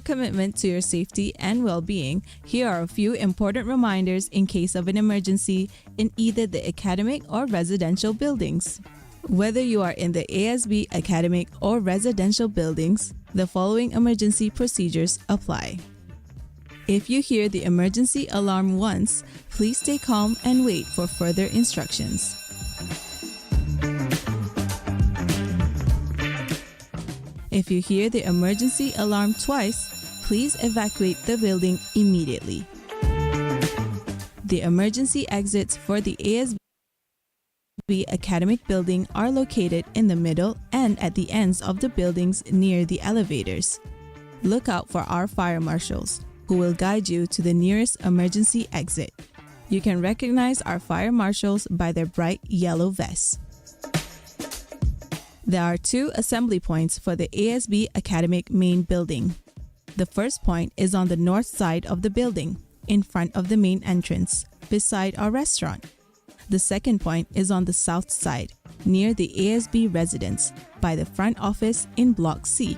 commitment to your safety and well-being, here are a few important reminders in case of an emergency in either the academic or residential buildings. Whether you are in the ASB academic or residential buildings, the following emergency procedures apply. If you hear the emergency alarm once, please stay calm and wait for further instructions. If you hear the emergency alarm twice, please evacuate the building immediately. The emergency exits for the ASB academic building are located in the middle and at the ends of the buildings near the elevators. Look out for our fire marshals, who will guide you to the nearest emergency exit. You can recognize our fire marshals by their bright yellow vests. There are 2 assembly points for the ASB academic main building. The first point is on the north side of the building, in front of the main entrance, beside our restaurant. The second point is on the south side, near the ASB residence, by the front office in Block C.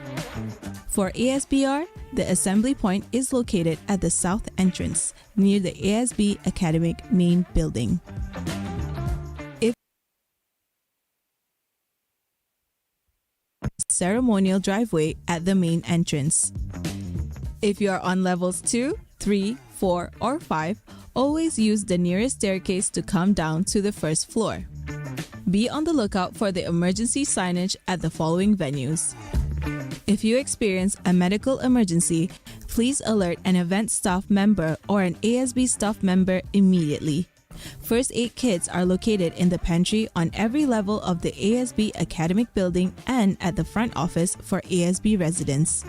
For ASBR, the assembly point is located at the south entrance, near the ASB academic main building. Ceremonial driveway at the main entrance. If you are on levels 2, 3, 4, or 5, always use the nearest staircase to come down to the first floor. Be on the lookout for the emergency signage at the following venues. If you experience a medical emergency, please alert an event staff member or an ASB staff member immediately. First aid kits are located in the pantry on every level of the ASB academic building and at the front office for ASB residents.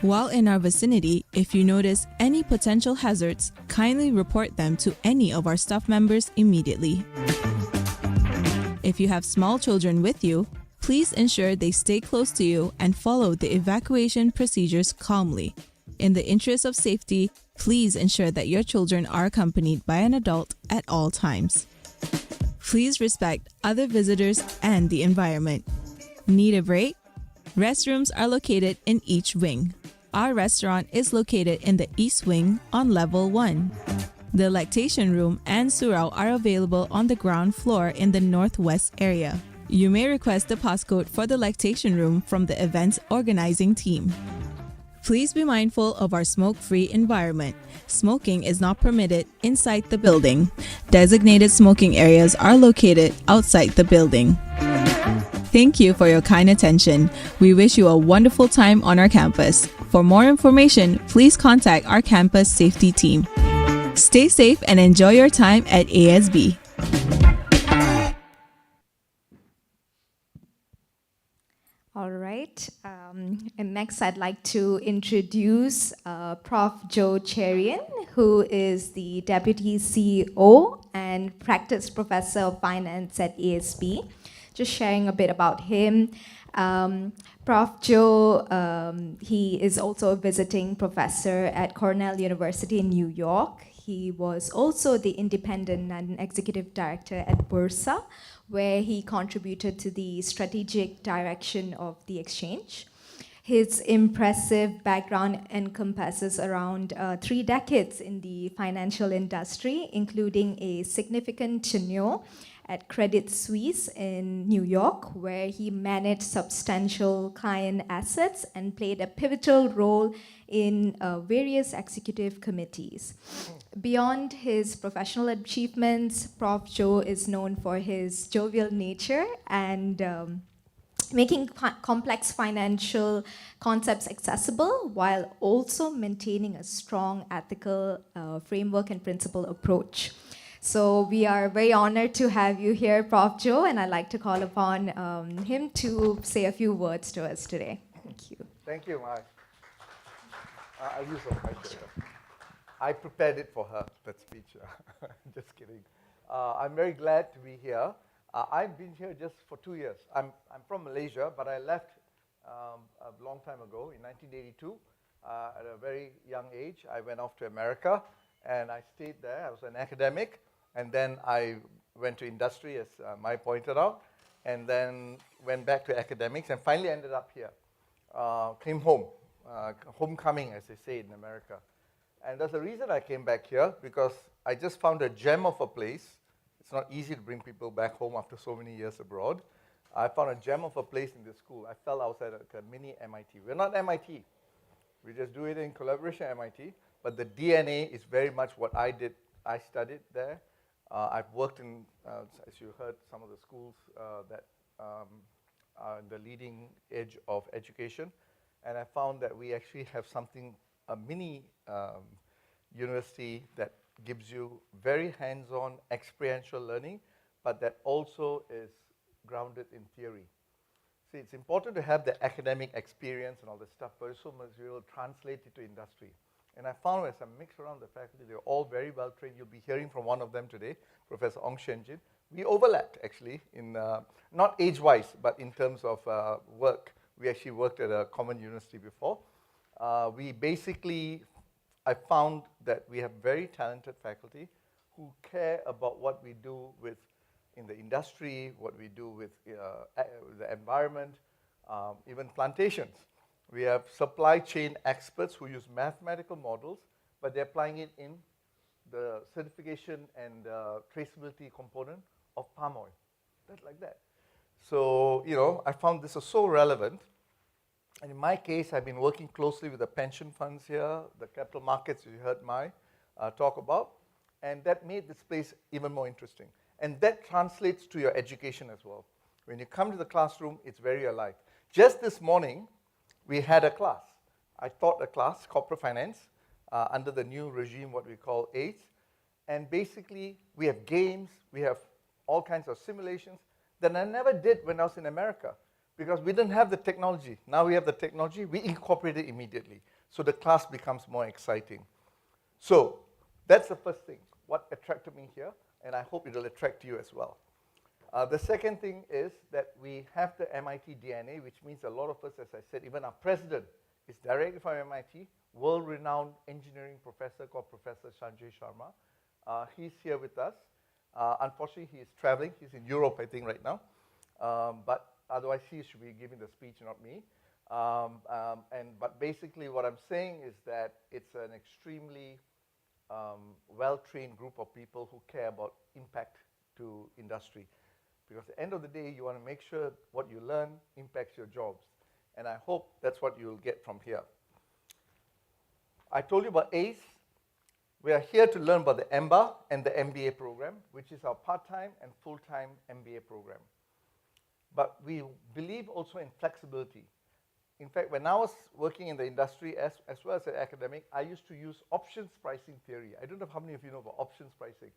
While in our vicinity, if you notice any potential hazards, kindly report them to any of our staff members immediately. If you have small children with you, please ensure they stay close to you and follow the evacuation procedures calmly. In the interest of safety, please ensure that your children are accompanied by an adult at all times. Please respect other visitors and the environment. Need a break? Restrooms are located in each wing. Our restaurant is located in the east wing on level 1. The lactation room and surau are available on the ground floor in the northwest area. You may request the passcode for the lactation room from the event's organizing team. Please be mindful of our smoke-free environment. Smoking is not permitted inside the building. Designated smoking areas are located outside the building. Thank you for your kind attention. We wish you a wonderful time on our campus. For more information, please contact our campus safety team. Stay safe and enjoy your time at ASB. All right. And next, I'd like to introduce Prof. Joe Cherian, who is the Deputy CEO and Practice Professor of Finance at ASB. Just sharing a bit about him. Prof. Joe, he is also a visiting professor at Cornell University in New York. He was also the independent and executive director at Bursa, where he contributed to the strategic direction of the exchange. His impressive background encompasses around 3 decades in the financial industry, including a significant tenure at Credit Suisse in New York, where he managed substantial client assets and played a pivotal role in various executive committees. Beyond his professional achievements, Prof. Joe is known for his jovial nature and making complex financial concepts accessible while also maintaining a strong ethical framework and principle approach. So we are very honored to have you here, Prof. Joe, and I'd like to call upon him to say a few words to us today. Thank you. Thank you, Mai. I'll use a mic. I prepared it for her, that speech. Just kidding. I'm very glad to be here. I've been here just for 2 years. I'm from Malaysia, but I left a long time ago, in 1982. At a very young age, I went off to America, and I stayed there. I was an academic, and then I went to industry, as Mai pointed out, and then went back to academics, and finally ended up here. Came home homecoming, as they say in America. And there's a reason I came back here, because I just found a gem of a place. It's not easy to bring people back home after so many years abroad. I found a gem of a place in this school. I felt I was at a mini MIT. We're not MIT. We just do it in collaboration at MIT, but the DNA is very much what I did. I studied there. I've worked in, as you heard, some of the schools that are the leading edge of education, and I found that we actually have something, a mini university that gives you very hands-on experiential learning, but that also is grounded in theory. See, it's important to have the academic experience and all this stuff, but also must be able to translate it to industry. And I found as I mixed around the faculty, they're all very well trained. You'll be hearing from one of them today, Professor Ong Shien Jin. We overlapped, actually, in not age-wise, but in terms of work. We actually worked at a common university before. I found that we have very talented faculty who care about what we do with in the industry, what we do with the environment, even plantations. We have supply chain experts who use mathematical models, but they're applying it in the certification and traceability component of palm oil. That's like that. So, I found this is so relevant. And in my case, I've been working closely with the pension funds here, the capital markets you heard my talk about, and that made this place even more interesting. And that translates to your education as well. When you come to the classroom, it's very alive. Just this morning, we had a class. I taught a class, corporate finance, under the new regime, what we call ACE. And basically, we have games, we have all kinds of simulations that I never did when I was in America, because we didn't have the technology. Now we have the technology, we incorporate it immediately. So the class becomes more exciting. So that's the first thing, what attracted me here, and I hope it'll attract you as well. The second thing is that we have the MIT DNA, which means a lot of us, as I said, even our president is directly from MIT, world-renowned engineering professor called Professor Sanjay Sharma. He's here with us. Unfortunately, he is traveling. He's in Europe, I think, right now. But otherwise, he should be giving the speech, not me. But basically, what I'm saying is that it's an extremely well-trained group of people who care about impact to industry. Because at the end of the day, you want to make sure what you learn impacts your jobs. And I hope that's what you'll get from here. I told you about ACE. We are here to learn about the EMBA and the MBA program, which is our part-time and full-time MBA program. But we believe also in flexibility. In fact, when I was working in the industry as well as an academic, I used to use options pricing theory. I don't know how many of you know about options pricing.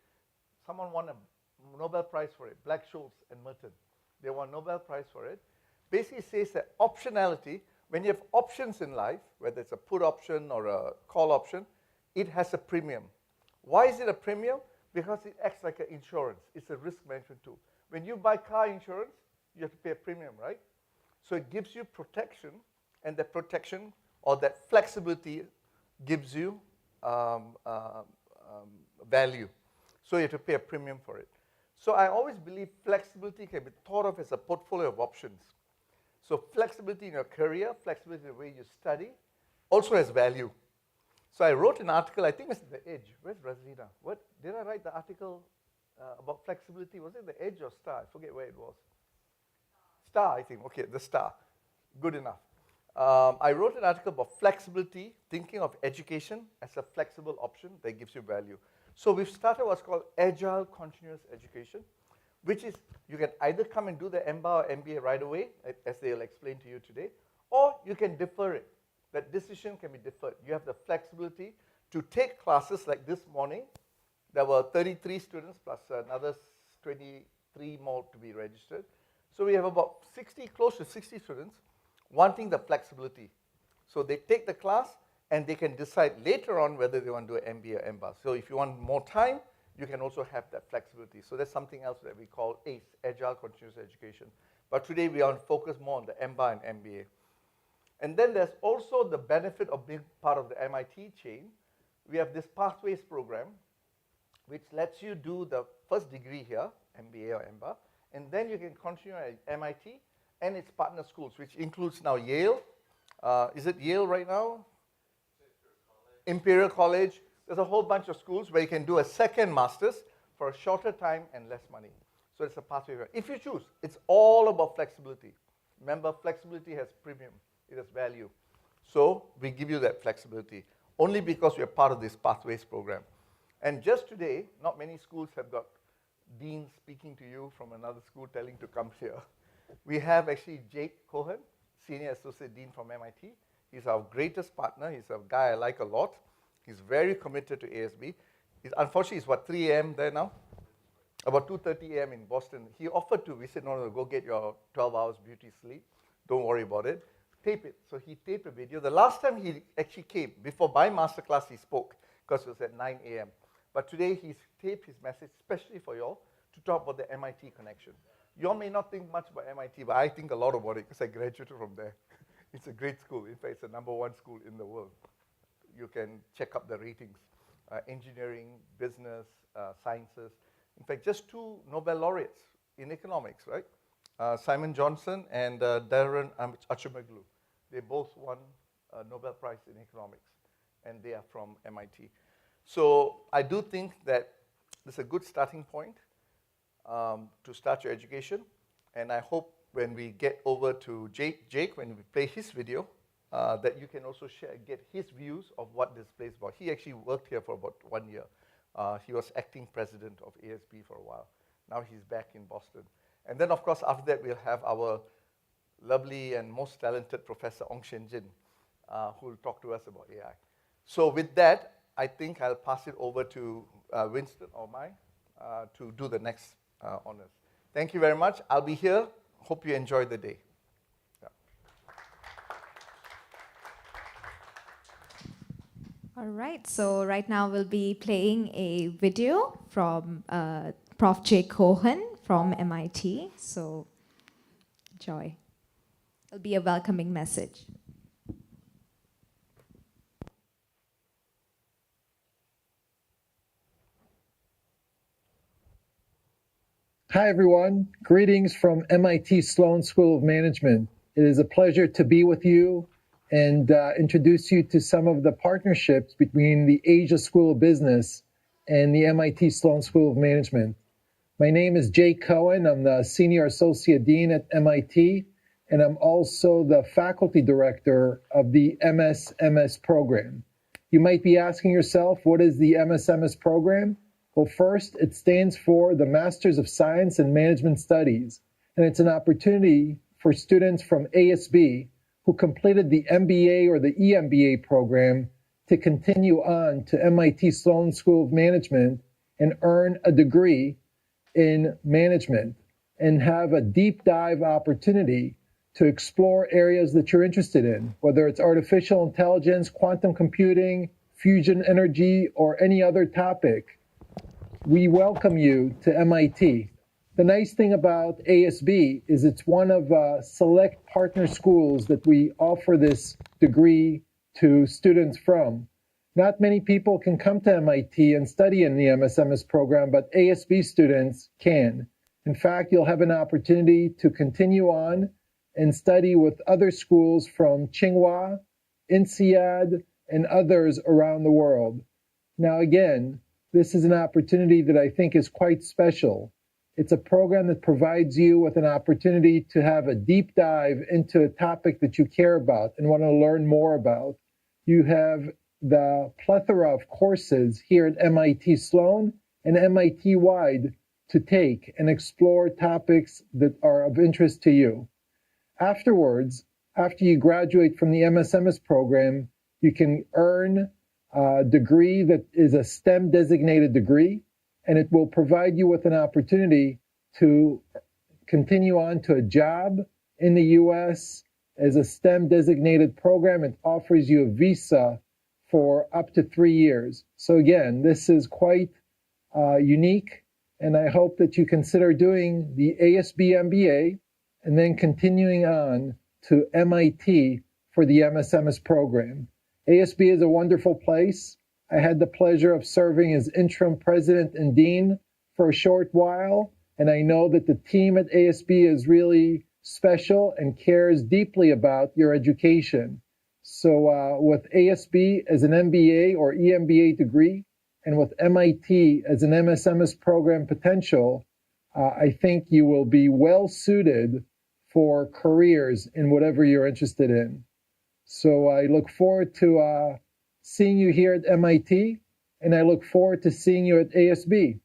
Someone won a Nobel Prize for it, Black-Scholes and Merton. They won a Nobel Prize for it. Basically says that optionality, when you have options in life, whether it's a put option or a call option, it has a premium. Why is it a premium? Because it acts like an insurance. It's a risk management tool. When you buy car insurance, you have to pay a premium, right? So it gives you protection, and that protection or that flexibility gives you value. So you have to pay a premium for it. So I always believe flexibility can be thought of as a portfolio of options. So flexibility in your career, flexibility in the way you study, also has value. So I wrote an article, I think it's The Edge. Where's Razina? What did I write the article about flexibility? Was it The Edge or Star? I forget where it was. Star, I think. Okay, The Star. Good enough. I wrote an article about flexibility, thinking of education as a flexible option that gives you value. So we've started what's called Agile Continuous Education, which is you can either come and do the MBA or MBA right away, as they'll explain to you today, or you can defer it. That decision can be deferred. You have the flexibility to take classes like this morning. There were 33 students plus another 23 more to be registered. So we have about 60, close to 60 students wanting the flexibility. So they take the class and they can decide later on whether they want to do an MBA or MBA. So if you want more time, you can also have that flexibility. So that's something else that we call ACE, Agile Continuous Education. But today we want to focus more on the MBA and MBA. And then there's also the benefit of being part of the MIT chain. We have this Pathways program, which lets you do the first degree here, MBA or MBA, and then you can continue at MIT and its partner schools, which includes now Yale, Is it Yale right now? Imperial College. There's a whole bunch of schools where you can do a second master's for a shorter time and less money. So it's a pathway. If you choose, it's all about flexibility. Remember, flexibility has premium. It has value. So we give you that flexibility only because we are part of this Pathways program. And just today, not many schools have got deans speaking to you from another school telling to come here. We have actually Jake Cohen, Senior Associate Dean from MIT. He's our greatest partner. He's a guy I like a lot. He's very committed to ASB. Unfortunately, it's what, 3 a.m. there now? About 2:30 a.m. in Boston. He offered to, we said, no, go get your 12 hours beauty sleep. Don't worry about it. Tape it. So he taped a video. The last time he actually came, before my masterclass, he spoke, because it was at 9 a.m. But today he's taped his message, especially for y'all, to talk about the MIT connection. Y'all may not think much about MIT, but I think a lot about it because I graduated from there. It's a great school. In fact, it's the #1 school in the world. You can check up the ratings. Engineering, business, sciences. In fact, just 2 Nobel laureates in economics, right? Simon Johnson and Darren Acemoglu. They both won a Nobel Prize in economics, and they are from MIT. So I do think that this is a good starting point to start your education, and I hope when we get over to Jake, when we play his video, that you can also get his views of what this place is about. He actually worked here for about 1 year. He was acting president of ASB for a while. Now he's back in Boston. And then, of course, after that, we'll have our lovely and most talented Professor Ong Shien Jin, who will talk to us about AI. So with that, I think I'll pass it over to Winston or Mai to do the next honors. Thank you very much. I'll be here. Hope you enjoy the day. Yeah. All right, so right now we'll be playing a video from Prof. Jake Cohen from MIT. So enjoy. It'll be a welcoming message. Hi, everyone. Greetings from MIT Sloan School of Management. It is a pleasure to be with you and introduce you to some of the partnerships between the Asia School of Business and the MIT Sloan School of Management. My name is Jake Cohen. I'm the Senior Associate Dean at MIT, and I'm also the Faculty Director of the MS-MS program. You might be asking yourself, what is the MS-MS program? Well, first, it stands for the Masters of Science and Management Studies, and it's an opportunity for students from ASB who completed the MBA or the EMBA program to continue on to MIT Sloan School of Management and earn a degree in management and have a deep dive opportunity to explore areas that you're interested in, whether it's artificial intelligence, quantum computing, fusion energy, or any other topic. We welcome you to MIT. The nice thing about ASB is it's one of select partner schools that we offer this degree to students from. Not many people can come to MIT and study in the MS-MS program, but ASB students can. In fact, you'll have an opportunity to continue on and study with other schools from Tsinghua, INSEAD, and others around the world. Now again, this is an opportunity that I think is quite special. It's a program that provides you with an opportunity to have a deep dive into a topic that you care about and want to learn more about. You have the plethora of courses here at MIT Sloan and MIT-wide to take and explore topics that are of interest to you. Afterwards, after you graduate from the MS-MS program, you can earn a degree that is a STEM designated degree, and it will provide you with an opportunity to continue on to a job in the US as a STEM designated program. It offers you a visa for up to 3 years. So again, this is quite unique, and I hope that you consider doing the ASB MBA and then continuing on to MIT for the MS-MS program. ASB is a wonderful place. I had the pleasure of serving as interim president and dean for a short while, and I know that the team at ASB is really special and cares deeply about your education. So with ASB as an MBA or EMBA degree, and with MIT as an MSMS program potential, I think you will be well suited for careers in whatever you're interested in. So I look forward to seeing you here at MIT, and I look forward to seeing you at ASB.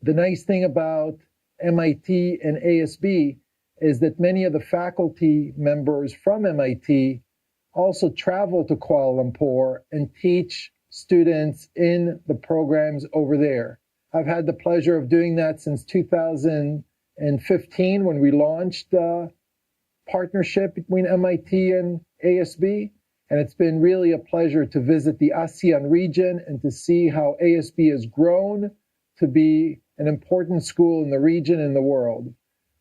The nice thing about MIT and ASB is that many of the faculty members from MIT also travel to Kuala Lumpur and teach students in the programs over there. I've had the pleasure of doing that since 2015 when we launched the partnership between MIT and ASB. And it's been really a pleasure to visit the ASEAN region and to see how ASB has grown to be an important school in the region and the world.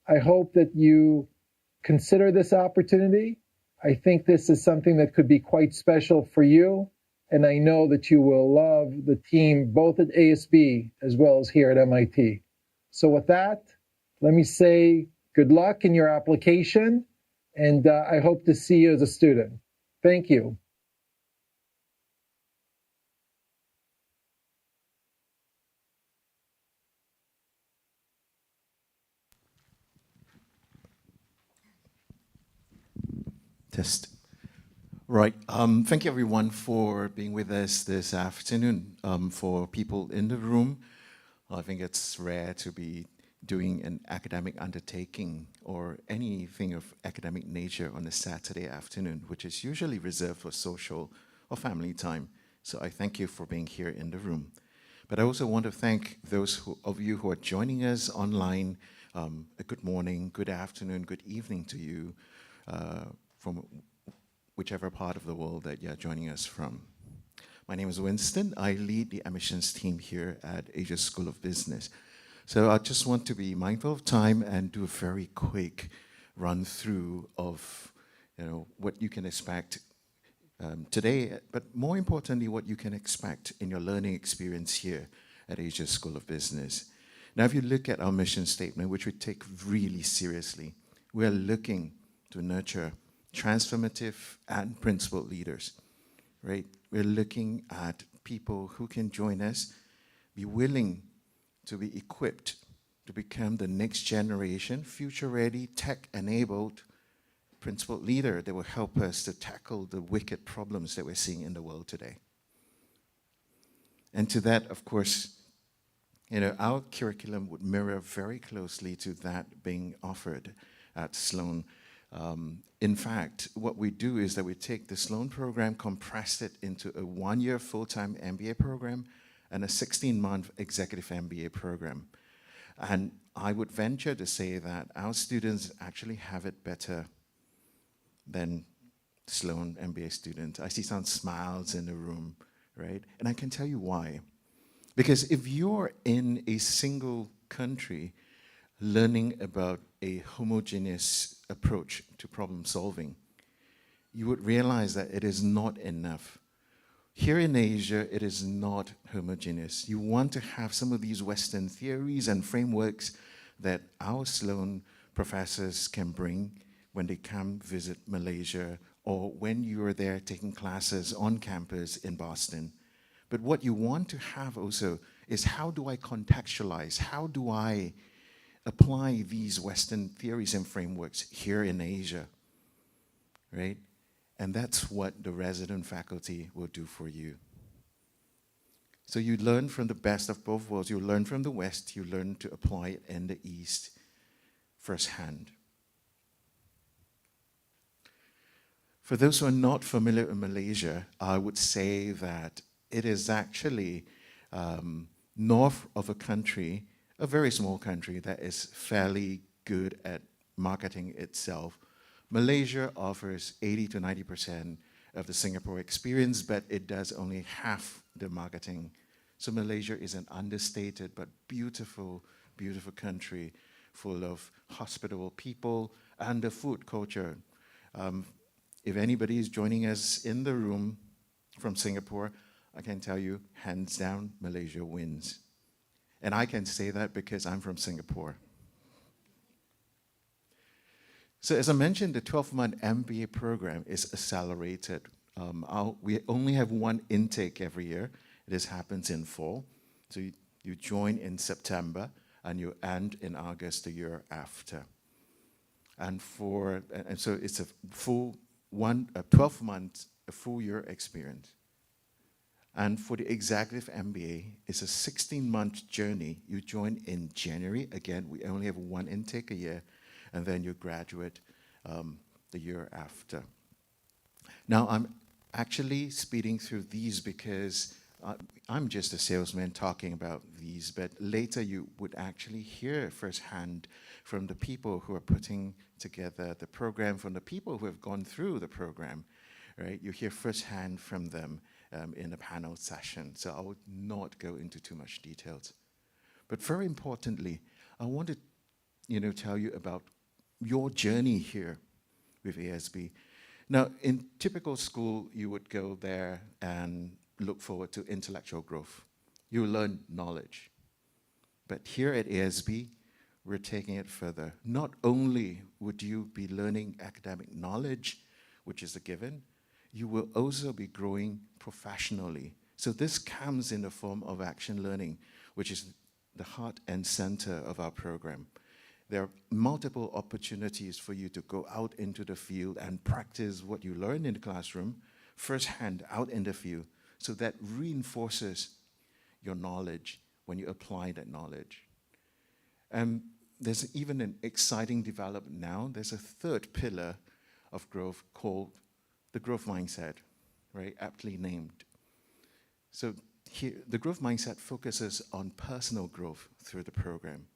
I hope that you consider this opportunity. I think this is something that could be quite special for you. And I know that you will love the team both at ASB as well as here at MIT. So with that, let me say good luck in your application, and I hope to see you as a student. Thank you. Test. Right. Thank you, everyone, for being with us this afternoon. For people in the room, I think it's rare to be doing an academic undertaking or anything of academic nature on a Saturday afternoon, which is usually reserved for social or family time. So I thank you for being here in the room. But I also want to thank those of you who are joining us online. A good morning, good afternoon, good evening to you from whichever part of the world that you're joining us from. My name is Winston. I lead the admissions team here at Asia School of Business. So I just want to be mindful of time and do a very quick run through of what you can expect today, but more importantly, what you can expect in your learning experience here at Asia School of Business. Now, if you look at our mission statement, which we take really seriously, we are looking to nurture transformative and principled leaders, right? We're looking at people who can join us, be willing to be equipped to become the next generation, future-ready, tech-enabled, principled leader that will help us to tackle the wicked problems that we're seeing in the world today. And to that, of course, our curriculum would mirror very closely to that being offered at Sloan. In fact, what we do is that we take the Sloan program, compress it into a one-year full-time MBA program and a 16-month executive MBA program. And I would venture to say that our students actually have it better than Sloan MBA students. I see some smiles in the room, right? And I can tell you why. Because if you're in a single country learning about a homogeneous approach to problem solving, you would realize that it is not enough. Here in Asia, it is not homogeneous. You want to have some of these Western theories and frameworks that our Sloan professors can bring when they come visit Malaysia or when you are there taking classes on campus in Boston. But what you want to have also is, how do I contextualize? How do I apply these Western theories and frameworks here in Asia, right? And that's what the resident faculty will do for you. So you learn from the best of both worlds. You learn from the West, you learn to apply it in the East firsthand. For those who are not familiar with Malaysia, I would say that it is actually north of a country, a very small country that is fairly good at marketing itself. Malaysia offers 80 to 90% of the Singapore experience, but it does only half the marketing. So Malaysia is an understated but beautiful, beautiful country full of hospitable people and the food culture. If anybody is joining us in the room from Singapore, I can tell you, hands down, Malaysia wins. And I can say that because I'm from Singapore. So as I mentioned, the 12-month MBA program is accelerated. we only have one intake every year. This happens in fall. So you join in September and you end in August the year after. And so it's a full 12 months, a full year experience. And for the executive MBA, it's a 16-month journey. You join in January. Again, we only have one intake a year, and then you graduate the year after. Now, I'm actually speeding through these because I'm just a salesman talking about these, but later you would actually hear firsthand from the people who are putting together the program, from the people who have gone through the program, right? You hear firsthand from them in a panel session, so I would not go into too much details. But very importantly, I want to tell you about your journey here with ASB. Now, in typical school, you would go there and look forward to intellectual growth. You learn knowledge. But here at ASB, we're taking it further. Not only would you be learning academic knowledge, which is a given, you will also be growing professionally. So this comes in the form of action learning, which is the heart and center of our program. There are multiple opportunities for you to go out into the field and practice what you learn in the classroom firsthand out in the field. So that reinforces your knowledge when you apply that knowledge. There's even an exciting development now. There's a third pillar of growth called the growth mindset, right? Aptly named. So here, the growth mindset focuses on personal growth through the program.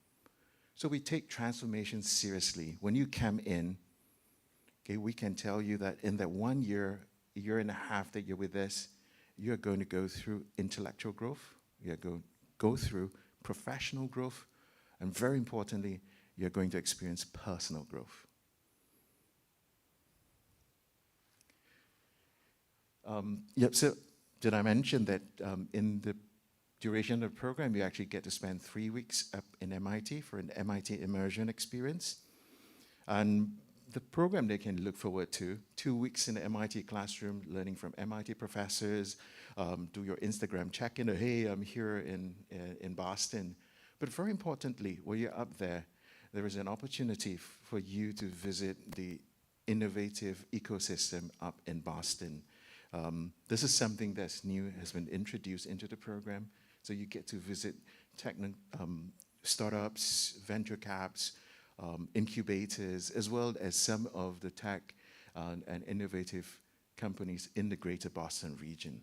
So we take transformation seriously. When you come in, okay, we can tell you that in that 1 year, year and a half that you're with us, you're going to go through intellectual growth, you're going to go through professional growth, and very importantly, you're going to experience personal growth. So did I mention that in the duration of the program, you actually get to spend 3 weeks up in MIT for an MIT immersion experience? And the program they can look forward to, 2 weeks in the MIT classroom, learning from MIT professors, do your Instagram check-in, hey, I'm here in Boston. But very importantly, while you're up there, there is an opportunity for you to visit the innovative ecosystem up in Boston. This is something that's new, has been introduced into the program. So you get to visit startups, venture caps, incubators, as well as some of the tech and innovative companies in the greater Boston region.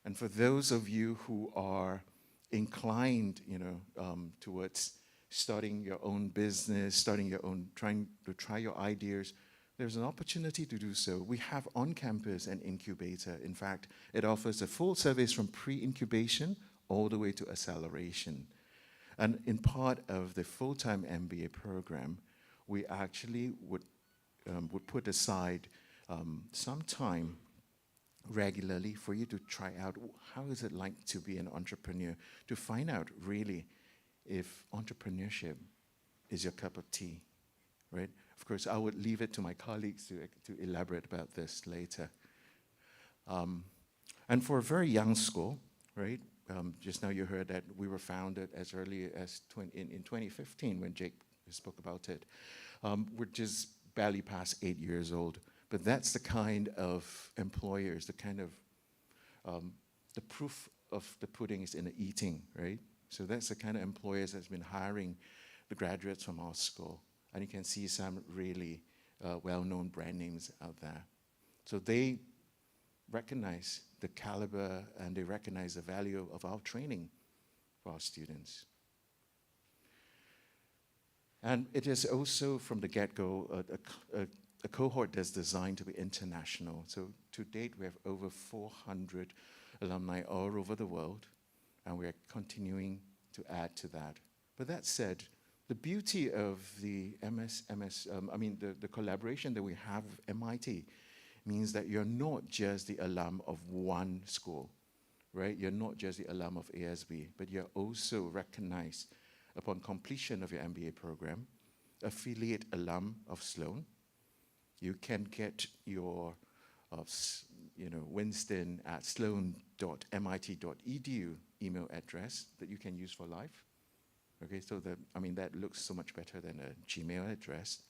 And for those of you who are inclined, towards starting your own business, trying to try your ideas, there's an opportunity to do so. We have on campus an incubator. In fact, it offers a full service from pre-incubation all the way to acceleration. And in part of the full-time MBA program, we actually would put aside some time regularly for you to try out how is it like to be an entrepreneur, to find out really if entrepreneurship is your cup of tea, right? Of course, I would leave it to my colleagues to elaborate about this later. And for a very young school, right? Just now you heard that we were founded as early as in 2015 when Jake spoke about it. We're just barely past 8 years old. But that's the kind of employers, the kind of, the proof of the pudding is in the eating, right? So that's the kind of employers that's been hiring the graduates from our school. And you can see some really well-known brand names out there. So they recognize the caliber and they recognize the value of our training for our students. And it is also from the get-go a cohort that's designed to be international. So to date, we have over 400 alumni all over the world, and we're continuing to add to that. But that said, the beauty of the the collaboration that we have with MIT means that you're not just the alum of one school, right? You're not just the alum of ASB, but you're also recognized upon completion of your MBA program, affiliate alum of Sloan, You can get your Winston at sloan.mit.edu email address that you can use for life. Okay, so that looks so much better than a Gmail address.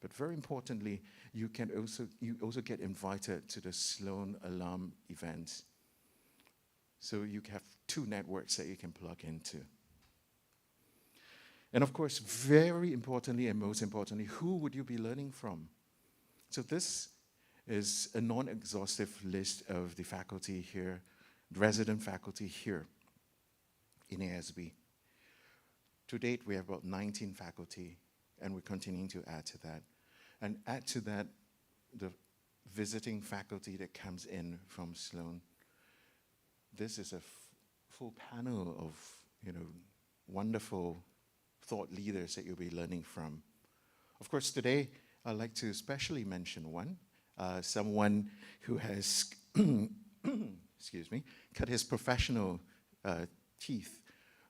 But very importantly, you also get invited to the Sloan alum events. So you have 2 networks that you can plug into. And of course, very importantly and most importantly, who would you be learning from? So this is a non-exhaustive list of the faculty here, resident faculty here in ASB. To date, we have about 19 faculty, and we're continuing to add to that. And add to that the visiting faculty that comes in from Sloan. This is a full panel of wonderful thought leaders that you'll be learning from. Of course, today, I'd like to especially mention one, someone who has, excuse me, cut his professional teeth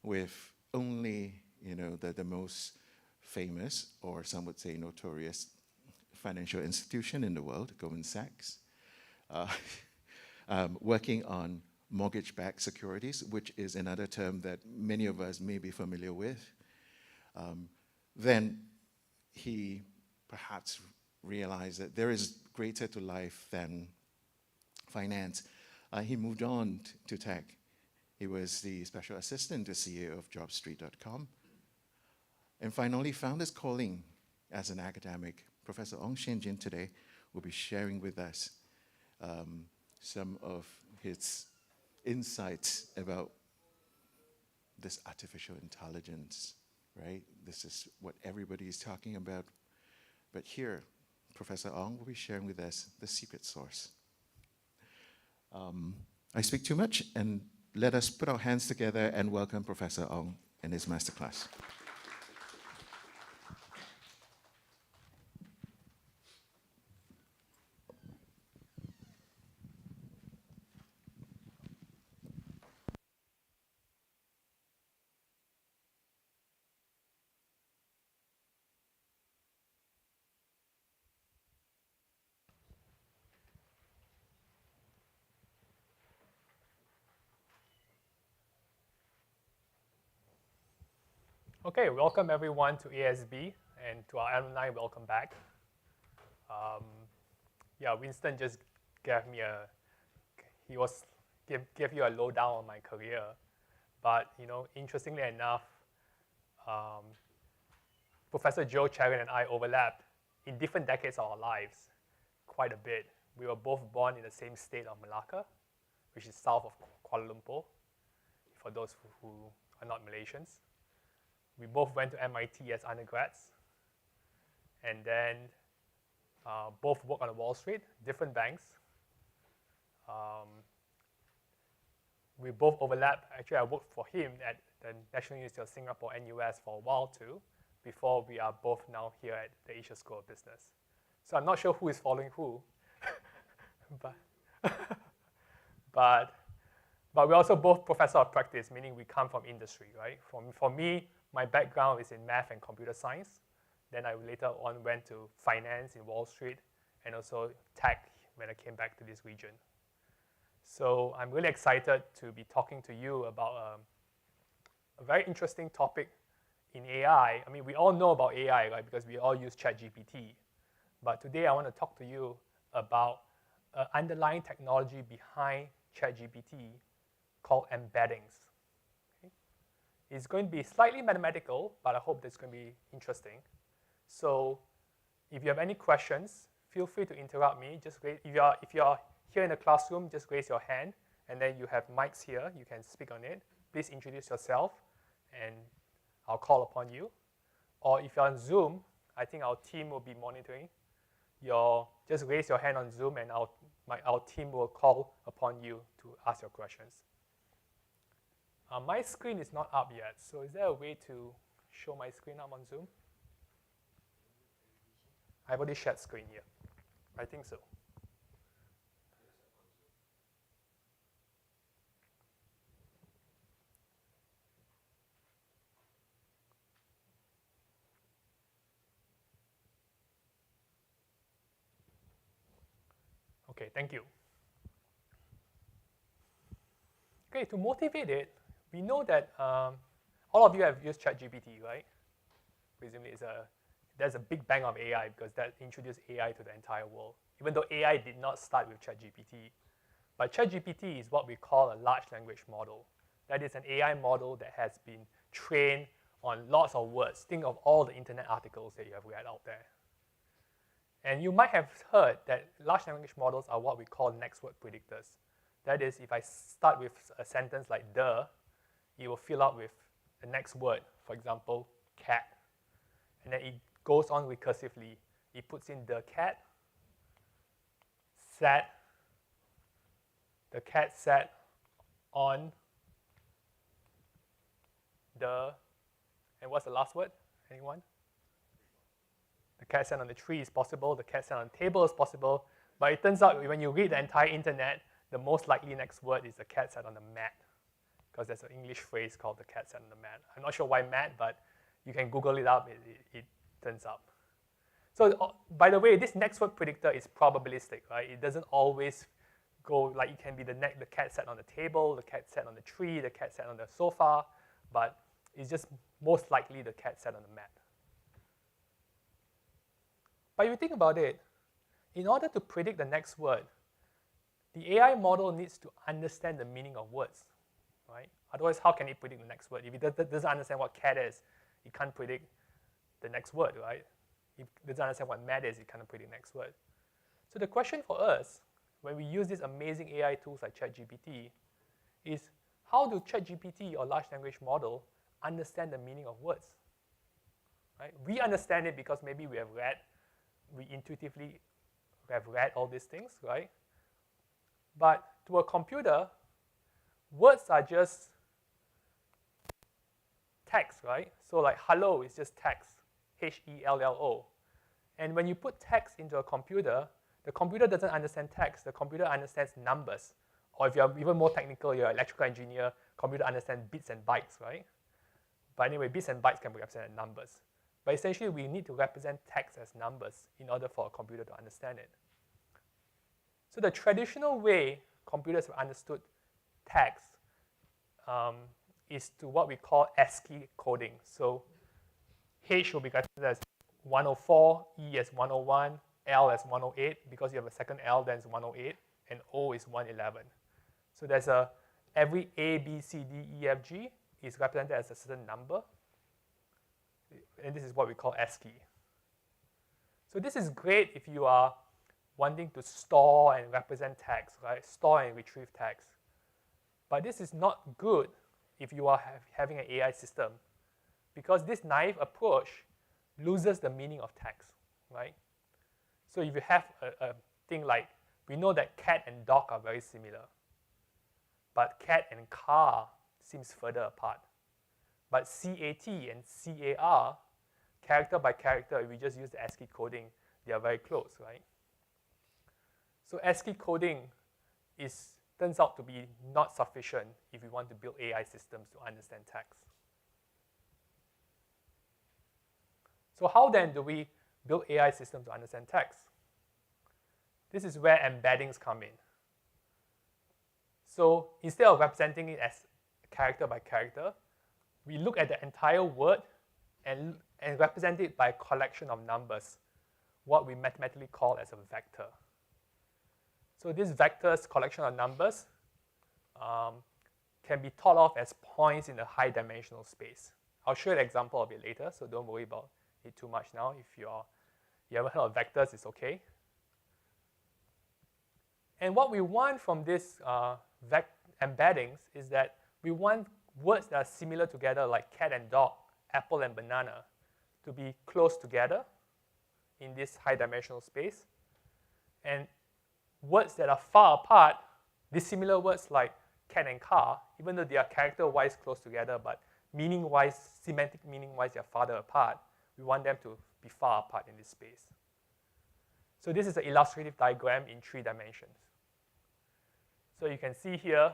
with only, the most famous, or some would say notorious, financial institution in the world, Goldman Sachs, working on mortgage-backed securities, which is another term that many of us may be familiar with. Then he perhaps realized that there is greater to life than finance. He moved on to tech. He was the special assistant to CEO of jobstreet.com. And finally found his calling as an academic. Professor Ong Shien Jin today will be sharing with us some of his insights about this artificial intelligence, right? This is what everybody is talking about. But here, Professor Ong will be sharing with us the secret sauce. I speak too much, and let us put our hands together and welcome Professor Ong and his masterclass. Okay, welcome everyone to ASB, and to our alumni, welcome back. Winston just gave me gave you a lowdown on my career, but interestingly enough, Professor Joe Cherian and I overlapped in different decades of our lives quite a bit. We were both born in the same state of Malacca, which is south of Kuala Lumpur, for those who are not Malaysians. We both went to MIT as undergrads, and then both worked on Wall Street, different banks. We both overlapped. Actually, I worked for him at the National University of Singapore, NUS, for a while too, before we are both now here at the Asia School of Business. So I'm not sure who is following who, but we're also both professor of practice, meaning we come from industry, right? For me, my background is in math and computer science. Then I later on went to finance in Wall Street and also tech when I came back to this region. So I'm really excited to be talking to you about a very interesting topic in AI. I mean, we all know about AI, right? Because we all use ChatGPT. But today I want to talk to you about underlying technology behind ChatGPT called embeddings. Okay? It's going to be slightly mathematical, but I hope that's going to be interesting. So if you have any questions, feel free to interrupt me. Just if you're here in the classroom, just raise your hand, and then you have mics here. You can speak on it. Please introduce yourself, and I'll call upon you. Or if you're on Zoom, I think our team will be monitoring. Just raise your hand on Zoom, and our team will call upon you to ask your questions. My screen is not up yet, so is there a way to show my screen up on Zoom? I've already shared screen here. I think so. Okay, thank you. Okay, to motivate it, we know that all of you have used ChatGPT, right? Presumably there's a big bang of AI because that introduced AI to the entire world, even though AI did not start with ChatGPT. But ChatGPT is what we call a large language model. That is an AI model that has been trained on lots of words. Think of all the internet articles that you have read out there. And you might have heard that large language models are what we call next word predictors. That is, if I start with a sentence like the, it will fill out with the next word, for example, cat. And then it goes on recursively. It puts in the cat sat, the cat sat on the, and what's the last word? Anyone? The cat sat on the tree is possible, the cat sat on the table is possible, but it turns out when you read the entire internet, the most likely next word is the cat sat on the mat, because there's an English phrase called the cat sat on the mat. I'm not sure why mat, but you can Google it up, it turns up. So by the way, this next word predictor is probabilistic, right? It doesn't always go, like it can be the cat sat on the table, the cat sat on the tree, the cat sat on the sofa, but it's just most likely the cat sat on the mat. But if you think about it, in order to predict the next word, the AI model needs to understand the meaning of words, right? Otherwise, how can it predict the next word? If it doesn't understand what cat is, it can't predict the next word, right? If it doesn't understand what mat is, it can't predict the next word. So the question for us, when we use these amazing AI tools like ChatGPT, is how do ChatGPT or large language model understand the meaning of words? Right? We understand it because maybe we intuitively have read all these things, right? But to a computer, words are just text, right? So like hello is just text, H-E-L-L-O. And when you put text into a computer, the computer doesn't understand text, the computer understands numbers. Or if you're even more technical, you're an electrical engineer, computer understands bits and bytes, right? But anyway, bits and bytes can be represented as numbers. But essentially, we need to represent text as numbers in order for a computer to understand it. So the traditional way computers have understood text is to what we call ASCII coding. So H will be represented as 104, E as 101, L as 108. Because you have a second L, then it's 108, and O is 111. So there's every A, B, C, D, E, F, G is represented as a certain number. And this is what we call ASCII. So this is great if you are wanting to store and represent text, right? Store and retrieve text. But this is not good if you are having an AI system, because this naive approach loses the meaning of text, right? So if you have a thing like, we know that cat and dog are very similar, but cat and car seems further apart. But CAT and CAR, character by character, if we just use the ASCII coding, they are very close, right? So ASCII coding turns out to be not sufficient if we want to build AI systems to understand text. So how then do we build AI systems to understand text? This is where embeddings come in. So instead of representing it as character by character, we look at the entire word and represent it by a collection of numbers, what we mathematically call as a vector. So this vector's collection of numbers can be thought of as points in a high dimensional space. I'll show you an example of it later, so don't worry about it too much now. If you haven't heard of vectors, it's okay. And what we want from this embeddings is that we want words that are similar together, like cat and dog, apple and banana, to be close together in this high dimensional space. And words that are far apart, dissimilar words like cat and car, even though they are character-wise close together, but meaning-wise, semantic meaning-wise, they are farther apart, we want them to be far apart in this space. So this is an illustrative diagram in 3 dimensions. So you can see here,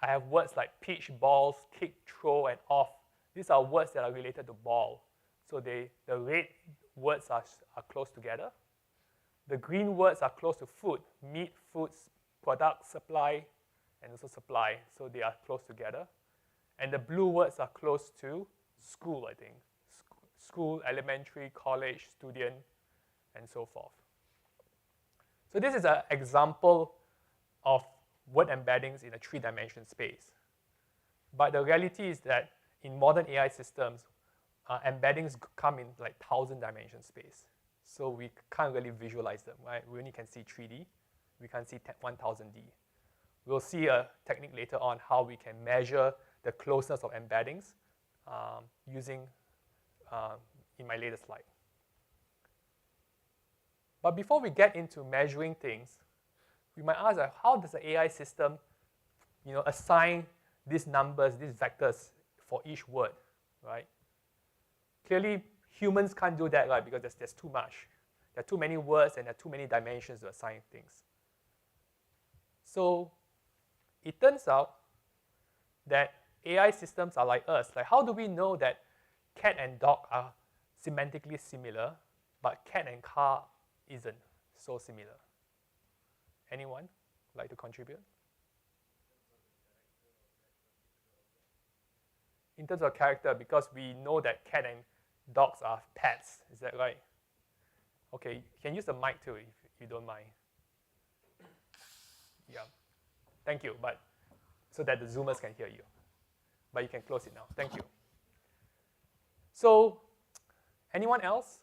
I have words like pitch, balls, kick, throw, and off. These are words that are related to ball. So the red words are close together. The green words are close to food, meat, foods, product, supply, and also supply. So they are close together. And the blue words are close to school, I think. School, elementary, college, student, and so forth. So this is an example of word embeddings in a three-dimensional space. But the reality is that in modern AI systems, embeddings come in like 1,000-dimension space. So we can't really visualize them, right? We only can see 3D. We can't see 1,000D. We'll see a technique later on how we can measure the closeness of embeddings using in my latest slide. But before we get into measuring things, we might ask, how does the AI system assign these numbers, these vectors for each word, right? Clearly, humans can't do that, right? Because there's too much. There are too many words and there are too many dimensions to assign things. So it turns out that AI systems are like us. Like, how do we know that cat and dog are semantically similar, but cat and car isn't so similar? Anyone like to contribute? In terms of character, because we know that cat and dogs are pets, is that right? Okay, you can use the mic too if you don't mind. Yeah, thank you, but so that the Zoomers can hear you. But you can close it now, thank you. So, anyone else?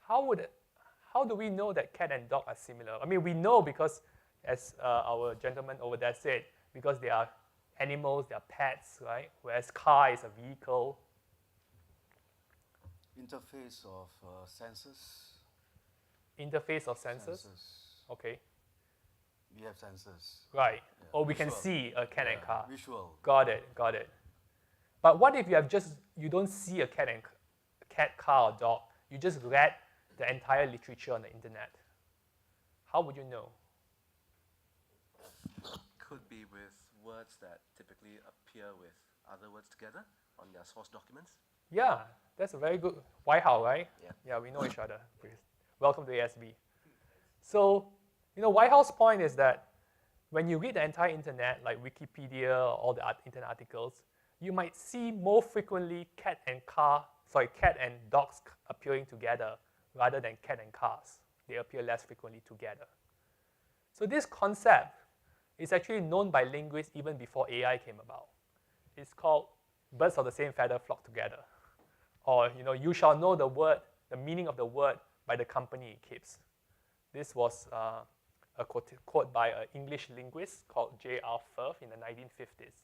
How do we know that cat and dog are similar? I mean, we know because, as our gentleman over there said, because they are animals, they are pets, right? Whereas car is a vehicle. Interface of sensors. Interface of sensors? Okay. We have sensors. Right. Yeah. Or we Visual. can see a cat and car. Visual. Got it, got it. But what if you don't see a cat, car, or dog? You just read the entire literature on the internet. How would you know? Could be with words that typically appear with other words together on their source documents. Yeah, that's a very good. Wai Hao, right? Yeah. Yeah, we know each other. Welcome to ASB. So, Wai Hao's point is that when you read the entire internet, like Wikipedia or all the internet articles, you might see more frequently cat and dogs appearing together rather than cat and cars. They appear less frequently together. So this concept is actually known by linguists even before AI came about. It's called birds of the same feather flock together. Or, you shall know the meaning of the word by the company it keeps. This was a quote by an English linguist called J.R. Firth in the 1950s.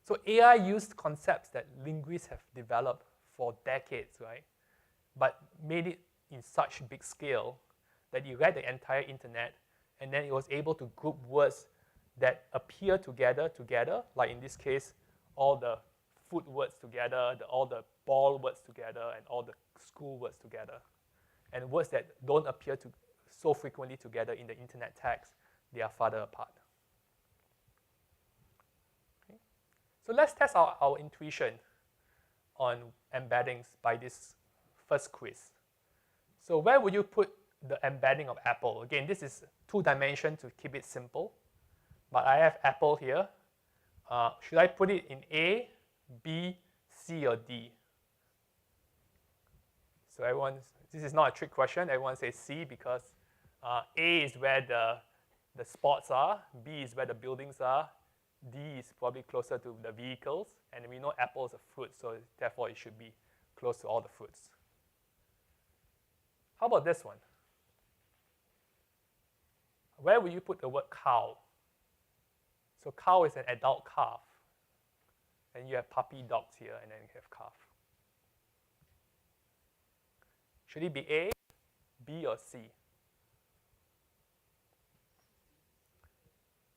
So AI used concepts that linguists have developed for decades, right? But made it in such big scale that it read the entire internet, and then it was able to group words that appear together, like in this case, all the food words together, all the ball words together, and all the school words together. And words that don't appear so frequently together in the internet text, they are farther apart. Okay. So let's test our intuition on embeddings by this first quiz. So where would you put the embedding of apple? Again, this is 2-dimension to keep it simple. But I have apple here. Should I put it in A, B, C, or D? So this is not a trick question. Everyone says C because A is where the spots are, B is where the buildings are, D is probably closer to the vehicles, and we know apple is a fruit, so therefore it should be close to all the fruits. How about this one? Where will you put the word cow? So cow is an adult calf. And you have puppy dogs here, and then you have calf. Should it be A, B, or C?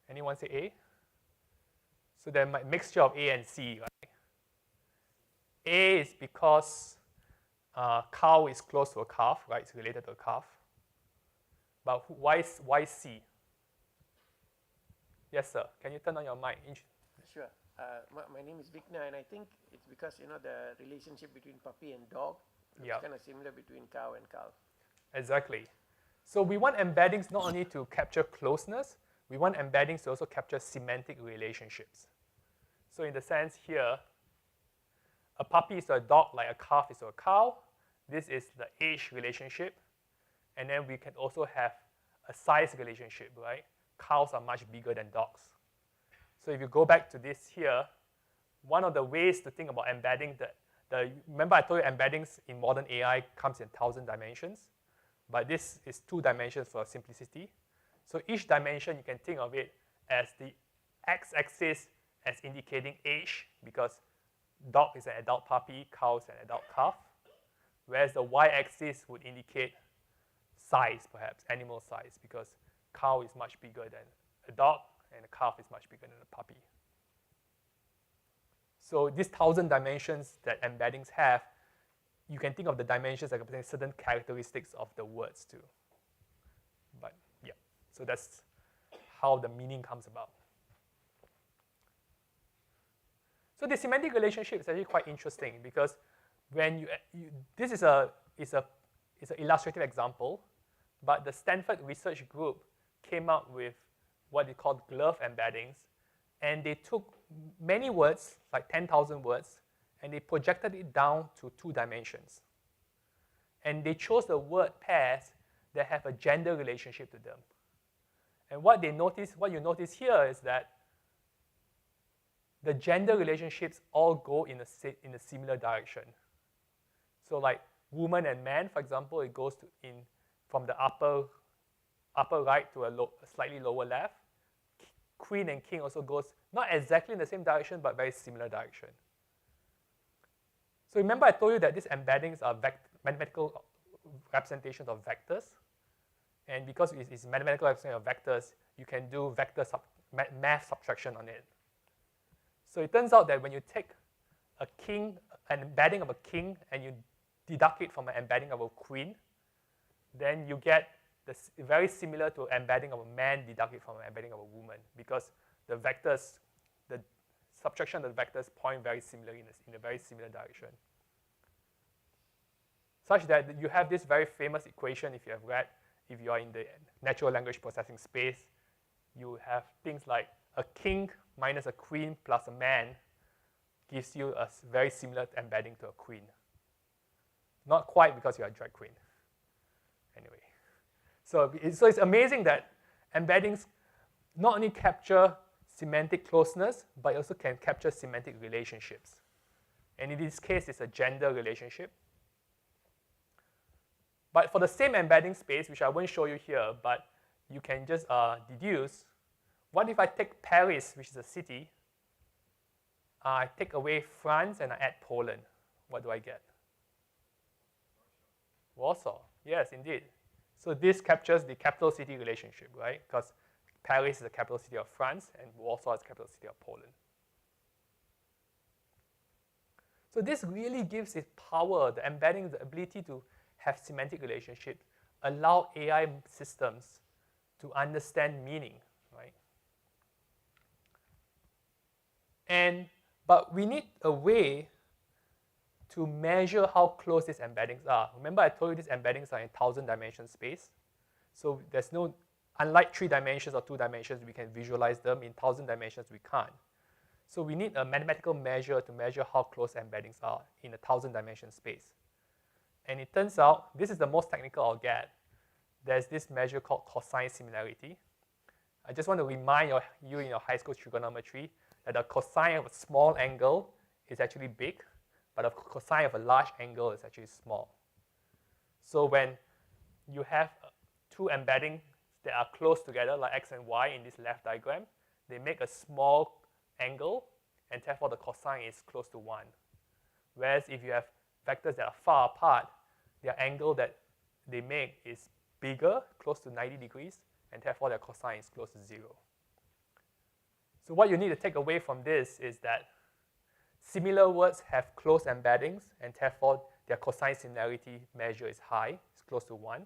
Anyone say A? So there's a mixture of A and C, right? A is because cow is close to a calf, right? It's related to a calf. But why C? Yes, sir. Can you turn on your mic? Sure. My name is Vigna, and I think it's because the relationship between puppy and dog looks kind of similar between cow and calf. Exactly. So we want embeddings not only to capture closeness, we want embeddings to also capture semantic relationships. So in the sense here, a puppy is to a dog like a calf is to a cow. This is the age relationship. And then we can also have a size relationship, right? Cows are much bigger than dogs. So if you go back to this here, one of the ways to think about embedding, remember I told you embeddings in modern AI comes in 1,000 dimensions, but this is 2 dimensions for simplicity. So each dimension, you can think of it as the x-axis as indicating age, because dog is an adult puppy, cow is an adult calf, whereas the y-axis would indicate size, perhaps, animal size, because cow is much bigger than a dog, and a calf is much bigger than a puppy. So these 1,000 dimensions that embeddings have, you can think of the dimensions like representing certain characteristics of the words too. But yeah, so that's how the meaning comes about. So the semantic relationship is actually quite interesting because when this is an illustrative example, but the Stanford research group came up with what they called glove embeddings, and they took many words, like 10,000 words, and they projected it down to 2 dimensions. And they chose the word pairs that have a gender relationship to them. And what you notice here is that the gender relationships all go in a similar direction. So like woman and man, for example, it goes from the upper right to a slightly lower left. Queen and king also goes not exactly in the same direction, but very similar direction. So remember I told you that these embeddings are mathematical representations of vectors. And because it's mathematical representation of vectors, you can do math subtraction on it. So it turns out that when you take an embedding of a king, and you deduct it from an embedding of a queen, then you get very similar to embedding of a man deducted from an embedding of a woman, because the vectors, the subtraction of the vectors point very similarly in a very similar direction. Such that you have this very famous equation, if you are in the natural language processing space, you have things like a king minus a queen plus a man gives you a very similar embedding to a queen. Not quite, because you're a drag queen. Anyway. So it's amazing that embeddings not only capture semantic closeness, but also can capture semantic relationships. And in this case, it's a gender relationship. But for the same embedding space, which I won't show you here, but you can just deduce, what if I take Paris, which is a city, I take away France and I add Poland? What do I get? Warsaw. Yes, indeed. So this captures the capital city relationship, right? Because Paris is the capital city of France and Warsaw is the capital city of Poland. So this really gives it power, the embedding, the ability to have semantic relationships, allow AI systems to understand meaning, right? But we need a way to measure how close these embeddings are. Remember I told you these embeddings are in 1,000 dimension space. So there's no, unlike 3 dimensions or 2 dimensions, we can visualize them. In 1,000 dimensions, we can't. So we need a mathematical measure to measure how close embeddings are in a 1,000 dimension space. And it turns out, this is the most technical I'll get. There's this measure called cosine similarity. I just want to remind you in your high school trigonometry that the cosine of a small angle is actually big, but the cosine of a large angle is actually small. So when you have 2 embeddings that are close together, like x and y in this left diagram, they make a small angle, and therefore the cosine is close to 1. Whereas if you have vectors that are far apart, their angle that they make is bigger, close to 90 degrees, and therefore their cosine is close to 0. So what you need to take away from this is that similar words have close embeddings, and therefore their cosine similarity measure is high, it's close to 1.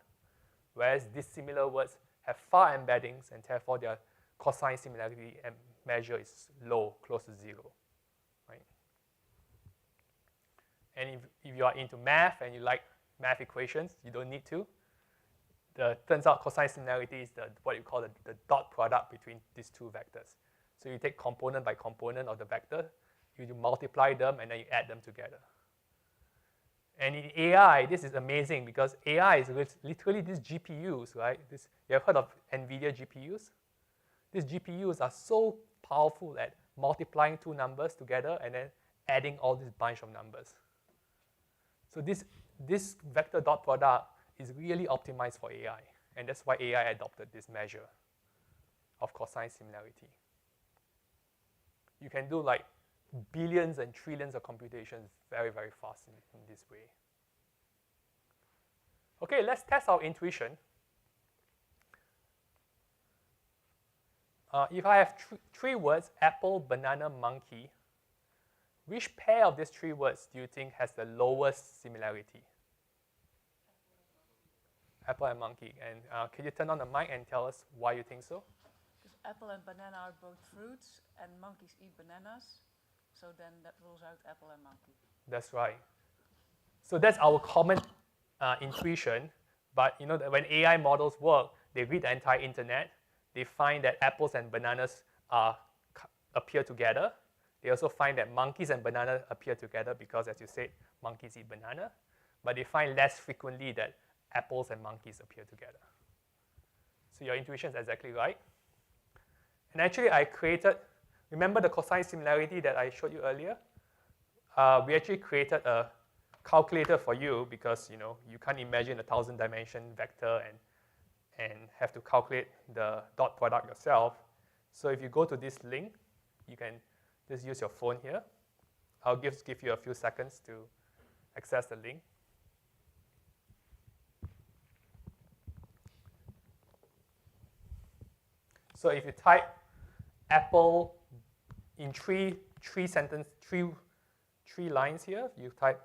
Whereas dissimilar words have far embeddings, and therefore their cosine similarity measure is low, close to 0. Right? And if you are into math and you like math equations, you don't need to. turns out cosine similarity is what you call the dot product between these two vectors. So you take component by component of the vector, you multiply them, and then you add them together. And in AI, this is amazing because AI is literally these GPUs, right? You have heard of NVIDIA GPUs? These GPUs are so powerful at multiplying two numbers together and then adding all this bunch of numbers. So this vector dot product is really optimized for AI, and that's why AI adopted this measure of cosine similarity. You can do like billions and trillions of computations very, very fast in this way. Okay, let's test our intuition. If I have three words, apple, banana, monkey, which pair of these three words do you think has the lowest similarity? Apple and monkey. And can you turn on the mic and tell us why you think so? Because apple and banana are both fruits, and monkeys eat bananas. So then that rules out apple and monkey. That's right. So that's our common intuition. But you know that when AI models work, they read the entire internet. They find that apples and bananas appear together. They also find that monkeys and banana appear together because, as you said, monkeys eat banana. But they find less frequently that apples and monkeys appear together. So your intuition is exactly right. And actually, I created, remember the cosine similarity that I showed you earlier? We actually created a calculator for you because you can't imagine a 1,000-dimension vector and have to calculate the dot product yourself. So if you go to this link, you can just use your phone here. I'll give you a few seconds to access the link. So if you type apple in three lines here, you type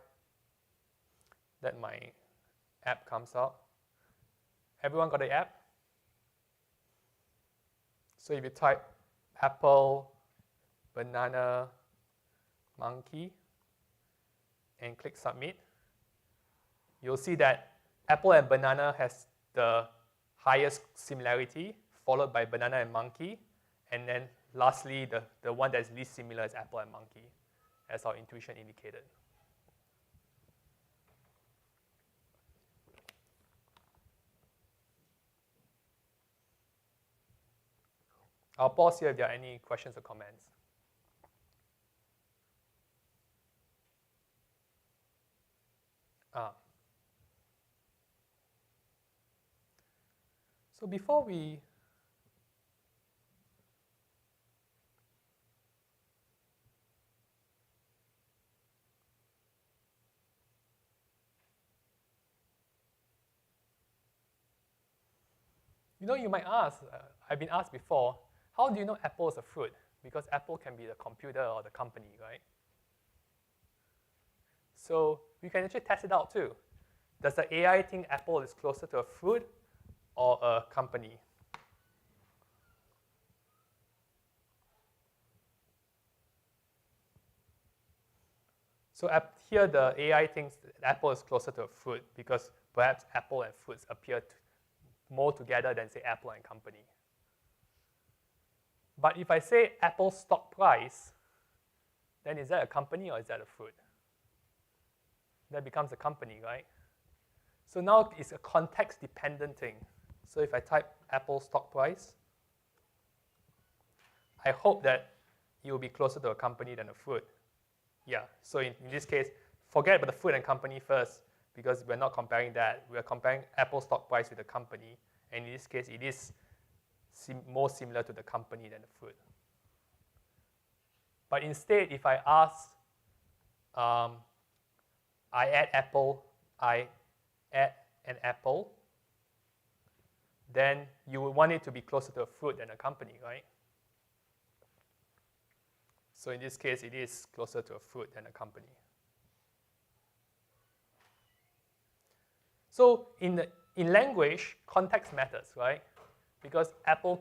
that my app comes out. Everyone got the app? So if you type apple, banana, monkey, and click submit, you'll see that apple and banana has the highest similarity, followed by banana and monkey, and then lastly, the one that's least similar is apple and monkey, as our intuition indicated. I'll pause here if there are any questions or comments. So before we you might ask, I've been asked before, how do you know apple is a fruit? Because apple can be the computer or the company, right? So we can actually test it out too. Does the AI think apple is closer to a fruit or a company? So here the AI thinks that apple is closer to a fruit because perhaps apple and fruits appear more together than, say, apple and company. But if I say apple stock price, then is that a company or is that a fruit? That becomes a company, right? So now it's a context-dependent thing. So if I type apple stock price, I hope that it will be closer to a company than a fruit. Yeah, so in this case, forget about the fruit and company first because we're not comparing that. We're comparing apple stock price with the company. And in this case, it is more similar to the company than the fruit. But instead, if I ask, I add apple, I add an apple, then you would want it to be closer to a fruit than a company, right? So in this case, it is closer to a fruit than a company. So in language, context matters, right? Because apple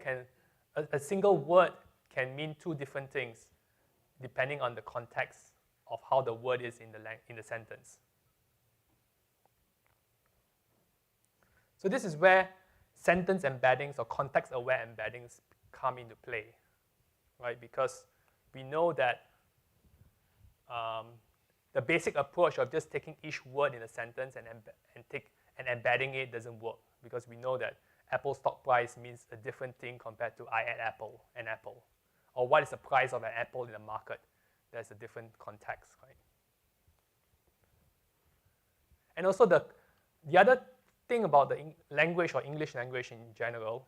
a single word can mean two different things depending on the context of how the word is in the sentence. So this is where sentence embeddings or context-aware embeddings come into play, right? Because we know that the basic approach of just taking each word in a sentence and embedding it doesn't work, because we know that Apple stock price means a different thing compared to I at Apple and Apple. Or what is the price of an apple in the market? There's a different context, right? And also the other thing about the language or English language in general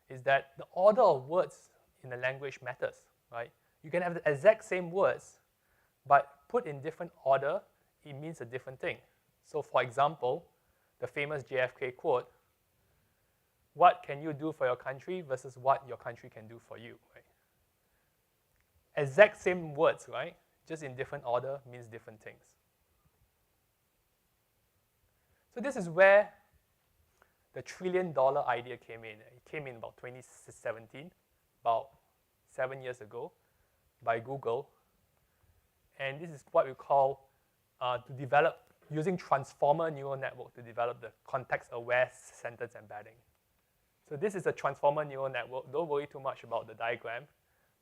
is that the order of words in the language matters, right? You can have the exact same words, but put in different order, it means a different thing. So for example, the famous JFK quote, what can you do for your country versus what your country can do for you, right? Exact same words, right? Just in different order means different things. So this is where the $1 trillion idea came in. It came in about 2017, about 7 years ago, by Google. And this is what we call to develop, using transformer neural network to develop the context-aware sentence embedding. So this is a transformer neural network. Don't worry too much about the diagram.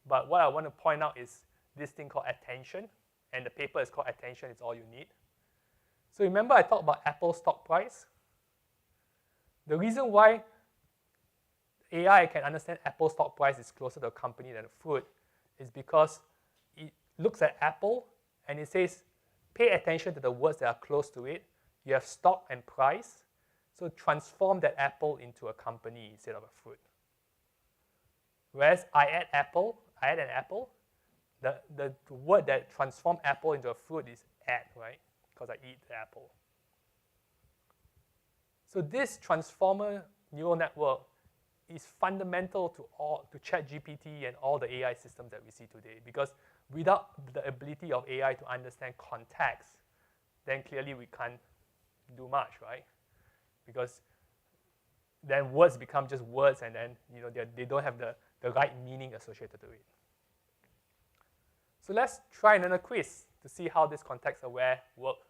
But what I want to point out is this thing called attention. And the paper is called Attention is All You Need. So remember I talked about Apple stock price? The reason why AI can understand Apple stock price is closer to a company than a fruit is because it looks at Apple and it says, pay attention to the words that are close to it. You have stock and price. So transform that apple into a company instead of a fruit. Whereas I add an apple, the word that transforms apple into a fruit is add, right? Because I eat the apple. So this transformer neural network is fundamental to ChatGPT and all the AI systems that we see today, because without the ability of AI to understand context, then clearly we can't do much, right? Because then words become just words, and then they don't have the right meaning associated to it. So let's try another quiz to see how this context-aware works.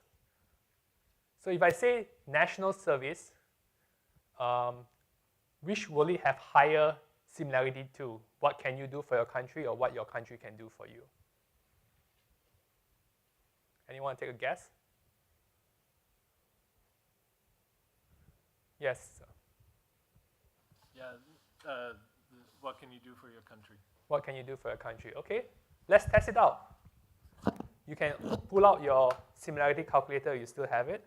So if I say national service, which will it have higher similarity to? What can you do for your country, or what your country can do for you? Anyone take a guess? Yes. Sir. Yeah, what can you do for your country? What can you do for your country? Okay, let's test it out. You can pull out your similarity calculator, you still have it.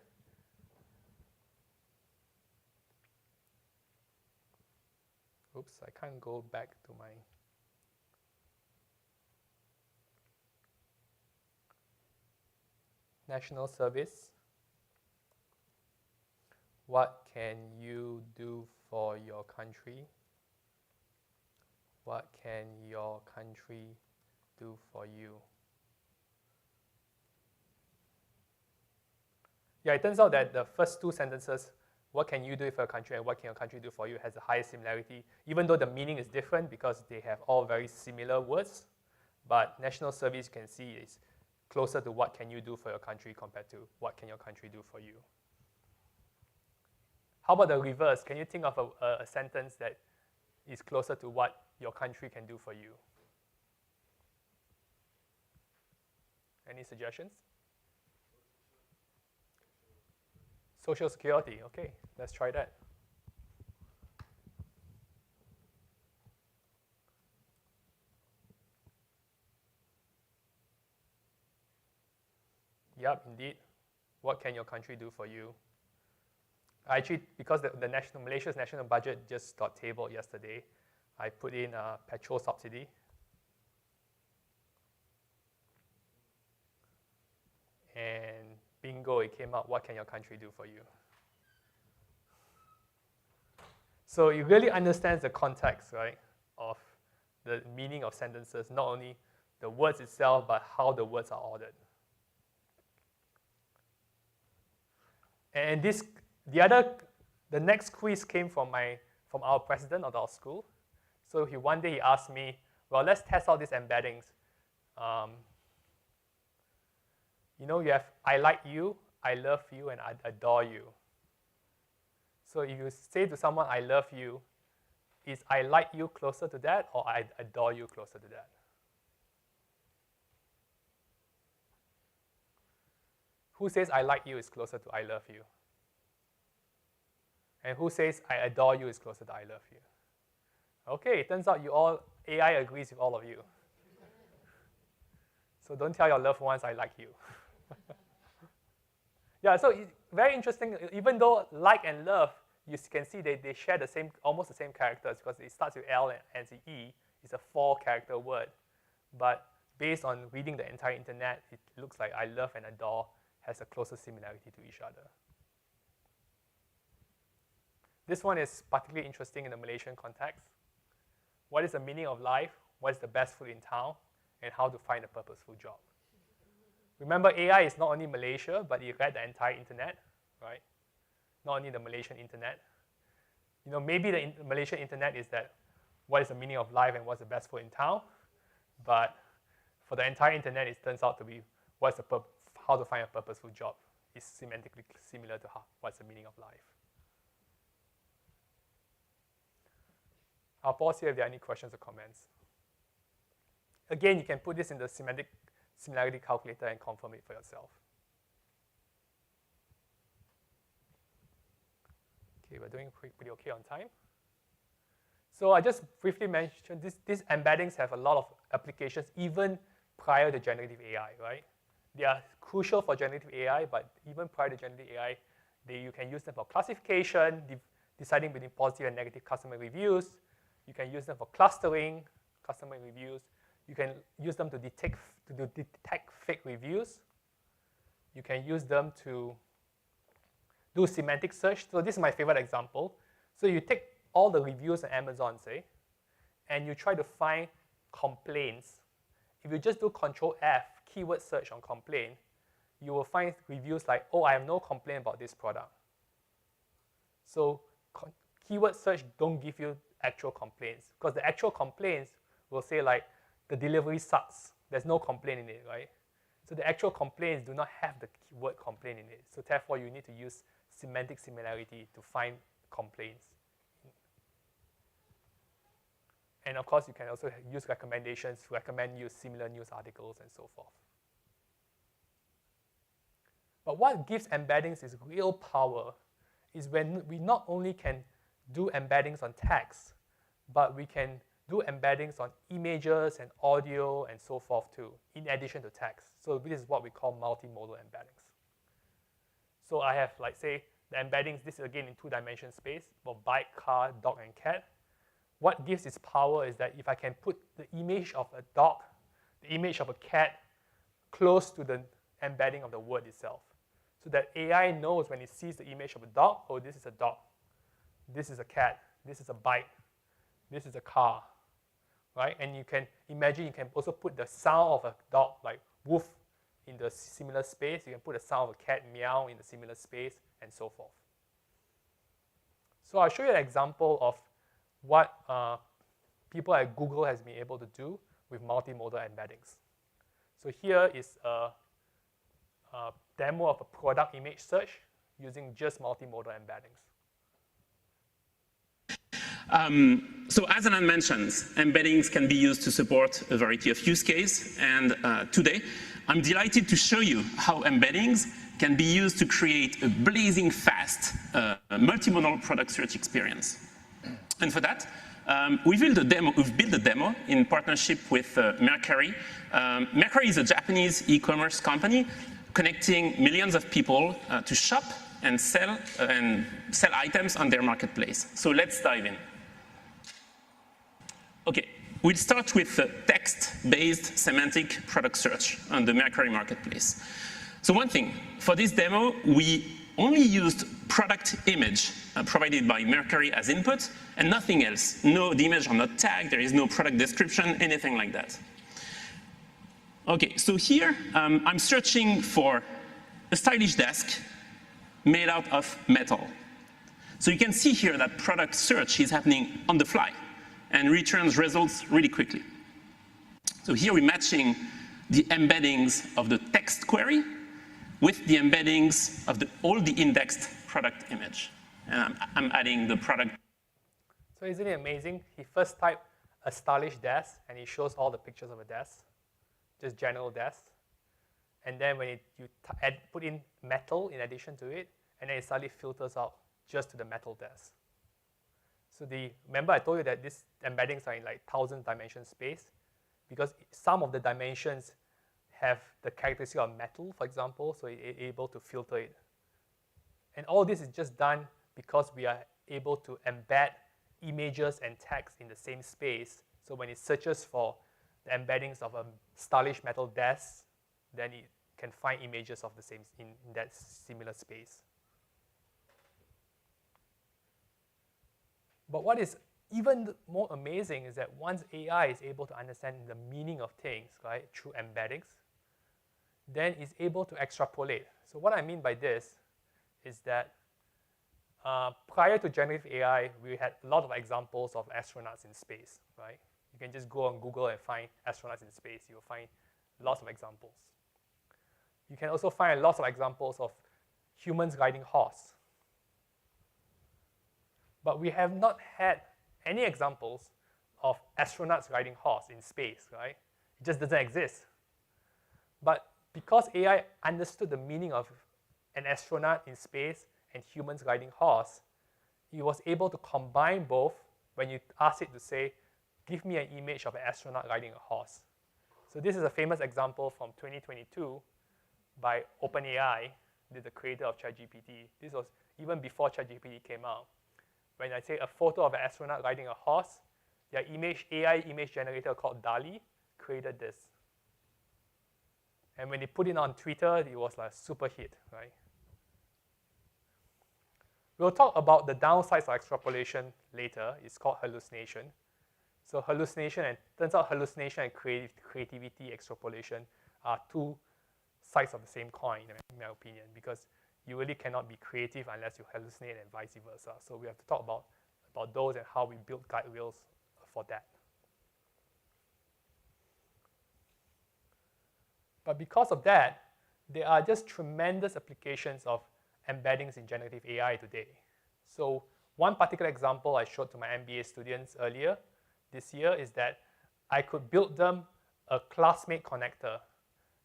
Oops, I can't go back to my... National service. What can you do for your country? What can your country do for you? Yeah, it turns out that the first two sentences, what can you do for your country and what can your country do for you, has the highest similarity, even though the meaning is different because they have all very similar words. But national service, you can see, is closer to what can you do for your country compared to what can your country do for you. How about the reverse? Can you think of a sentence that is closer to what your country can do for you? Any suggestions? Social Security. Okay, let's try that. Yep, indeed. What can your country do for you? Actually, because Malaysia's national budget just got tabled yesterday, I put in a petrol subsidy. And bingo, it came out, what can your country do for you? So it really understands the context, right, of the meaning of sentences, not only the words itself, but how the words are ordered. And the next quiz came from our president of our school. So one day he asked me, well, let's test out these embeddings. You have I like you, I love you, and I adore you. So if you say to someone, I love you, is I like you closer to that, or I adore you closer to that? Who says I like you is closer to I love you? And who says I adore you is closer to I love you? Okay, it turns out AI agrees with all of you. So don't tell your loved ones I like you. Yeah, so it's very interesting. Even though like and love, you can see they share the same, almost the same characters, because it starts with L and ends with E. It's a 4-character word. But based on reading the entire internet, it looks like I love and adore has a closer similarity to each other. This one is particularly interesting in the Malaysian context. What is the meaning of life? What is the best food in town? And how to find a purposeful job. Remember, AI is not only Malaysia, but it read the entire internet, right? Not only the Malaysian internet. You know, maybe the Malaysian internet is that what is the meaning of life and what's the best food in town, but for the entire internet, it turns out to be how to find a purposeful job is semantically similar to what's the meaning of life. I'll pause here if there are any questions or comments. Again, you can put this in the semantic similarity calculator and confirm it for yourself. Okay, we're doing pretty okay on time. So I just briefly mentioned these embeddings have a lot of applications even prior to generative AI, right? They are crucial for generative AI, but even prior to generative AI, you can use them for classification, deciding between positive and negative customer reviews. You can use them for clustering, customer reviews. You can use them to detect fake reviews. You can use them to do semantic search. So this is my favorite example. So you take all the reviews on Amazon, say, and you try to find complaints. If you just do Control F, keyword search on complaint, you will find reviews like, oh, I have no complaint about this product. So keyword search don't give you actual complaints, because the actual complaints will say like, the delivery sucks. There's no complaint in it, right? So the actual complaints do not have the keyword complaint in it. So therefore, you need to use semantic similarity to find complaints. And of course, you can also use recommendations to recommend you similar news articles and so forth. But what gives embeddings its real power is when we not only can do embeddings on text, but we can do embeddings on images and audio and so forth too, in addition to text. So this is what we call multimodal embeddings. So I have, like, say, the embeddings, this is again in 2-dimension space, for bike, car, dog, and cat. What gives its power is that if I can put the image of a dog, the image of a cat, close to the embedding of the word itself, so that AI knows when it sees the image of a dog, oh, this is a dog, this is a cat, this is a bike, this is a car, right? And you can imagine you can also put the sound of a dog, like woof, in the similar space. You can put the sound of a cat, meow, in the similar space, and so forth. So I'll show you an example of what people at Google has been able to do with multimodal embeddings. So here is a demo of a product image search using just multimodal embeddings. So as Anand mentioned, embeddings can be used to support a variety of use cases. And today, I'm delighted to show you how embeddings can be used to create a blazing fast multimodal product search experience. And for that, we've built a demo in partnership with Mercari. Mercari is a Japanese e-commerce company connecting millions of people to shop and sell items on their marketplace. So let's dive in. Okay, we'll start with text-based semantic product search on the Mercari marketplace. So one thing, for this demo, we only used product image provided by Mercari as input and nothing else. No, the image are not tagged, there is no product description, anything like that. Okay, so here I'm searching for a stylish desk made out of metal. So you can see here that product search is happening on the fly and returns results really quickly. So here we're matching the embeddings of the text query with the embeddings of all the indexed product image. And I'm adding the product. So isn't it amazing? He first typed a stylish desk, and he shows all the pictures of a desk, just general desk. And then when you put in metal in addition to it, and then it suddenly filters out just to the metal desk. So remember I told you that these embeddings are in like 1,000 dimension space, because some of the dimensions have the characteristic of metal, for example, so it's able to filter it. And all this is just done because we are able to embed images and text in the same space. So when it searches for the embeddings of a stylish metal desk, then it can find images of the same in that similar space. But what is even more amazing is that once AI is able to understand the meaning of things, right, through embeddings, then it's able to extrapolate. So what I mean by this is that prior to generative AI, we had a lot of examples of astronauts in space, right? You can just go on Google and find astronauts in space. You'll find lots of examples. You can also find lots of examples of humans riding horse. But we have not had any examples of astronauts riding horse in space, right? It just doesn't exist. But because AI understood the meaning of an astronaut in space and humans riding horse, it was able to combine both when you ask it to say, give me an image of an astronaut riding a horse. So this is a famous example from 2022 by OpenAI, the creator of ChatGPT. This was even before ChatGPT came out. When I say a photo of an astronaut riding a horse, their AI image generator called DALL-E created this. And when they put it on Twitter, it was like a super hit, right? We'll talk about the downsides of extrapolation later. It's called hallucination. So hallucination, and turns out hallucination and creativity extrapolation are two sides of the same coin, in my opinion, because you really cannot be creative unless you hallucinate and vice versa. So we have to talk about those and how we build guide rails for that. But because of that, there are just tremendous applications of embeddings in generative AI today. So one particular example I showed to my MBA students earlier this year is that I could build them a classmate connector.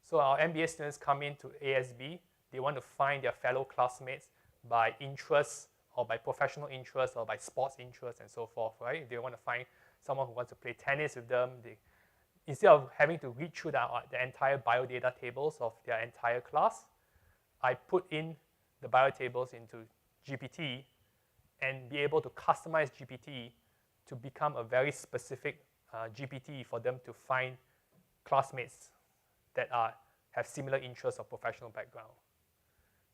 So our MBA students come into ASB, they want to find their fellow classmates by interest or by professional interest or by sports interest and so forth, right? If they want to find someone who wants to play tennis with them, instead of having to read through the entire biodata tables of their entire class, I put in the biotables into GPT and be able to customize GPT to become a very specific GPT for them to find classmates that have similar interests or professional background.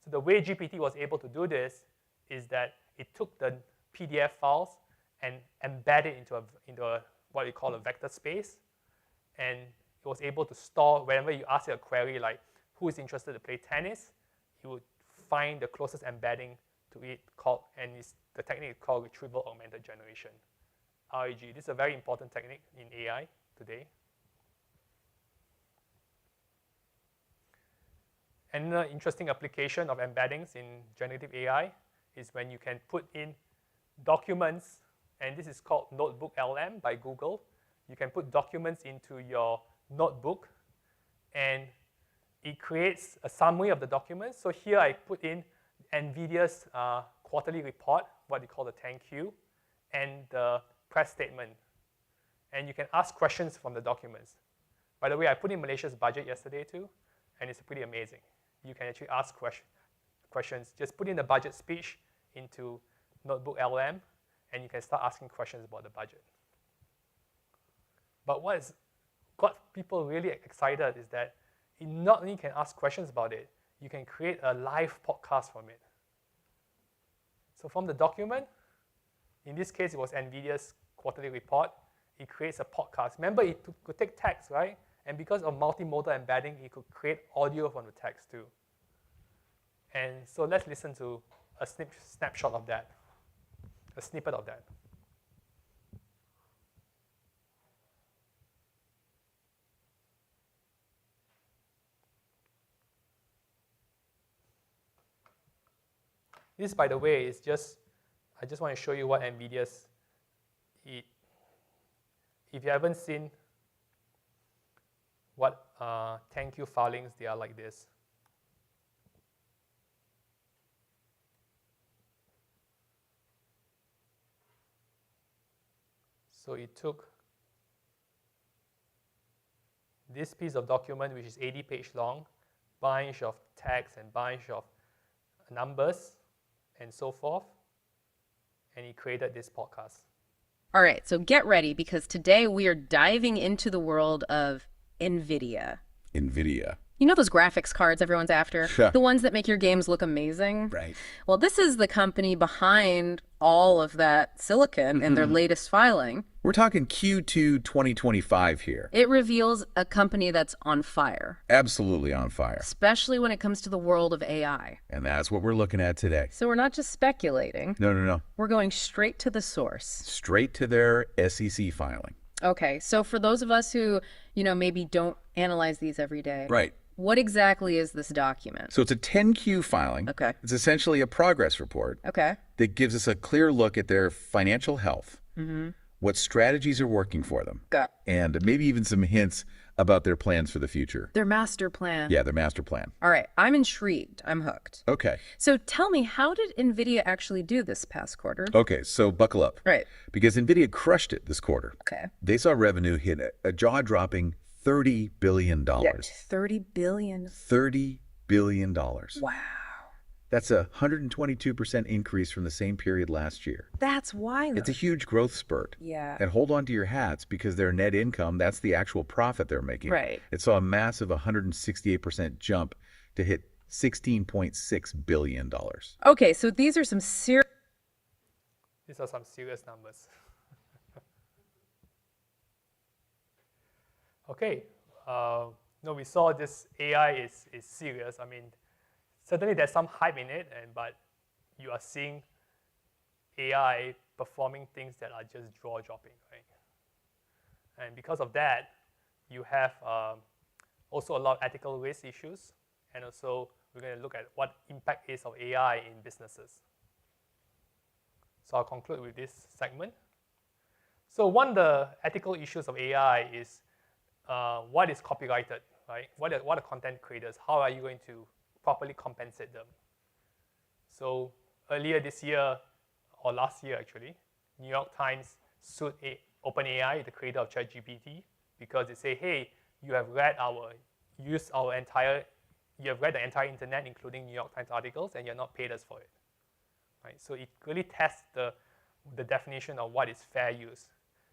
So the way GPT was able to do this is that it took the PDF files and embedded into what we call a vector space, and it was able to store, whenever you ask it a query like, who is interested to play tennis, it would find the closest embedding to it and the technique is called retrieval augmented generation, RAG. This is a very important technique in AI today. Another interesting application of embeddings in generative AI is when you can put in documents, and this is called Notebook LM by Google. You can put documents into your notebook, and it creates a summary of the documents. So here I put in NVIDIA's quarterly report, what they call the 10Q, and the press statement. And you can ask questions from the documents. By the way, I put in Malaysia's budget yesterday too, and it's pretty amazing. You can actually ask questions. Just put in the budget speech into Notebook LM, and you can start asking questions about the budget. But what got people really excited is that you not only can ask questions about it, you can create a live podcast from it. So from the document, in this case, it was NVIDIA's quarterly report. It creates a podcast. Remember, it could take text, right? And because of multimodal embedding, it could create audio from the text too. And so let's listen to a snapshot of that, a snippet of that. This, by the way, is just I just want to show you what NVIDIA's, if you haven't seen what thank you filings, they are like this. So it took this piece of document, which is 80 pages long, bunch of text and bunch of numbers and so forth, and he created this podcast. All right, so get ready because today we are diving into the world of NVIDIA. NVIDIA. You know those graphics cards everyone's after? Yeah. The ones that make your games look amazing? Right. Well, this is the company behind all of that silicon and their latest filing. We're talking Q2 2025 here. It reveals a company that's on fire. Absolutely on fire. Especially when it comes to the world of AI. And that's what we're looking at today. So we're not just speculating. No. We're going straight to the source. Straight to their SEC filing. Okay, so for those of us who, maybe don't analyze these every day. Right. What exactly is this document? So it's a 10Q filing. Okay. It's essentially a progress report. Okay. That gives us a clear look at their financial health, what strategies are working for them, and maybe even some hints about their plans for the future. Their master plan. Yeah, their master plan. All right, I'm intrigued. I'm hooked. Okay. So tell me, how did NVIDIA actually do this past quarter? Okay, so buckle up. Right. Because NVIDIA crushed it this quarter. Okay. They saw revenue hit a jaw-dropping $30 billion. Yeah, $30 billion. $30 billion. Wow. That's a 122% increase from the same period last year. That's wild. It's a huge growth spurt. Yeah. And hold on to your hats because their net income, that's the actual profit they're making. Right. It saw a massive 168% jump to hit $16.6 billion. Okay, so these are some serious... These are some serious numbers. Okay, we saw this AI is serious. I mean, certainly there's some hype in it, but you are seeing AI performing things that are just jaw-dropping, right? And because of that, you have also a lot of ethical risk issues, and also we're going to look at what impact is of AI in businesses. So I'll conclude with this segment. So one of the ethical issues of AI is what is copyrighted, right? What are content creators? How are you going to properly compensate them? So earlier this year, or last year actually, New York Times sued OpenAI, the creator of ChatGPT, because they say, hey, you have read the entire internet, including New York Times articles, and you're not paid us for it. Right? So it really tests the definition of what is fair use.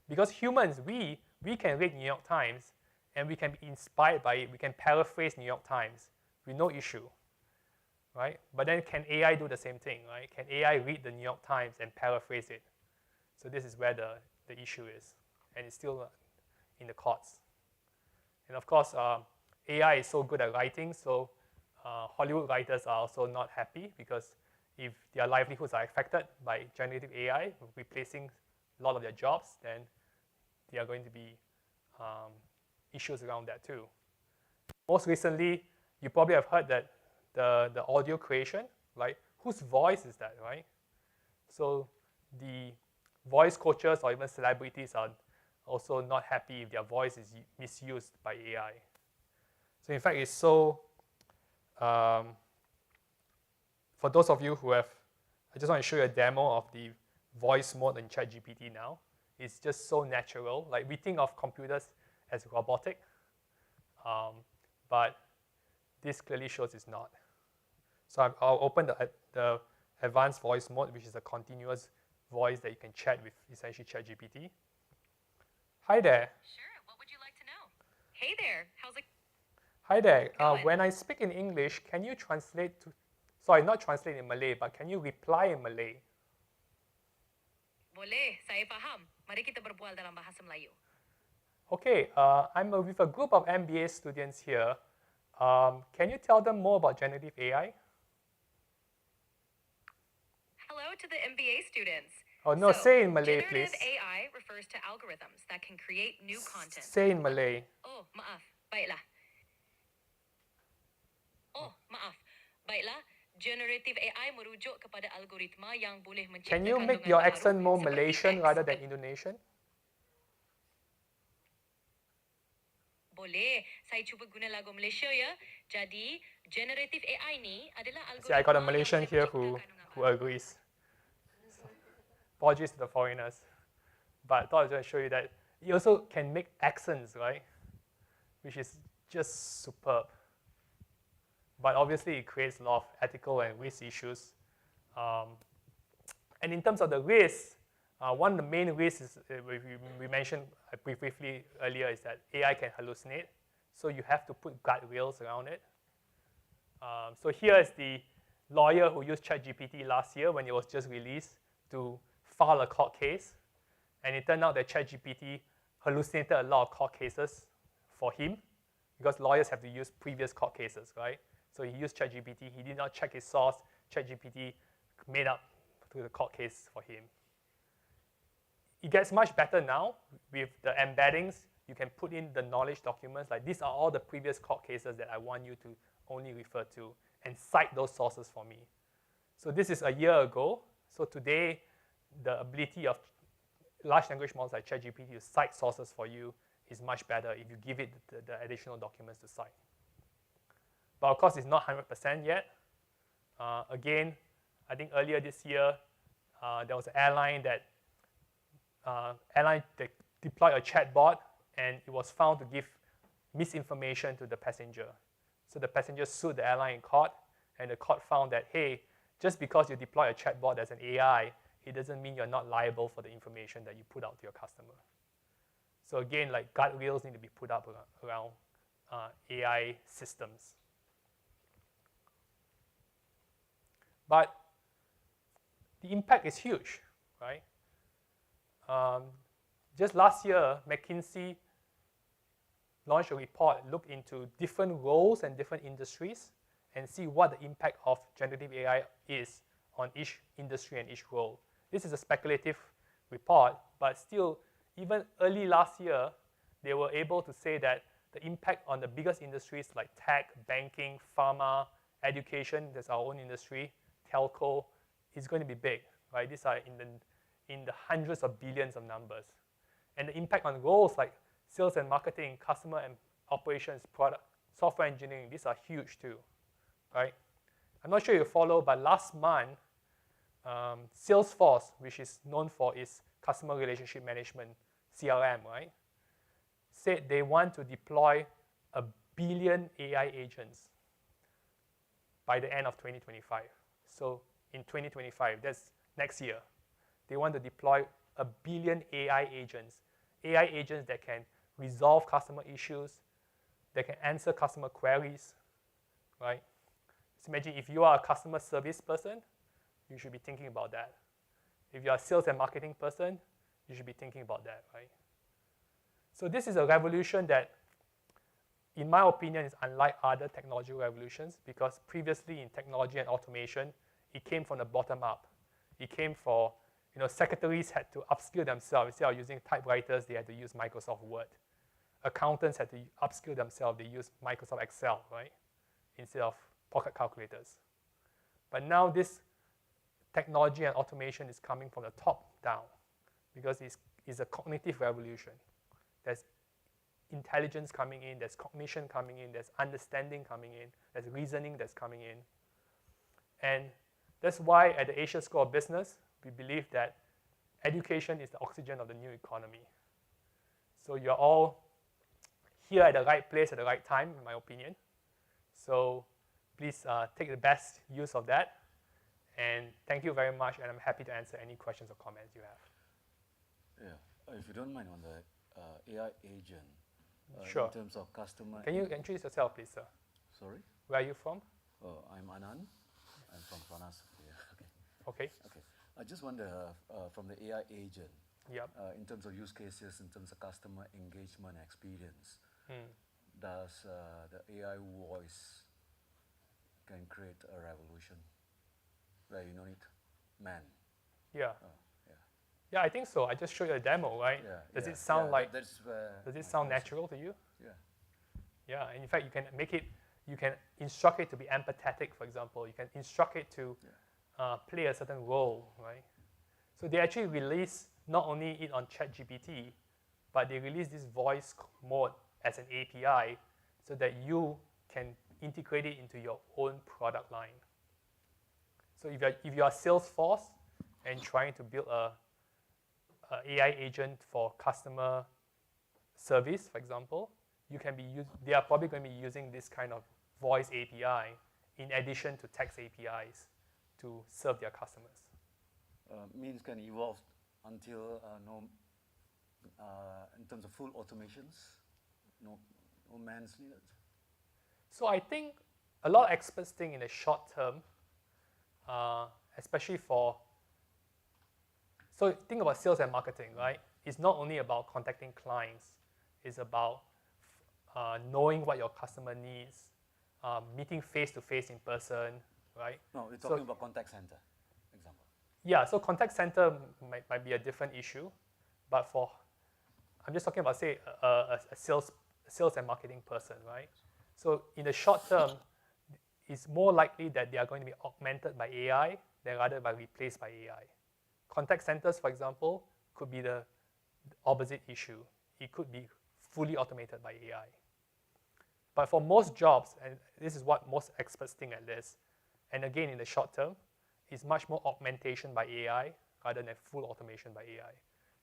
Because humans, we can read New York Times, and we can be inspired by it. We can paraphrase New York Times with no issue, right? But then can AI do the same thing, right? Can AI read the New York Times and paraphrase it? So this is where the issue is, and it's still in the courts. And of course, AI is so good at writing, so Hollywood writers are also not happy because if their livelihoods are affected by generative AI replacing a lot of their jobs, then there are going to be issues around that too. Most recently, you probably have heard that the audio creation, right? Whose voice is that, right? So the voice coaches or even celebrities are also not happy if their voice is misused by AI. So in fact, it's so, for those of you who have, I just want to show you a demo of the voice mode in ChatGPT now. It's just so natural. Like we think of computers as robotic, but this clearly shows it's not. So I'll open the advanced voice mode, which is a continuous voice that you can chat with, essentially ChatGPT. Hi there. Sure, what would you like to know? Hey there, how's it? Hi there. When I speak in English, can you translate to, sorry, not translate in Malay, but can you reply in Malay? Boleh, saya faham. Mari kita berbual dalam bahasa Melayu. Okay, I'm with a group of MBA students here. Can you tell them more about generative AI? Hello to the MBA students. Oh no, say in Malay, please. Generative AI refers to algorithms that can create new content. Say in Malay. Oh, maaf. Baiklah. Oh, maaf. Baiklah. generative AI merujuk kepada algoritma yang boleh menciptakan Can you make your accent more Malaysian rather than Indonesian? Boleh. Saya cuba guna lagu Malaysia ya. Jadi, generative AI ni adalah algoritma. See, I got a Malaysian here who agrees. Apologies to the foreigners. But I thought I'd just show you that it also can make accents, right? Which is just superb. But obviously, it creates a lot of ethical and risk issues. And in terms of the risks, one of the main risks is, we mentioned briefly earlier, is that AI can hallucinate. So you have to put guardrails around it. So here is the lawyer who used ChatGPT last year when it was just released to file a court case. And it turned out that ChatGPT hallucinated a lot of court cases for him, because lawyers have to use previous court cases, right? So he used ChatGPT. He did not check his source. ChatGPT made up to the court case for him. It gets much better now with the embeddings. You can put in the knowledge documents, like these are all the previous court cases that I want you to only refer to, and cite those sources for me. So this is a year ago. So today, the ability of large language models like ChatGPT to cite sources for you is much better if you give it the additional documents to cite. But of course, it's not 100% yet. Again, I think earlier this year, there was an airline that deployed a chatbot, and it was found to give misinformation to the passenger. So the passenger sued the airline in court, and the court found that, hey, just because you deploy a chatbot as an AI, it doesn't mean you're not liable for the information that you put out to your customer. So again, like guardrails need to be put up around AI systems. But the impact is huge, right? Just last year, McKinsey launched a report, looked into different roles and different industries, and see what the impact of generative AI is on each industry and each role. This is a speculative report, but still, even early last year, they were able to say that the impact on the biggest industries like tech, banking, pharma, education, that's our own industry, telco, is going to be big, right? These are in the hundreds of billions of numbers. And the impact on roles like sales and marketing, customer and operations, product, software engineering, these are huge too, right? I'm not sure you follow, but last month, Salesforce, which is known for its customer relationship management, CRM, right, said they want to deploy 1 billion AI agents by the end of 2025. So in 2025, that's next year, they want to deploy 1 billion AI agents that can resolve customer issues, that can answer customer queries, right? So imagine if you are a customer service person, you should be thinking about that. If you are a sales and marketing person, you should be thinking about that, right? So this is a revolution that, in my opinion, is unlike other technological revolutions, because previously in technology and automation, it came from the bottom up. It came for, secretaries had to upskill themselves. Instead of using typewriters, they had to use Microsoft Word. Accountants had to upskill themselves. They used Microsoft Excel, right, instead of pocket calculators. But now this technology and automation is coming from the top down, because it's a cognitive revolution. There's intelligence coming in, there's cognition coming in, there's understanding coming in, there's reasoning that's coming in. And that's why at the Asia School of Business, we believe that education is the oxygen of the new economy. So you're all here at the right place at the right time, in my opinion. So please take the best use of that. And thank you very much, and I'm happy to answer any questions or comments you have. Yeah, if you don't mind, on the AI agent, sure. In terms of customer... Can you introduce yourself, please, sir? Sorry? Where are you from? I'm Anand. I'm from Pranas. Yeah, okay. Okay. I just wonder, from the AI agent, yep. In terms of use cases, in terms of customer engagement experience, does the AI voice can create a revolution where you don't need man? Yeah. Yeah, I think so. I just showed you a demo, right? Yeah, does it sound like? Does it sound natural to you? Yeah. Yeah, and in fact, you can make it. You can instruct it to be empathetic, for example. You can instruct it to play a certain role, right? So they actually release not only it on ChatGPT, but they release this voice mode as an API so that you can integrate it into your own product line. So if you are Salesforce and trying to build a AI agent for customer service, for example, they are probably going to be using this kind of voice API in addition to text APIs to serve their customers. Means can evolve until in terms of full automations, no man's needed. So I think a lot of experts think in the short term, especially so think about sales and marketing, right? It's not only about contacting clients. It's about knowing what your customer needs, meeting face-to-face in person, right? No, we're talking about contact center, example. Yeah, so contact center might be a different issue, but I'm just talking about, say, a sales and marketing person, right? So in the short term, it's more likely that they are going to be augmented by AI than rather by replaced by AI. Contact centers, for example, could be the opposite issue. It could be fully automated by AI. But for most jobs, and this is what most experts think at this, and again in the short term, it's much more augmentation by AI rather than full automation by AI.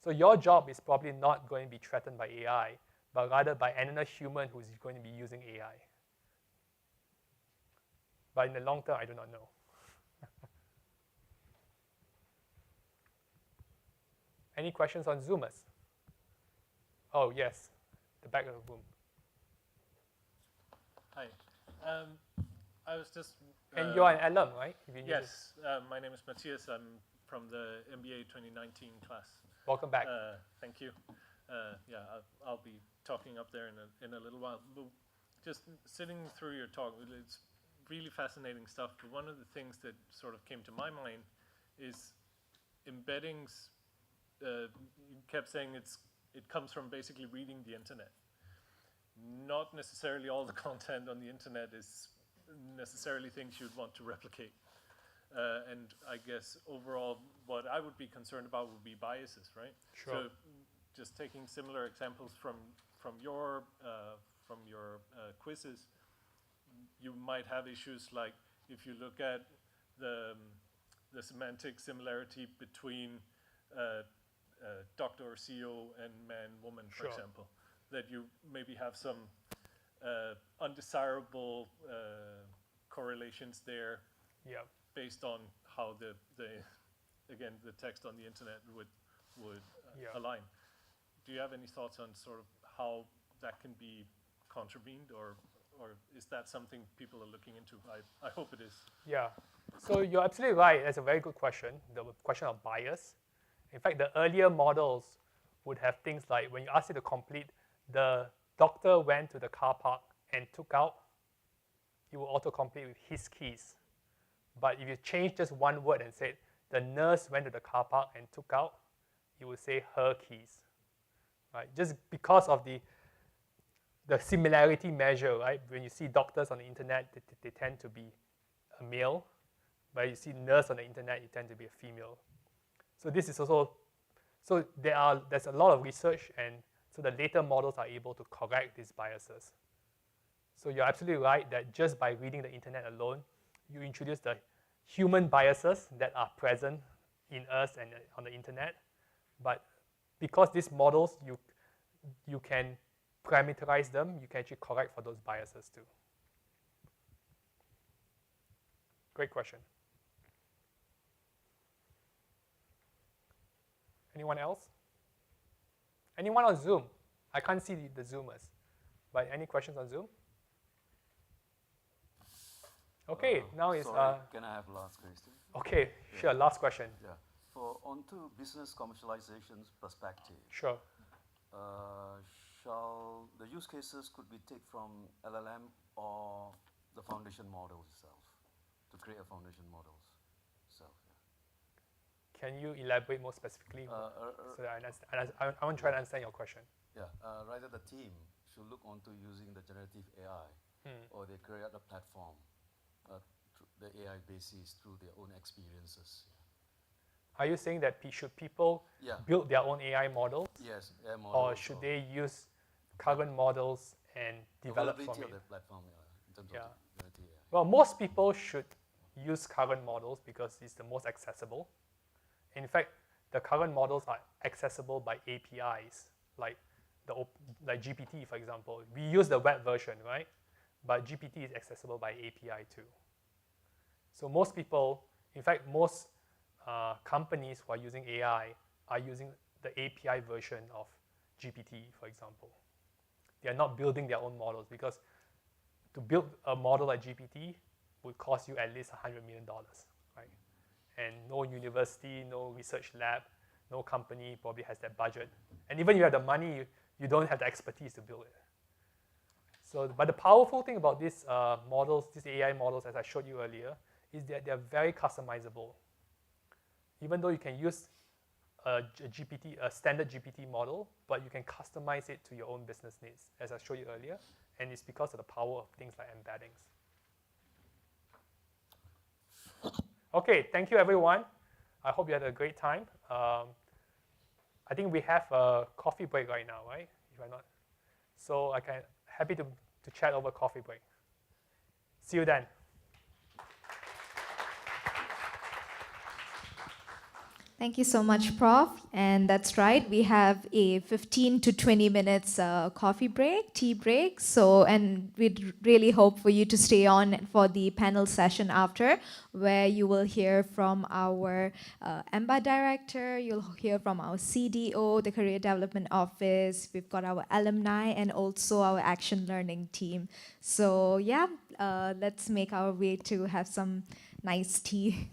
So your job is probably not going to be threatened by AI, but rather by another human who is going to be using AI. But in the long term, I do not know. Any questions on Zoomers? Oh, yes, the back of the room. Hi. I was just... and you're an alum, right? Yes, my name is Matthias. I'm from the MBA 2019 class. Welcome back. Thank you. Yeah, I'll be talking up there in a little while. But just sitting through your talk, it's really fascinating stuff. But one of the things that sort of came to my mind is embeddings. You kept saying it comes from basically reading the internet. Not necessarily all the content on the internet is necessarily things you'd want to replicate. And I guess overall, what I would be concerned about would be biases, right? Sure. So just taking similar examples from your quizzes, you might have issues like if you look at the semantic similarity between doctor or CEO and man, woman, for example, that you maybe have some undesirable correlations there based on how the text on the internet would align. Do you have any thoughts on sort of how that can be contravened, or is that something people are looking into? I hope it is. Yeah. So you're absolutely right. That's a very good question, the question of bias. In fact, the earlier models would have things like when you ask it to complete, the doctor went to the car park and took out, it will auto-complete with his keys. But if you change just one word and said, the nurse went to the car park and took out, it will say her keys. Right? Just because of the similarity measure, right? When you see doctors on the internet, they tend to be a male. But you see nurse on the internet, you tend to be a female. So this is also, so there's a lot of research, and so the later models are able to correct these biases. So you're absolutely right that just by reading the internet alone, you introduce the human biases that are present in us and on the internet. But because these models, you can parameterize them, you can actually correct for those biases too. Great question. Anyone else? Anyone on Zoom? I can't see the Zoomers, but any questions on Zoom? Okay, now it's... Sorry, can I have last question? Okay, sure, last question. Yeah, onto business commercialization's perspective. Sure. Shall the use cases could be taken from LLM or the foundation model itself, to create a foundation model itself? Yeah. Can you elaborate more specifically? So that I want to try to understand your question. Yeah, rather the team should look onto using the generative AI or they create a platform, the AI basis through their own experiences. Are you saying that should people build their own AI models? Yes, AI models. Or should they use current models and develop from it? Of the platform, in terms of the AI. Well, most people should use current models because it's the most accessible. In fact, the current models are accessible by APIs, like GPT, for example. We use the web version, right? But GPT is accessible by API too. So most people, in fact, most companies who are using AI are using the API version of GPT, for example. They are not building their own models because to build a model like GPT would cost you at least $100 million, right? And no university, no research lab, no company probably has that budget. And even if you have the money, you don't have the expertise to build it. So, but the powerful thing about these models, these AI models, as I showed you earlier, is that they're very customizable. Even though you can use a standard GPT model, but you can customize it to your own business needs, as I showed you earlier. And it's because of the power of things like embeddings. Okay, thank you, everyone. I hope you had a great time. I think we have a coffee break right now, right? If I'm not, so I can happy to chat over coffee break. See you then. Thank you so much, Prof. And that's right, we have a 15 to 20 minutes coffee break, tea break. So, and we'd really hope for you to stay on for the panel session after, where you will hear from our EMBA director, you'll hear from our CDO, the Career Development Office, we've got our alumni, and also our action learning team. So yeah, let's make our way to have some nice tea.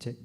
check.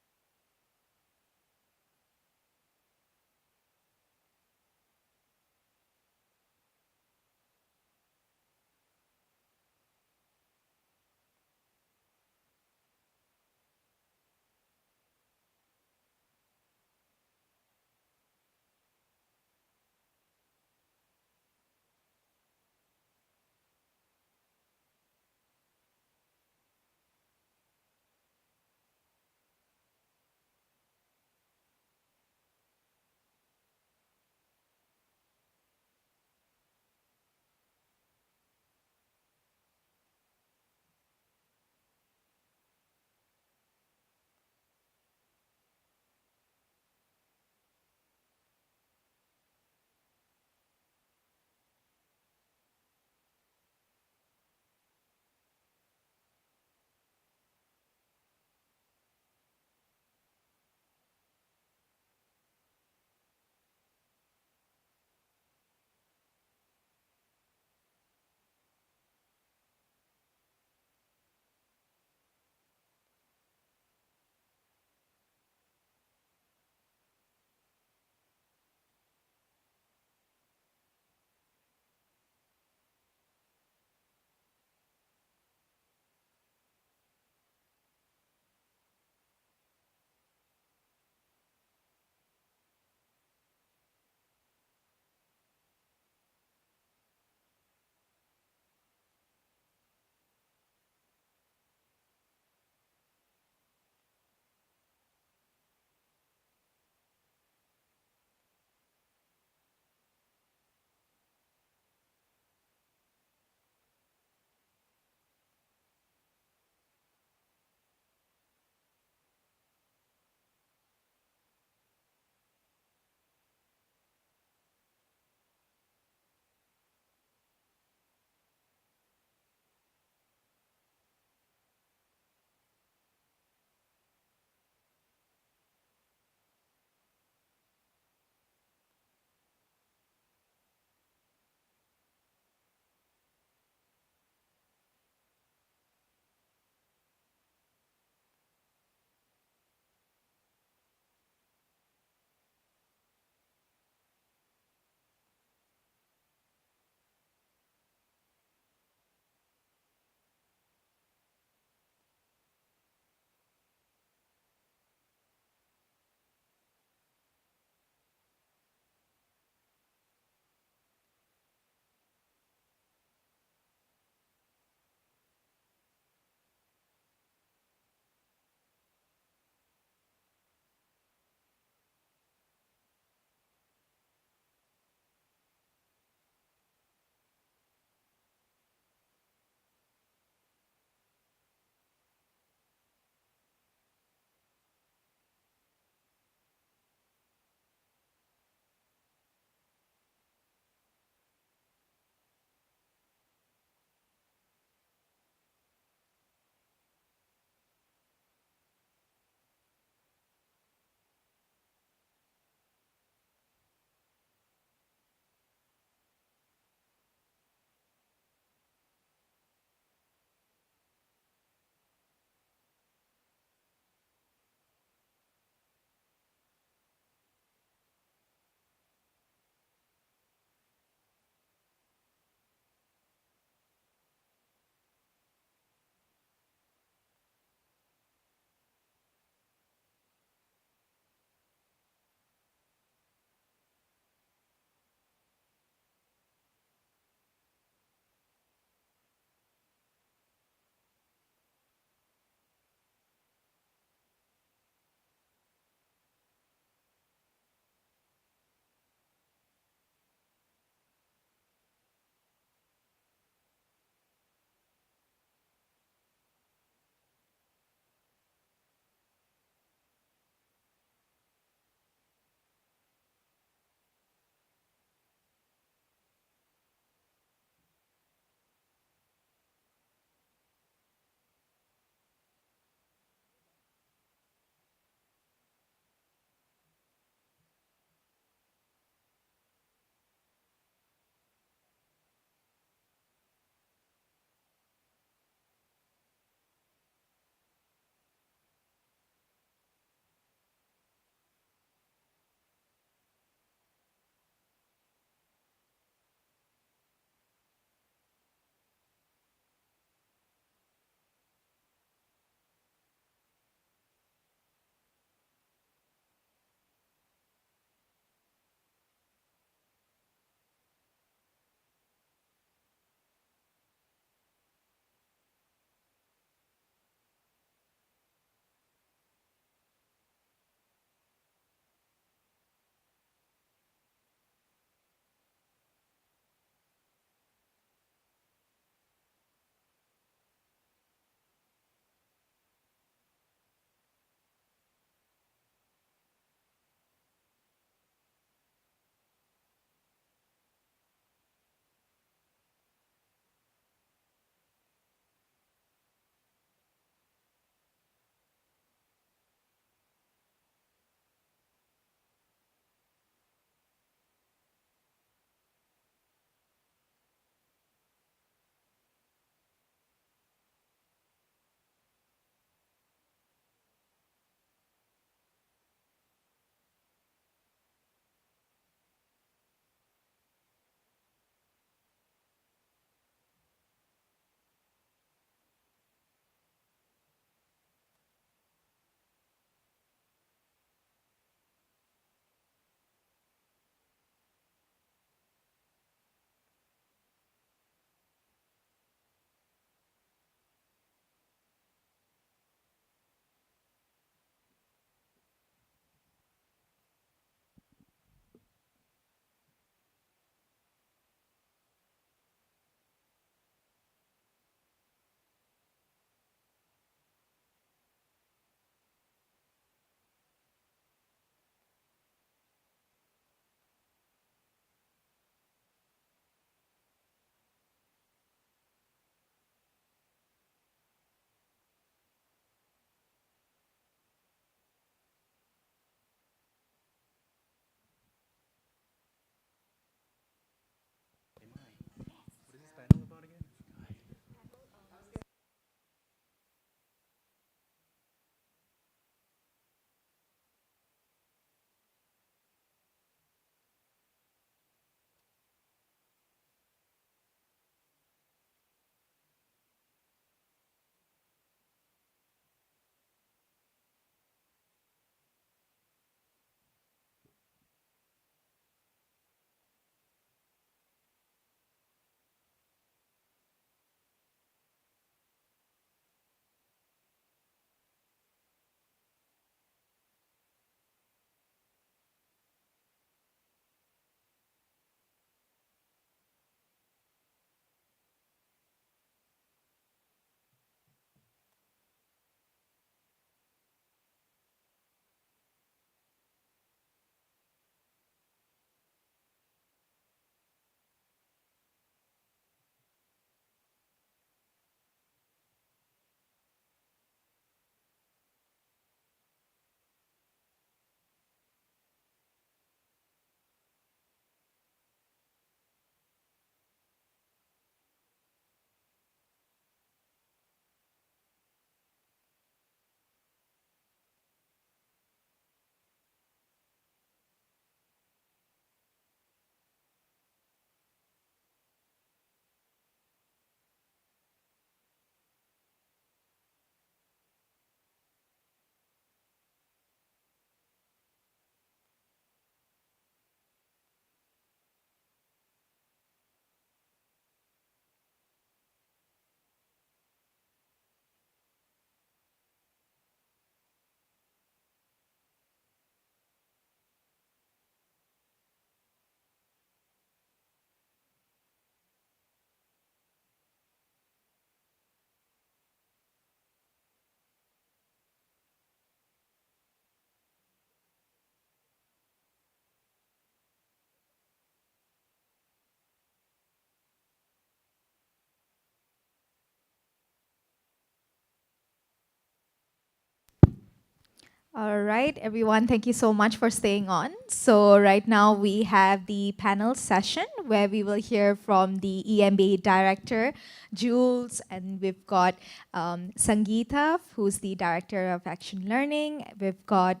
All right, everyone, thank you so much for staying on. So right now we have the panel session where we will hear from the EMBA director, Jules, and we've got Sangeeta, who's the director of action learning. We've got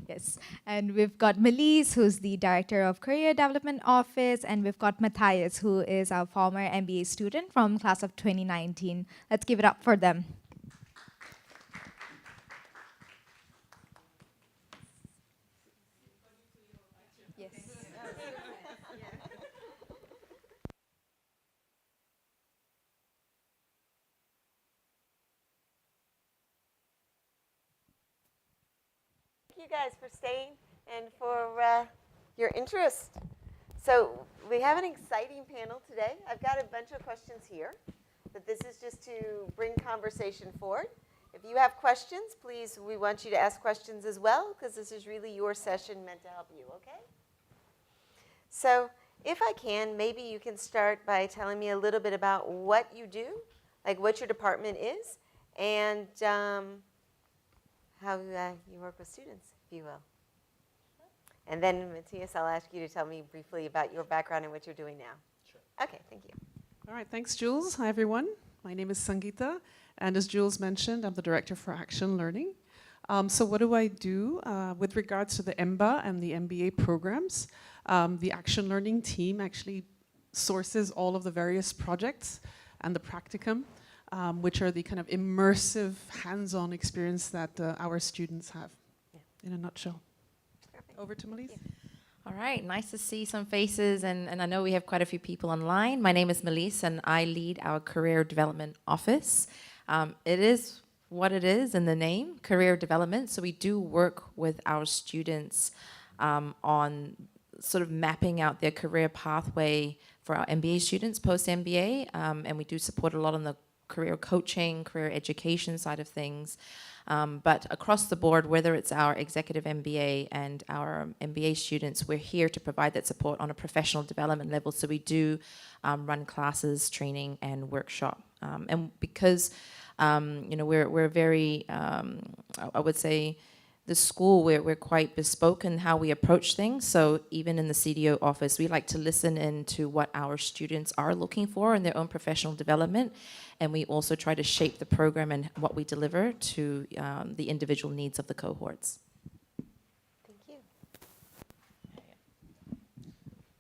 yes, and we've got Melise, who's the director of career development office, and we've got Matthias, who is our former MBA student from class of 2019. Let's give it up for them. Thank you guys for staying and for your interest. So we have an exciting panel today. I've got a bunch of questions here, but this is just to bring conversation forward. If you have questions, please, we want you to ask questions as well, because this is really your session meant to help you, okay? So if I can, maybe you can start by telling me a little bit about what you do, like what your department is, and how you work with students, if you will. And then, Matthias, I'll ask you to tell me briefly about your background and what you're doing now. Sure. Okay, thank you. All right, thanks, Jules. Hi, everyone. My name is Sangeeta, and as Jules mentioned, I'm the Director for Action Learning. So what do I do? With regards to the EMBA and the MBA programs, the Action Learning team actually sources all of the various projects and the practicum, which are the kind of immersive, hands-on experience that our students have, in a nutshell. Perfect. Over to Melise. Yeah. All right, nice to see some faces, and I know we have quite a few people online. My name is Melise, and I lead our career development office. It is what it is in the name, career development. So we do work with our students on sort of mapping out their career pathway for our MBA students, post-MBA, and we do support a lot on the career coaching, career education side of things. But across the board, whether it's our executive MBA and our MBA students, we're here to provide that support on a professional development level. So we do run classes, training, and workshop. And because you know, we're very, I would say, the school, we're quite bespoke in how we approach things. So even in the CDO office, we like to listen into what our students are looking for in their own professional development. And we also try to shape the program and what we deliver to the individual needs of the cohorts. Thank you.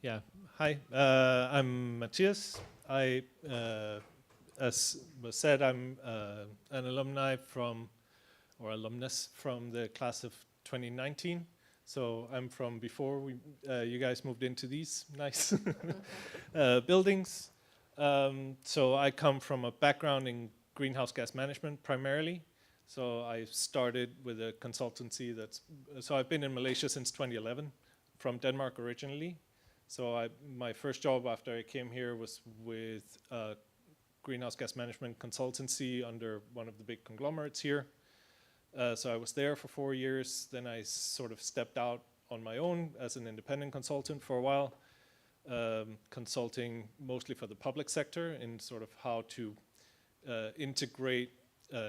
Yeah, hi, I'm Matthias. As was said, I'm an alumni from, or alumnus from the class of 2019. So I'm from before you guys moved into these nice buildings. So I come from a background in greenhouse gas management primarily. So I started with a consultancy so I've been in Malaysia since 2011, from Denmark originally. So my first job after I came here was with greenhouse gas management consultancy under one of the big conglomerates here. So I was there for 4 years. Then I sort of stepped out on my own as an independent consultant for a while, consulting mostly for the public sector in sort of how to integrate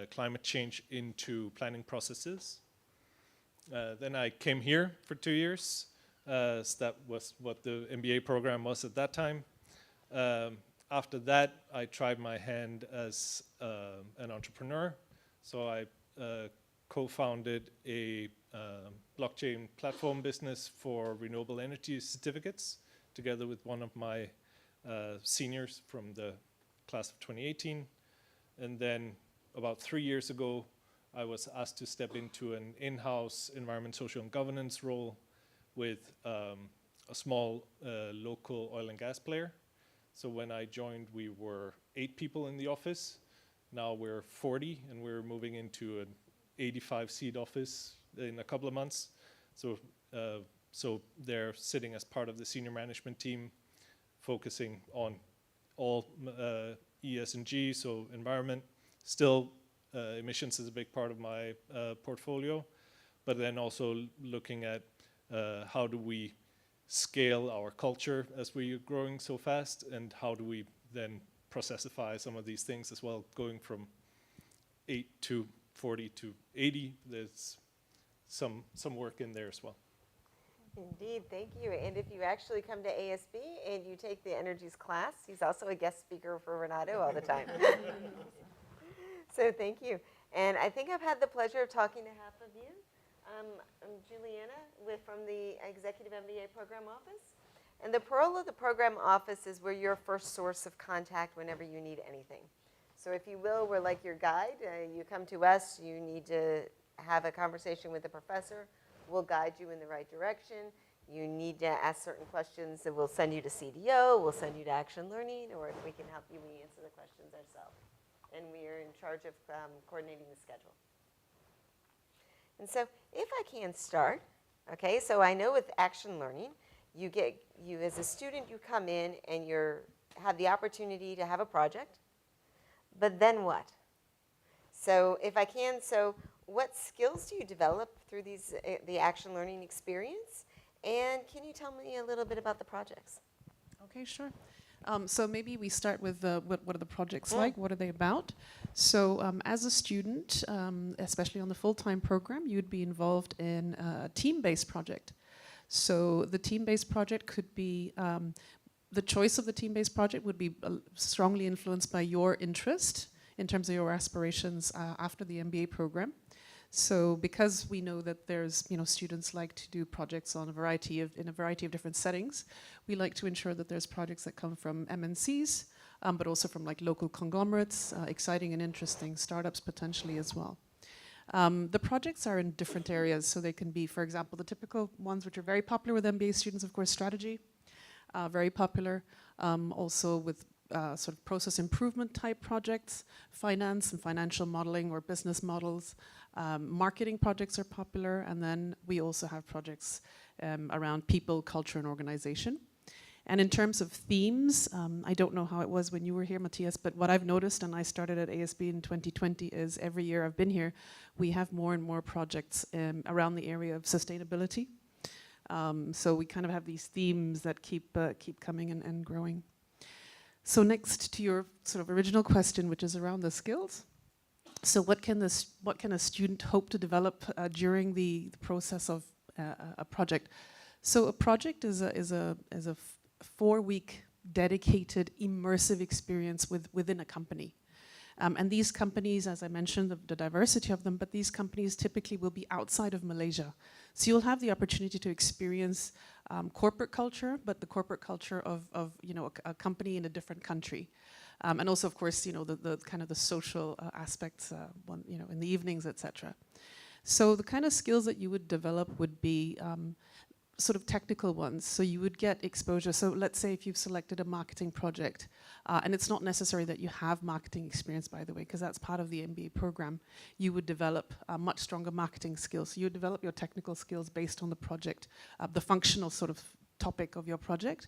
climate change into planning processes. Then I came here for 2 years. So that was what the MBA program was at that time. After that, I tried my hand as an entrepreneur. So I co-founded a blockchain platform business for renewable energy certificates, together with one of my seniors from the class of 2018. And then about 3 years ago, I was asked to step into an in-house environment, social, and governance role with a small local oil and gas player. So when I joined, we were 8 people in the office. Now we're 40, and we're moving into an 85-seat office in a couple of months. So, so they're sitting as part of the senior management team, focusing on all ES&G, so environment. Still, emissions is a big part of my portfolio, but then also looking at how do we scale our culture as we are growing so fast, and how do we then processify some of these things as well, going from 8 to 40 to 80, there's some work in there as well. Indeed, thank you. And if you actually come to ASB and you take the Energies class, he's also a guest speaker for Renato all the time. So thank you. And I think I've had the pleasure of talking to half of you. I'm Juliana from the Executive MBA Program Office. And the role of the Program Office is we're your first source of contact whenever you need anything. So if you will, we're like your guide. You come to us, you need to have a conversation with the professor. We'll guide you in the right direction. You need to ask certain questions, and we'll send you to CDO, we'll send you to Action Learning, or if we can help you, we answer the questions ourselves. And we are in charge of coordinating the schedule. And so if I can start, okay, so I know with Action Learning, you as a student, you come in and have the opportunity to have a project, but then what? So if I can, what skills do you develop through the Action Learning experience? And can you tell me a little bit about the projects? Okay, sure. So maybe we start with what are the projects like? What are they about? So as a student, especially on the full-time program, you'd be involved in a team-based project. So the team-based project could be, the choice of the team-based project would be strongly influenced by your interest in terms of your aspirations after the MBA program. So because we know that there's, students like to do projects in a variety of different settings, we like to ensure that there's projects that come from MNCs, but also from like local conglomerates, exciting and interesting startups potentially as well. The projects are in different areas, so they can be, for example, the typical ones which are very popular with MBA students, of course, strategy, very popular, also with sort of process improvement type projects, finance and financial modeling or business models. Marketing projects are popular, and then we also have projects around people, culture, and organization. And in terms of themes, I don't know how it was when you were here, Matthias, but what I've noticed, and I started at ASB in 2020, is every year I've been here, we have more and more projects around the area of sustainability. So we kind of have these themes that keep coming and growing. So next to your sort of original question, which is around the skills. So what can a student hope to develop during the process of a project? So a project is a 4-week dedicated immersive experience within a company. And these companies, as I mentioned, the diversity of them, but these companies typically will be outside of Malaysia. So you'll have the opportunity to experience corporate culture, but the corporate culture of a company in a different country. And also, of course, the kind of the social aspects, in the evenings, etc. So the kind of skills that you would develop would be sort of technical ones. So you would get exposure. So let's say if you've selected a marketing project, and it's not necessary that you have marketing experience, by the way, because that's part of the MBA program, you would develop much stronger marketing skills. So you would develop your technical skills based on the project, the functional sort of topic of your project.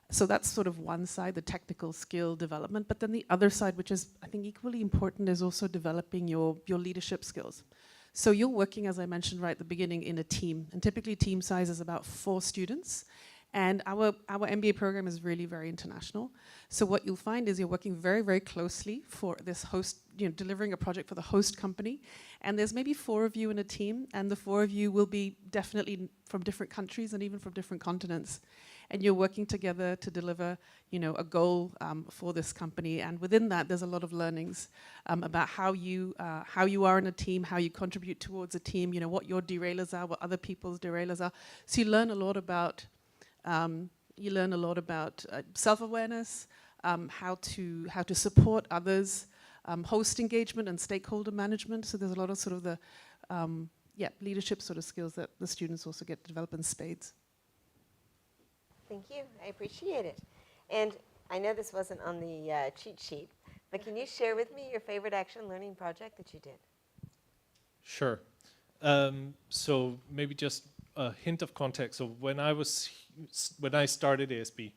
So that's sort of one side, the technical skill development. But then the other side, which is, I think, equally important, is also developing your leadership skills. So you're working, as I mentioned right at the beginning, in a team. And typically team size is about 4 students. And our MBA program is really very international. So what you'll find is you're working very, very closely for this host, delivering a project for the host company. And there's maybe 4 of you in a team, and the 4 of you will be definitely from different countries and even from different continents. And you're working together to deliver, a goal for this company. And within that, there's a lot of learnings about how you are in a team, how you contribute towards a team, what your derailers are, what other people's derailers are. So you learn a lot about self-awareness, how to support others, host engagement and stakeholder management. So there's a lot of sort of the leadership sort of skills that the students also get to develop in spades. Thank you. I appreciate it. And I know this wasn't on the cheat sheet, but can you share with me your favorite Action Learning project that you did? Sure. So maybe just a hint of context. So when I started ASB,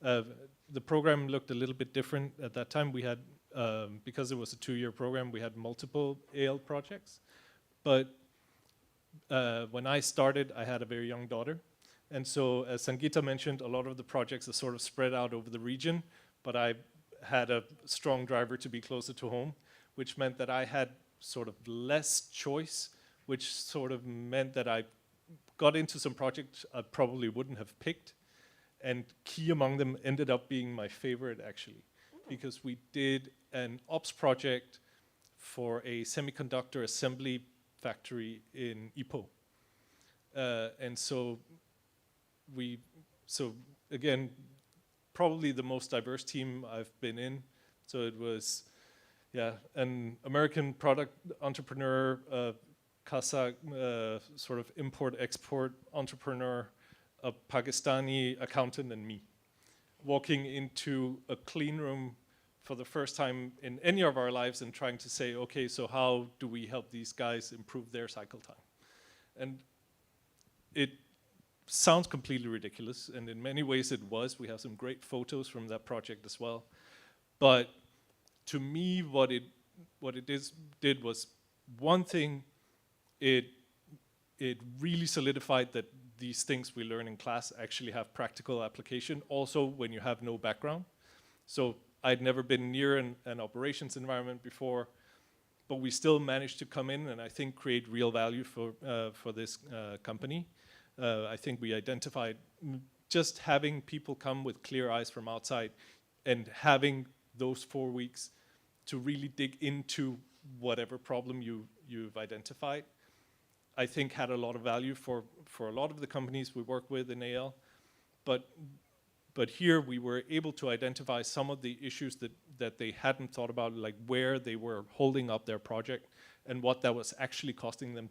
the program looked a little bit different. At that time, we had, because it was a 2-year program, we had multiple AL projects. But when I started, I had a very young daughter. And so, as Sangeeta mentioned, a lot of the projects are sort of spread out over the region, but I had a strong driver to be closer to home, which meant that I had sort of less choice, which sort of meant that I got into some projects I probably wouldn't have picked, and key among them ended up being my favorite actually, because we did an ops project for a semiconductor assembly factory in Ipoh. And so again, probably the most diverse team I've been in. So it was, an American product entrepreneur, Kazakh sort of import-export entrepreneur, a Pakistani accountant, and me, walking into a clean room for the first time in any of our lives and trying to say, okay, so how do we help these guys improve their cycle time? And it sounds completely ridiculous, and in many ways it was. We have some great photos from that project as well. But to me, what it did was, one thing, it really solidified that these things we learn in class actually have practical application, also when you have no background. So I'd never been near an operations environment before, but we still managed to come in and I think create real value for this company. I think we identified just having people come with clear eyes from outside and having those 4 weeks to really dig into whatever problem you've identified, I think had a lot of value for a lot of the companies we work with in AL. But here we were able to identify some of the issues that they hadn't thought about, like where they were holding up their project and what that was actually costing them.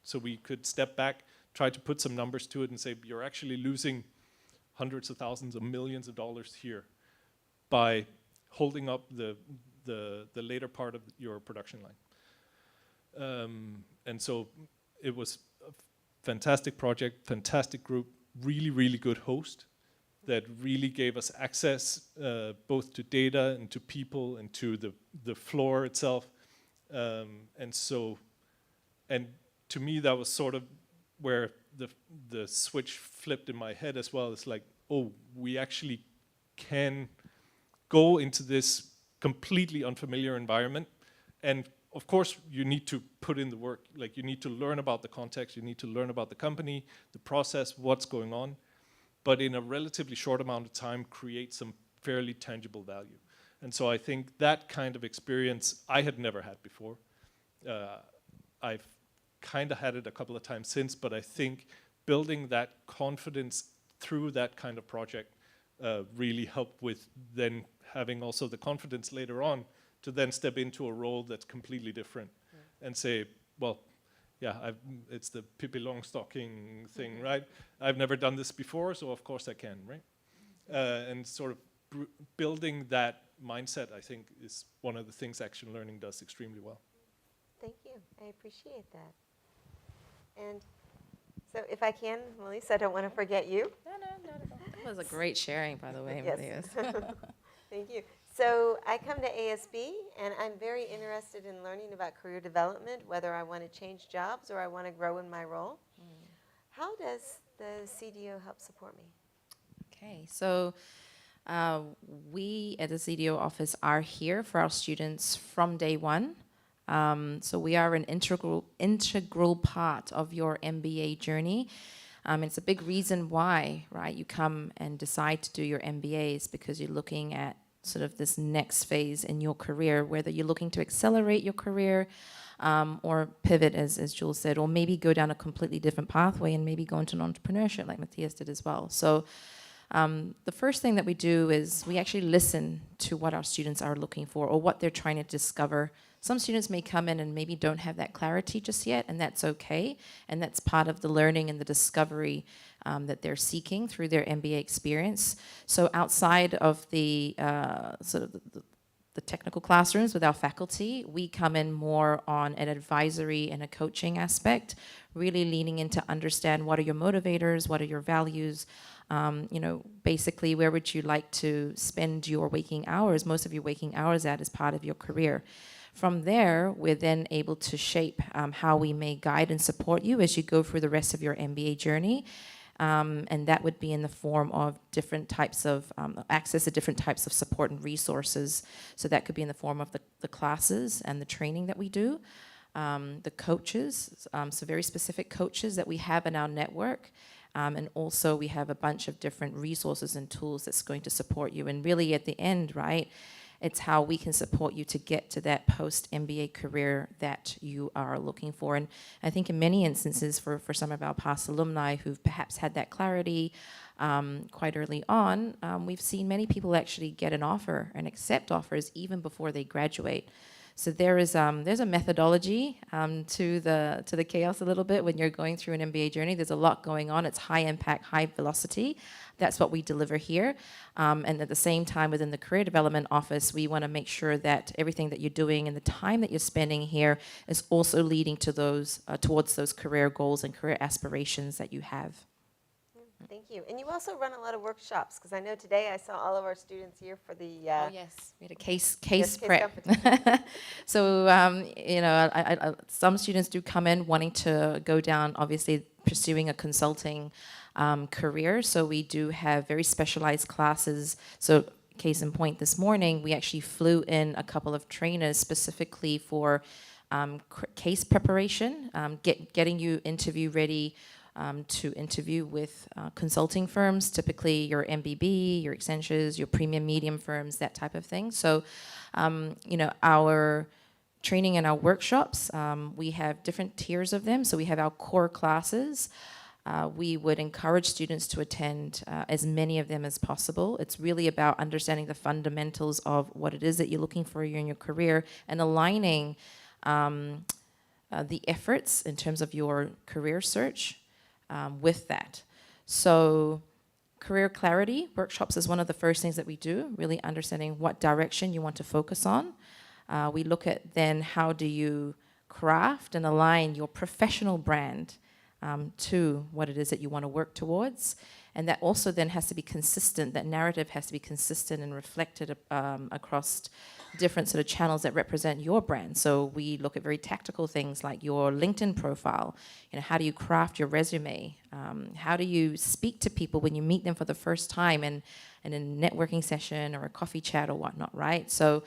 So we could step back, try to put some numbers to it and say, you're actually losing hundreds of thousands of millions of dollars here by holding up the later part of your production line. And so it was a fantastic project, fantastic group, really, really good host that really gave us access both to data and to people and to the floor itself. And to me, that was sort of where the switch flipped in my head as well. It's like, oh, we actually can go into this completely unfamiliar environment. And of course, you need to put in the work. Like, you need to learn about the context, you need to learn about the company, the process, what's going on. But in a relatively short amount of time, create some fairly tangible value. And so I think that kind of experience I had never had before. I've kind of had it a couple of times since, but I think building that confidence through that kind of project really helped with then having also the confidence later on to then step into a role that's completely different and say, well, yeah, it's the Pippi Longstocking thing, right? I've never done this before, so of course I can, right? And sort of building that mindset, I think, is one of the things action learning does extremely well. Thank you. I appreciate that. And so if I can, Melissa, I don't want to forget you. No, not at all. That was a great sharing, by the way, Yes. Matthias. Thank you. So I come to ASB, and I'm very interested in learning about career development, whether I want to change jobs or I want to grow in my role. How does the CDO help support me? Okay, so we at the CDO office are here for our students from day one. So we are an integral part of your MBA journey. It's a big reason why, right, you come and decide to do your MBA is because you're looking at sort of this next phase in your career, whether you're looking to accelerate your career or pivot, as Jules said, or maybe go down a completely different pathway and maybe go into an entrepreneurship like Matthias did as well. So the first thing that we do is we actually listen to what our students are looking for or what they're trying to discover. Some students may come in and maybe don't have that clarity just yet, and that's okay. And that's part of the learning and the discovery that they're seeking through their MBA experience. So outside of the sort of the technical classrooms with our faculty, we come in more on an advisory and a coaching aspect, really leaning into understand what are your motivators, what are your values, basically where would you like to spend your waking hours, most of your waking hours at as part of your career. From there, we're then able to shape how we may guide and support you as you go through the rest of your MBA journey. And that would be in the form of different types of access to different types of support and resources. So that could be in the form of the classes and the training that we do, the coaches, so very specific coaches that we have in our network. And also we have a bunch of different resources and tools that's going to support you. And really at the end, right, it's how we can support you to get to that post-MBA career that you are looking for. And I think in many instances for some of our past alumni who've perhaps had that clarity quite early on, we've seen many people actually get an offer and accept offers even before they graduate. So there's a methodology to the chaos a little bit when you're going through an MBA journey. There's a lot going on. It's high impact, high velocity. That's what we deliver here. And at the same time, within the Career Development Office, we want to make sure that everything that you're doing and the time that you're spending here is also leading to those towards those career goals and career aspirations that you have. Thank you. And you also run a lot of workshops, because I know today I saw all of our students here for the oh yes, we had a case prep. So some students do come in wanting to go down, obviously pursuing a consulting career. So we do have very specialized classes. So case in point, this morning we actually flew in a couple of trainers specifically for case preparation, getting you interview ready. To interview with consulting firms, typically your MBB, your Accentures, your premium medium firms, that type of thing. So, our training and our workshops, we have different tiers of them. So we have our core classes. We would encourage students to attend as many of them as possible. It's really about understanding the fundamentals of what it is that you're looking for in your career and aligning the efforts in terms of your career search with that. So career clarity workshops is one of the first things that we do, really understanding what direction you want to focus on. We look at then how do you craft and align your professional brand to what it is that you want to work towards. And that also then has to be consistent, that narrative has to be consistent and reflected across different sort of channels that represent your brand. So we look at very tactical things like your LinkedIn profile. How do you craft your resume? How do you speak to people when you meet them for the first time in a networking session or a coffee chat or whatnot, right? So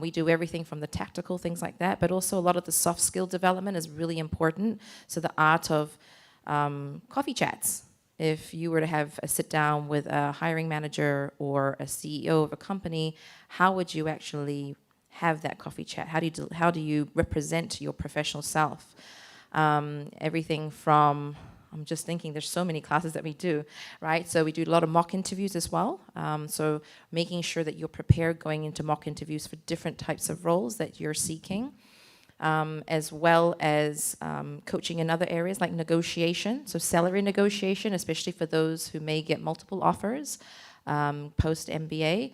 we do everything from the tactical things like that, but also a lot of the soft skill development is really important. So the art of coffee chats. If you were to have a sit down with a hiring manager or a CEO of a company, how would you actually have that coffee chat? How do you represent your professional self? Everything from, I'm just thinking there's so many classes that we do, right? So we do a lot of mock interviews as well. So making sure that you're prepared going into mock interviews for different types of roles that you're seeking. As well as coaching in other areas like negotiation, so salary negotiation, especially for those who may get multiple offers post-MBA.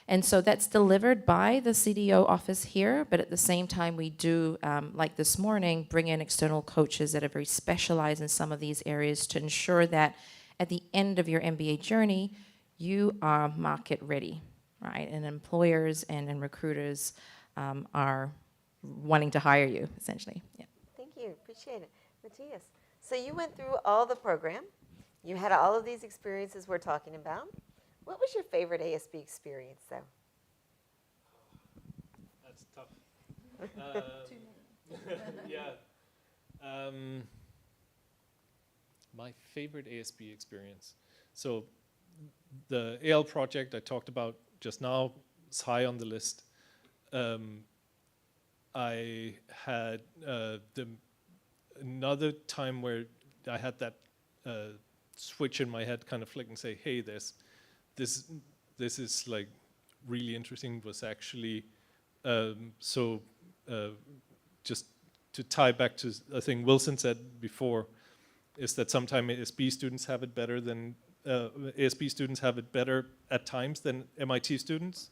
And so that's delivered by the CDO office here, but at the same time we do, like this morning, bring in external coaches that are very specialized in some of these areas to ensure that at the end of your MBA journey, you are market ready, right? And employers and recruiters are wanting to hire you, essentially. Yeah. Thank you. Appreciate it. Matthias, so you went through all the program. You had all of these experiences we're talking about. What was your favorite ASB experience, though? That's tough. Yeah. My favorite ASB experience. So the AL project I talked about just now is high on the list. I had another time where I had that switch in my head kind of flick and say, hey, this is like really interesting, was actually, just to tie back to a thing Wilson said before, is that sometimes ASB students have it better than, ASB students have it better at times than MIT students.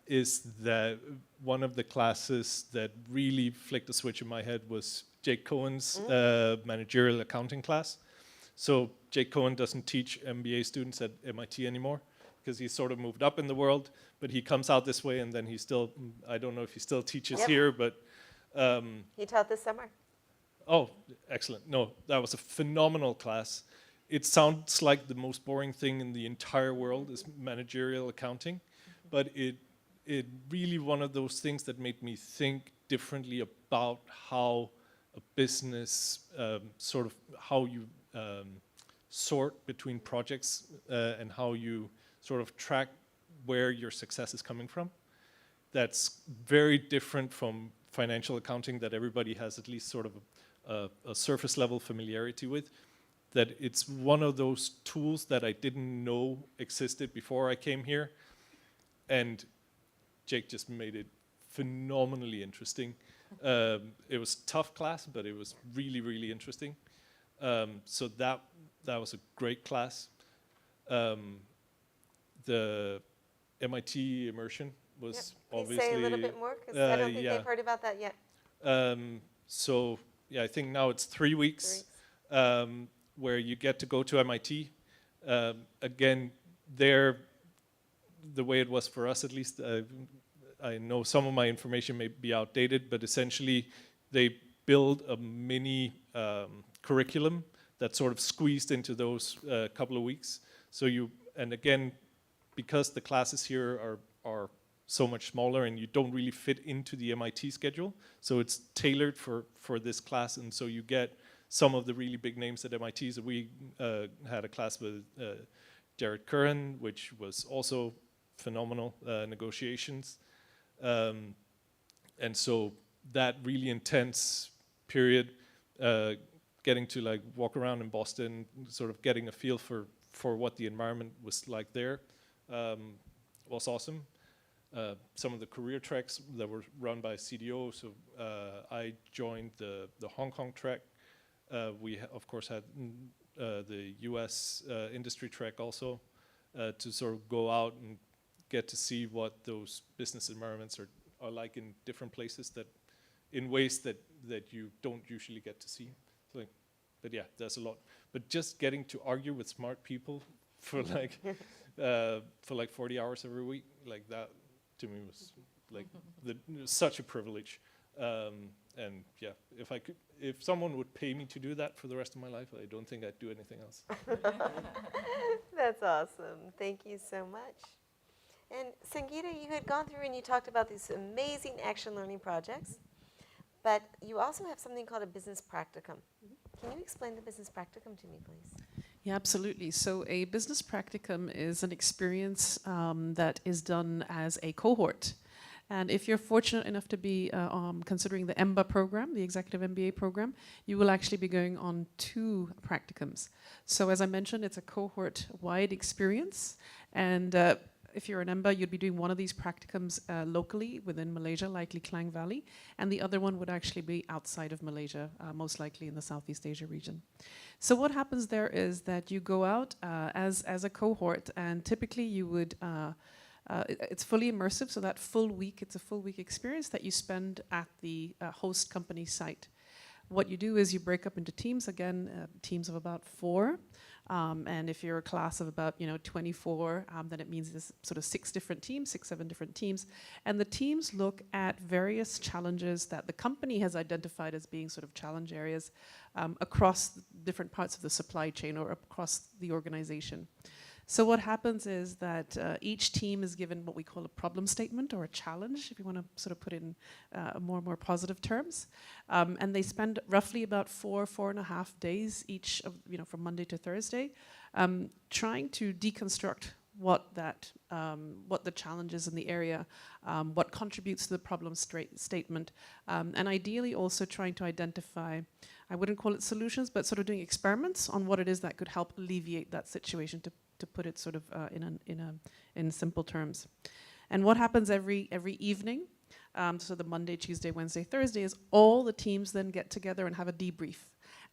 Is that one of the classes that really flicked a switch in my head was Jake Cohen's managerial accounting class. So Jake Cohen doesn't teach MBA students at MIT anymore because he's sort of moved up in the world, but he comes out this way and then he still, I don't know if he still teaches here, but... he taught this summer. Oh, excellent. No, that was a phenomenal class. it sounds like the most boring thing in the entire world is managerial accounting, but it really one of those things that made me think differently about how a business, sort of how you sort between projects and how you sort of track where your success is coming from. That's very different from financial accounting that everybody has at least sort of a surface level familiarity with. That it's one of those tools that I didn't know existed before I came here. And Jake just made it phenomenally interesting. It was a tough class, but it was really, really interesting. So that was a great class. The MIT immersion was obviously... Can you say a little bit more? Because I don't think they've heard about that yet. So yeah, I think now it's 3 weeks. Where you get to go to MIT. Again, there, the way it was for us at least, I know some of my information may be outdated, but essentially they build a mini curriculum that's sort of squeezed into those couple of weeks. So and again, because the classes here are so much smaller and you don't really fit into the MIT schedule, so it's tailored for this class, and so you get some of the really big names at MIT. So we had a class with Jared Curran, which was also phenomenal, negotiations. And so that really intense period, getting to like walk around in Boston, sort of getting a feel for what the environment was like there, was awesome. Some of the career tracks that were run by CDO, so I joined the Hong Kong track. We of course had the US industry track also, to sort of go out and get to see what those business environments are like in different places, that in ways that you don't usually get to see. So but yeah, there's a lot. But just getting to argue with smart people for like 40 hours every week, like that to me was like such a privilege. And yeah, if someone would pay me to do that for the rest of my life, I don't think I'd do anything else. That's awesome. Thank you so much. And Sangeeta, you had gone through and you talked about these amazing action learning projects, but you also have something called a business practicum. Can you explain the business practicum to me, please? Yeah, absolutely. So a business practicum is an experience that is done as a cohort. And if you're fortunate enough to be considering the EMBA program, the Executive MBA program, you will actually be going on 2 practicums. So as I mentioned, it's a cohort-wide experience. And if you're an EMBA, you'd be doing one of these practicums locally within Malaysia, likely Klang Valley. And the other one would actually be outside of Malaysia, most likely in the Southeast Asia region. So what happens there is that you go out as a cohort, and typically you would... it's fully immersive, so that full week, it's a full week experience that you spend at the host company site. What you do is you break up into teams, again, teams of about 4. And if you're a class of about 24, then it means there's sort of 6 different teams, 6, 7 different teams. And the teams look at various challenges that the company has identified as being sort of challenge areas across different parts of the supply chain or across the organization. So what happens is that each team is given what we call a problem statement or a challenge, if you want to sort of put it in more positive terms. And they spend roughly about 4.5 days each, from Monday to Thursday, trying to deconstruct what the challenge is in the area, what contributes to the problem statement, and ideally also trying to identify, I wouldn't call it solutions, but sort of doing experiments on what it is that could help alleviate that situation, to put it sort of in simple terms. And what happens every evening, so the Monday, Tuesday, Wednesday, Thursday, is all the teams then get together and have a debrief.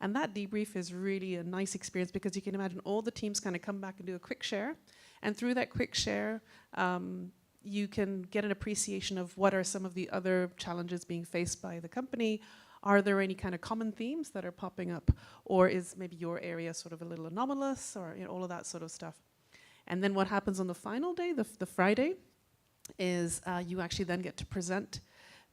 And that debrief is really a nice experience, because you can imagine all the teams kind of come back and do a quick share. And through that quick share, you can get an appreciation of what are some of the other challenges being faced by the company. Are there any kind of common themes that are popping up? Or is maybe your area sort of a little anomalous, or all of that sort of stuff? And then what happens on the final day, the Friday, is you actually then get to present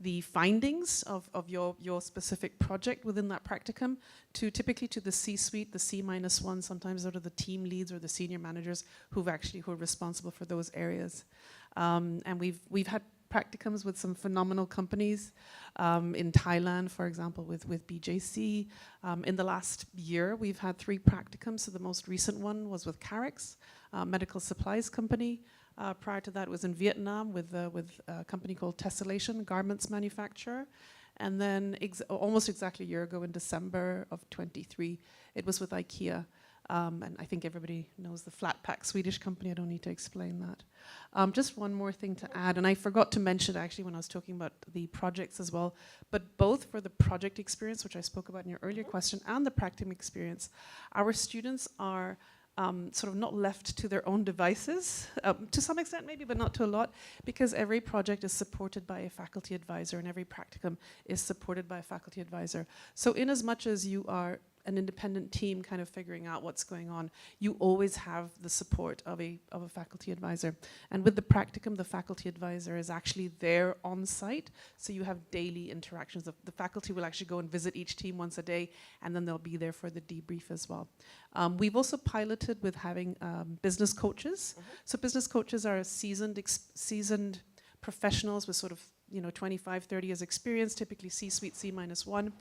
the findings of your specific project within that practicum typically to the C-suite, the C-1, sometimes out of the team leads or the senior managers who are responsible for those areas. And we've had practicums with some phenomenal companies in Thailand, for example, with BJC. In the last year, we've had 3 practicums. So the most recent one was with Carex, medical supplies company. Prior to that was in Vietnam with a company called Tessellation, garments manufacturer. And then almost exactly a year ago in December of 23, it was with IKEA. And I think everybody knows the flat pack Swedish company. I don't need to explain that. Just one more thing to add, and I forgot to mention actually when I was talking about the projects as well, but both for the project experience, which I spoke about in your earlier question, and the practicum experience, our students are sort of not left to their own devices, to some extent maybe, but not to a lot, because every project is supported by a faculty advisor and every practicum is supported by a faculty advisor. So in as much as you are an independent team kind of figuring out what's going on, you always have the support of a faculty advisor. And with the practicum, the faculty advisor is actually there on site, so you have daily interactions. The faculty will actually go and visit each team once a day, and then they'll be there for the debrief as well. We've also piloted with having business coaches. So business coaches are seasoned professionals with sort of 25, 30 years experience, typically C-suite, C-1.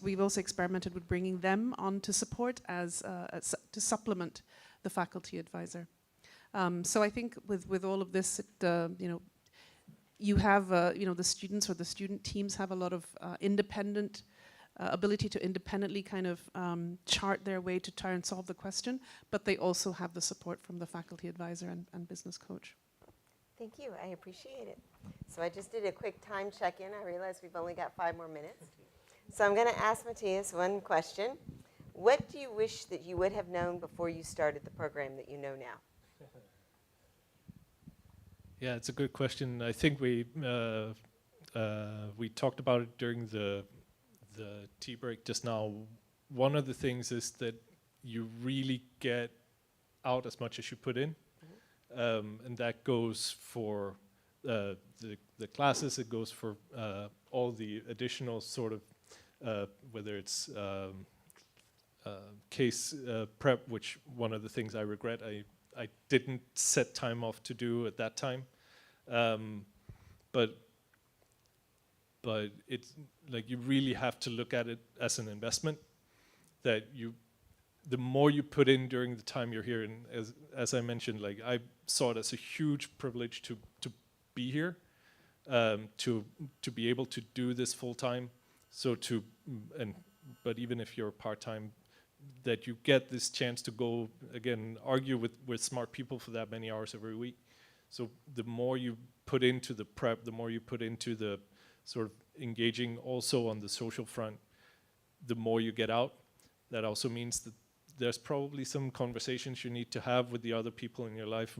We've also experimented with bringing them on to support to supplement the faculty advisor. So I think with all of this, you have the students or the student teams have a lot of independent ability to independently kind of chart their way to try and solve the question, but they also have the support from the faculty advisor and business coach. Thank you. I appreciate it. So I just did a quick time check-in. I realize we've only got 5 more minutes. So I'm going to ask Matthias one question. What do you wish that you would have known before you started the program that you know now? Yeah, it's a good question. I think we talked about it during the tea break just now. One of the things is that you really get out as much as you put in. And that goes for the classes, it goes for all the additional sort of, whether it's case prep, which one of the things I regret, I didn't set time off to do at that time. But it's like you really have to look at it as an investment, that the more you put in during the time you're here, and as I mentioned, like I saw it as a huge privilege to be here, to be able to do this full time. So but even if you're part-time, that you get this chance to go again argue with smart people for that many hours every week. So the more you put into the prep, the more you put into the sort of engaging also on the social front, the more you get out. That also means that there's probably some conversations you need to have with the other people in your life.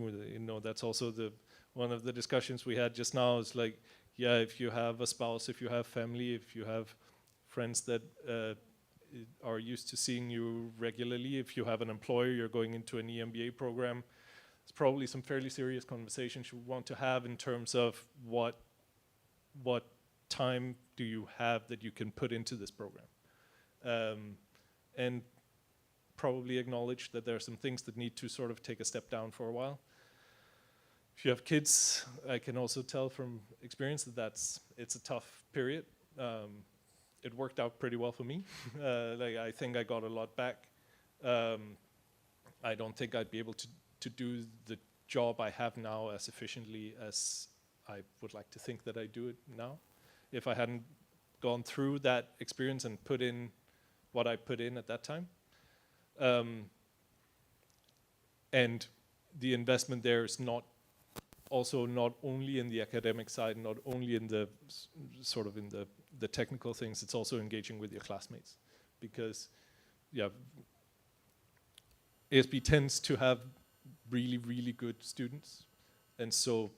That's also one of the discussions we had just now is like, yeah, if you have a spouse, if you have family, if you have friends that are used to seeing you regularly, if you have an employer, you're going into an EMBA program, it's probably some fairly serious conversations you want to have in terms of what time do you have that you can put into this program. And probably acknowledge that there are some things that need to sort of take a step down for a while. If you have kids, I can also tell from experience that it's a tough period. It worked out pretty well for me. I think I got a lot back. I don't think I'd be able to do the job I have now as efficiently as I would like to think that I do it now. If I hadn't gone through that experience and put in what I put in at that time. And the investment there is not only in the academic side, not only in the sort of in the technical things, it's also engaging with your classmates. Because ASB tends to have really, really good students. And so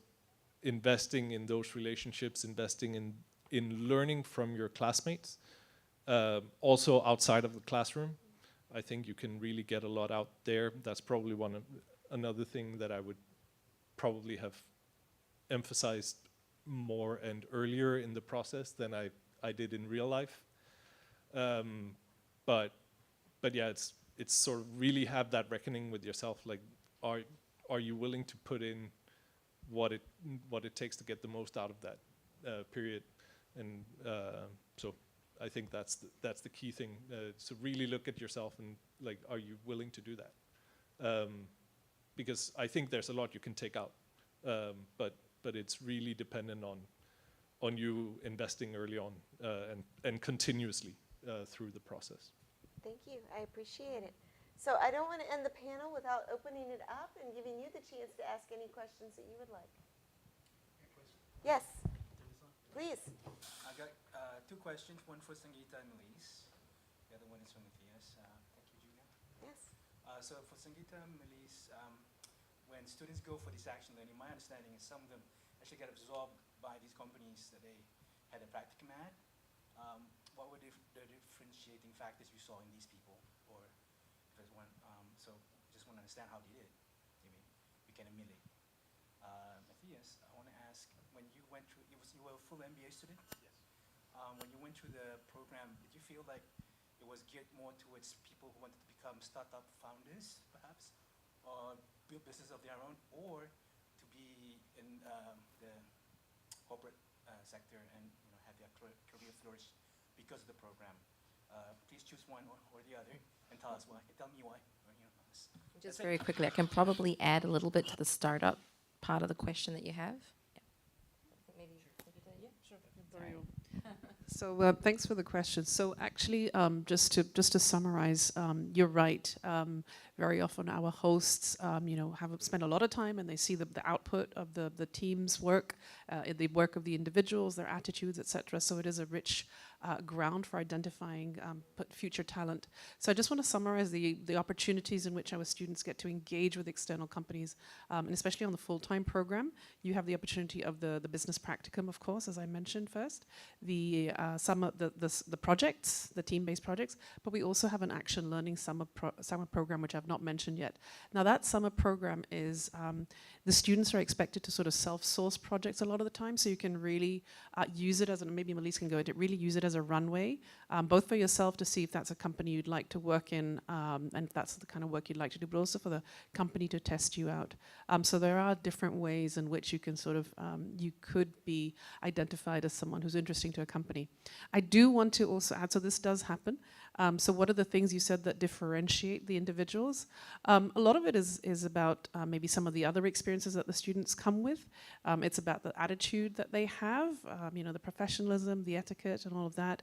investing in those relationships, investing in learning from your classmates, also outside of the classroom, I think you can really get a lot out there. That's probably another thing that I would probably have emphasized more and earlier in the process than I did in real life. But yeah, it's sort of really have that reckoning with yourself. Like, are you willing to put in what it takes to get the most out of that period? And so I think that's the key thing. So really look at yourself and like, are you willing to do that? Because I think there's a lot you can take out, but it's really dependent on you investing early on and continuously through the process. Thank you. I appreciate it. So I don't want to end the panel without opening it up and giving you the chance to ask any questions that you would like. Yes, please. I got two questions, one for Sangeeta and Melise. The other one is for Matthias. Thank you, Julia. Yes. So for Sangeeta and Melise, when students go for this action learning, my understanding is some of them actually get absorbed by these companies that they had a practicum at. What were the differentiating factors you saw in these people? Or if there's one, so just want to understand how they did. Maybe we can emulate. Matthias, I want to ask, when you went through, you were a full MBA student? Yes. When you went through the program, did you feel like it was geared more towards people who wanted to become startup founders, perhaps, or build business of their own, or to be in the corporate sector and have their career flourish because of the program? Please choose one or the other and tell us why. Tell me why. Just very quickly, I can probably add a little bit to the startup part of the question that you have. So thanks for the question. So actually, just to summarize, you're right. Very often our hosts, have spent a lot of time and they see the output of the team's work, the work of the individuals, their attitudes, etc. So it is a rich ground for identifying future talent. So I just want to summarize the opportunities in which our students get to engage with external companies, and especially on the full-time program. You have the opportunity of the business practicum, of course, as I mentioned first, the projects, the team-based projects, but we also have an action learning summer program, which I've not mentioned yet. Now that summer program is, the students are expected to sort of self-source projects a lot of the time, so you can really use it as, and maybe Melise can go into it, really use it as a runway, both for yourself to see if that's a company you'd like to work in, and if that's the kind of work you'd like to do, but also for the company to test you out. So there are different ways in which you can sort of, you could be identified as someone who's interesting to a company. I do want to also add, so this does happen. So what are the things you said that differentiate the individuals? A lot of it is about maybe some of the other experiences that the students come with. It's about the attitude that they have, the professionalism, the etiquette, and all of that.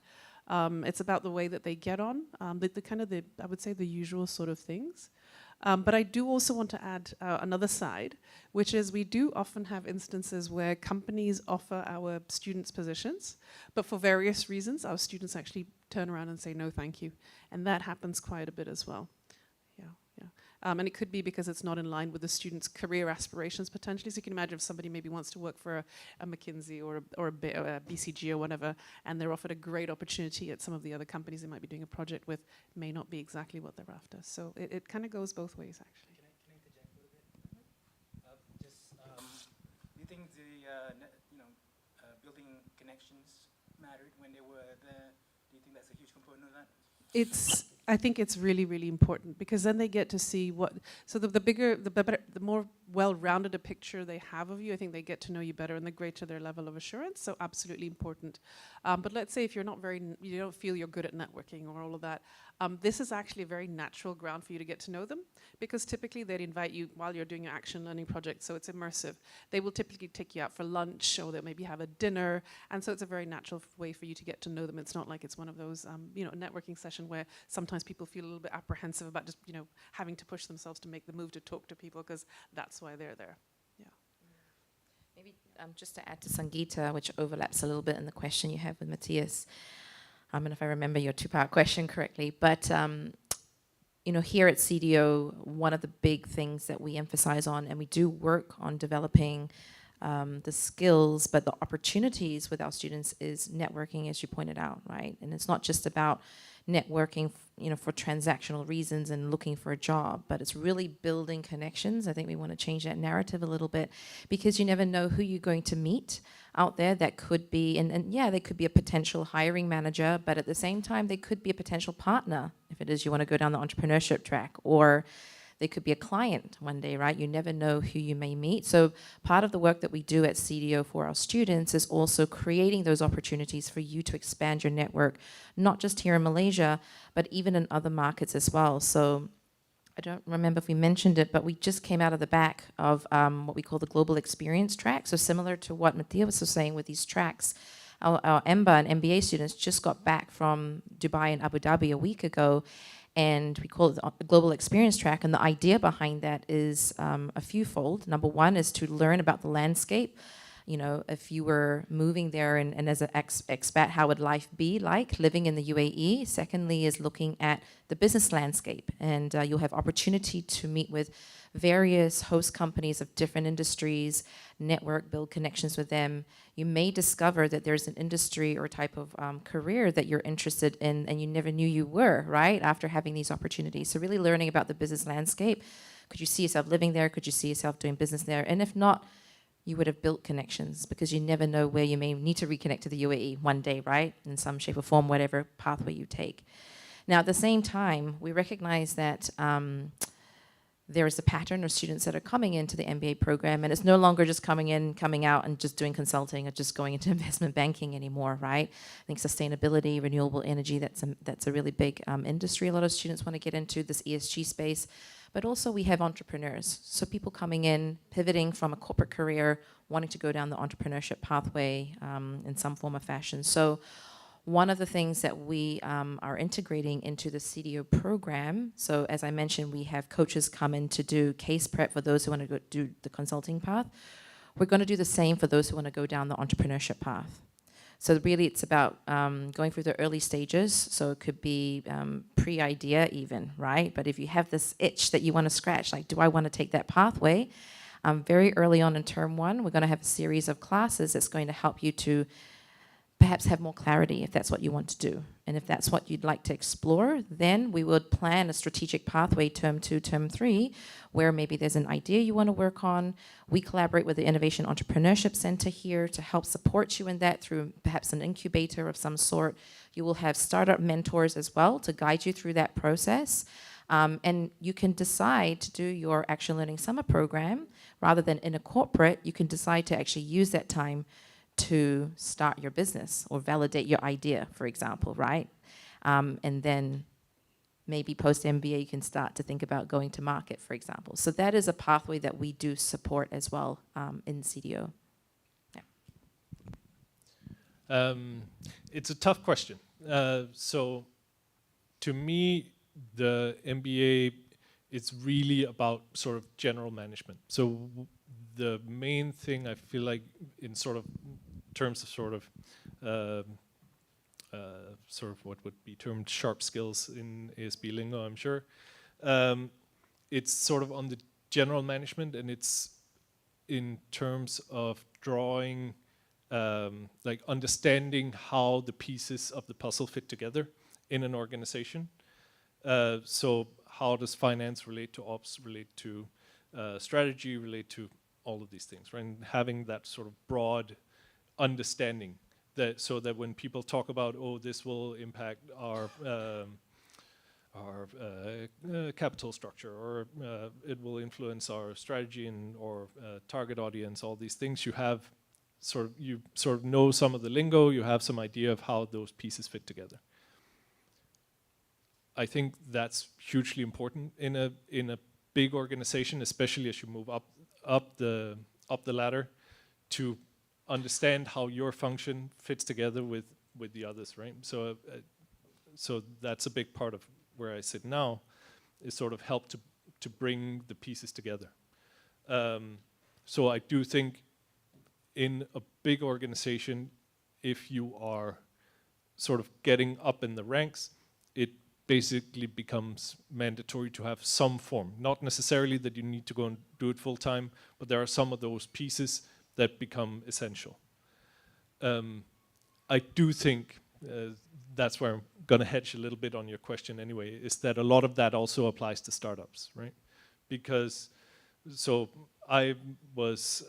It's about the way that they get on, I would say the usual sort of things. But I do also want to add another side, which is we do often have instances where companies offer our students positions, but for various reasons, our students actually turn around and say, no, thank you. And that happens quite a bit as well. And it could be because it's not in line with the student's career aspirations potentially. So you can imagine if somebody maybe wants to work for a McKinsey or a BCG or whatever, and they're offered a great opportunity at some of the other companies they might be doing a project with, may not be exactly what they're after. So it kind of goes both ways, actually. Can I interject a little bit? Do you think the building connections mattered when they were there? Do you think that's a huge component of that? I think it's really, really important because then they get to see so the bigger, the better, the more well-rounded a picture they have of you, I think they get to know you better and the greater their level of assurance, so absolutely important. But let's say if you're not you don't feel you're good at networking or all of that, this is actually a very natural ground for you to get to know them because typically they'd invite you while you're doing your action learning project, so it's immersive. They will typically take you out for lunch or they'll maybe have a dinner, and so it's a very natural way for you to get to know them. It's not like it's one of those, networking session where sometimes people feel a little bit apprehensive about just, having to push themselves to make the move to talk to people because that's why they're there. Yeah. Maybe just to add to Sangeeta, which overlaps a little bit in the question you have with Matthias, and if I remember your two-part question correctly, but here at CDO, one of the big things that we emphasize on, and we do work on developing the skills, but the opportunities with our students is networking, as you pointed out, right? And it's not just about networking, for transactional reasons and looking for a job, but it's really building connections. I think we want to change that narrative a little bit, because you never know who you're going to meet out there. That could be, and yeah, they could be a potential hiring manager, but at the same time, they could be a potential partner if it is you want to go down the entrepreneurship track, or they could be a client one day, right? You never know who you may meet. So part of the work that we do at CDO for our students is also creating those opportunities for you to expand your network, not just here in Malaysia, but even in other markets as well. So I don't remember if we mentioned it, but we just came out of the back of what we call the Global Experience Track. So similar to what Matthias was saying with these tracks, our EMBA and MBA students just got back from Dubai and Abu Dhabi a week ago, and we call it the Global Experience Track. And the idea behind that is a fewfold. Number one is to learn about the landscape. If you were moving there and as an expat, how would life be like living in the UAE? Secondly is looking at the business landscape, and you'll have opportunity to meet with various host companies of different industries, network, build connections with them. You may discover that there's an industry or type of career that you're interested in and you never knew you were, right, after having these opportunities. So really learning about the business landscape. Could you see yourself living there? Could you see yourself doing business there? And if not, you would have built connections, because you never know where you may need to reconnect to the UAE one day, right, in some shape or form, whatever pathway you take. Now, at the same time, we recognize that there is a pattern of students that are coming into the MBA program, and it's no longer just coming in, coming out, and just doing consulting or just going into investment banking anymore, right? I think sustainability, renewable energy, that's a really big industry a lot of students want to get into, this ESG space. But also we have entrepreneurs. So people coming in, pivoting from a corporate career, wanting to go down the entrepreneurship pathway in some form or fashion. So one of the things that we are integrating into the CDO program, so as I mentioned, we have coaches come in to do case prep for those who want to go do the consulting path. We're going to do the same for those who want to go down the entrepreneurship path. So really it's about going through the early stages. So it could be pre-idea even, right? But if you have this itch that you want to scratch, like, do I want to take that pathway? Very early on in term one, we're going to have a series of classes that's going to help you to perhaps have more clarity if that's what you want to do. And if that's what you'd like to explore, then we would plan a strategic pathway, term 2, term 3, where maybe there's an idea you want to work on. We collaborate with the Innovation Entrepreneurship Center here to help support you in that through perhaps an incubator of some sort. You will have startup mentors as well to guide you through that process. And you can decide to do your Action Learning Summer Program rather than in a corporate. You can decide to actually use that time to start your business or validate your idea, for example, right? And then maybe post-MBA you can start to think about going to market, for example. So that is a pathway that we do support as well in CDO. Yeah. It's a tough question. So to me, the MBA is really about sort of general management. So the main thing I feel like in sort of terms of sort of what would be termed sharp skills in ASB lingo, I'm sure. It's sort of on the general management, and it's in terms of drawing, like understanding how the pieces of the puzzle fit together in an organization. So how does finance relate to ops, relate to strategy, relate to all of these things, right? And having that sort of broad understanding, that so that when people talk about, oh, this will impact our capital structure, or it will influence our strategy and or target audience, all these things, you sort of know some of the lingo, you have some idea of how those pieces fit together. I think that's hugely important in a big organization, especially as you move up the ladder, to understand how your function fits together with the others, right? So so that's a big part of where I sit now, is sort of help to bring the pieces together. So I do think in a big organization, if you are sort of getting up in the ranks, it basically becomes mandatory to have some form. Not necessarily that you need to go and do it full time, but there are some of those pieces that become essential. I do think that's where I'm going to hedge a little bit on your question anyway, is that a lot of that also applies to startups, right? Because, so I was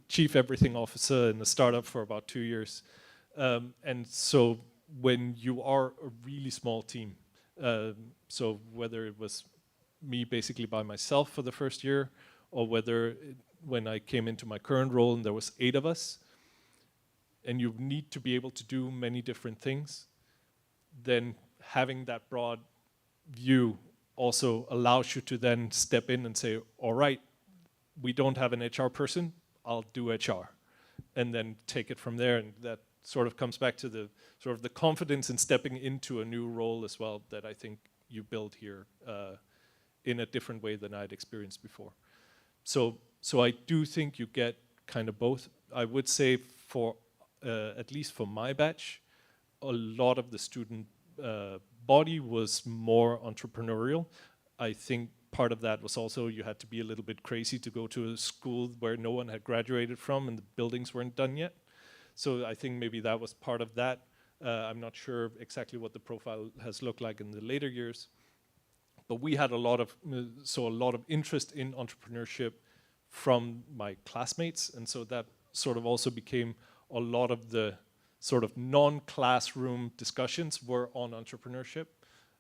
chief everything officer in a startup for about 2 years. And so when you are a really small team, so whether it was me basically by myself for the first year, or whether when I came into my current role and there was 8 of us, and you need to be able to do many different things, then having that broad view also allows you to then step in and say, all right, we don't have an HR person, I'll do HR. And then take it from there, and that sort of comes back to the sort of the confidence in stepping into a new role as well that I think you build here in a different way than I'd experienced before. So I do think you get kind of both. I would say for, at least for my batch, a lot of the student body was more entrepreneurial. I think part of that was also you had to be a little bit crazy to go to a school where no one had graduated from and the buildings weren't done yet. So I think maybe that was part of that. I'm not sure exactly what the profile has looked like in the later years, but we had a lot of interest in entrepreneurship from my classmates, and so that sort of also became a lot of the sort of non-classroom discussions were on entrepreneurship,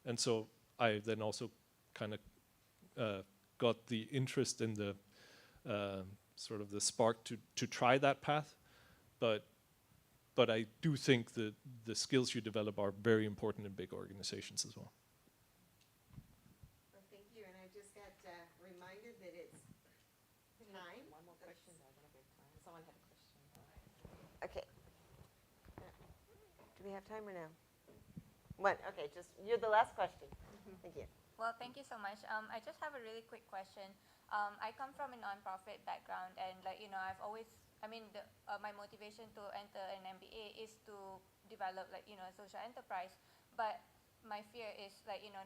and so I then also kind of got the interest in the sort of the spark to try that path, but I do think that the skills you develop are very important in big organizations as well. Well, thank you, and I just got reminded that it's time. One more question. Someone had a question. Okay. Do we have time or no? What? Okay, just you're the last question. Thank you. Well, thank you so much. I just have a really quick question. I come from a nonprofit background, and I've always, my motivation to enter an MBA is to develop a social enterprise. But my fear is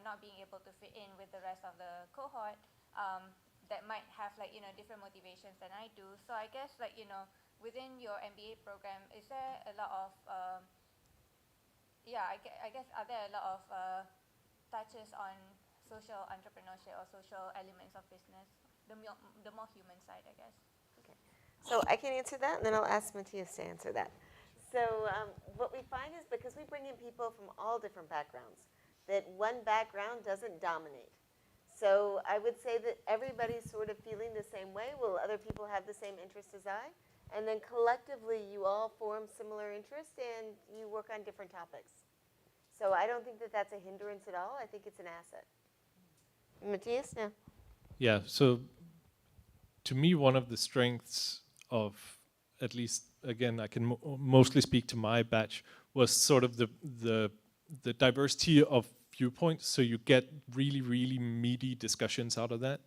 not being able to fit in with the rest of the cohort that might have different motivations than I do. So I guess within your MBA program, is there a lot of I guess are there a lot of touches on social entrepreneurship or social elements of business, the more human side, I guess. Okay, so I can answer that, and then I'll ask Matthias to answer that. So what we find is because we bring in people from all different backgrounds, that one background doesn't dominate. So I would say that everybody's sort of feeling the same way. Will other people have the same interest as I? And then collectively, you all form similar interests, and you work on different topics. So I don't think that that's a hindrance at all. I think it's an asset. Matthias, no? Yeah, so to me, one of the strengths of, at least, again, I can mostly speak to my batch, was sort of the diversity of viewpoints, so you get really, really meaty discussions out of that.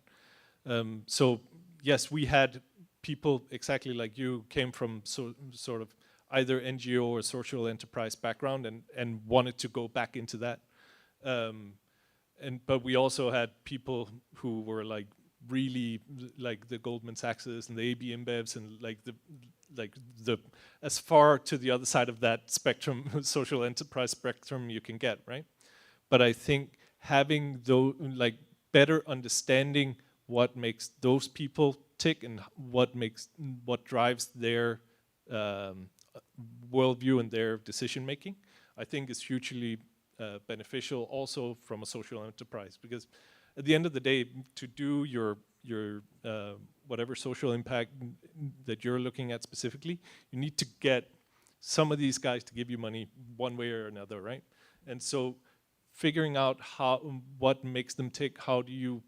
So yes, we had people exactly like you came from sort of either NGO or social enterprise background and wanted to go back into that. But we also had people who were like really like the Goldman Sachses and the AB InBevs and like the as far to the other side of that spectrum, social enterprise spectrum you can get, right? But I think having those, like better understanding what makes those people tick and what drives their worldview and their decision making, I think is hugely beneficial also from a social enterprise, because at the end of the day, to do your whatever social impact that you're looking at specifically, you need to get some of these guys to give you money one way or another, right? And so figuring out what makes them tick, how do you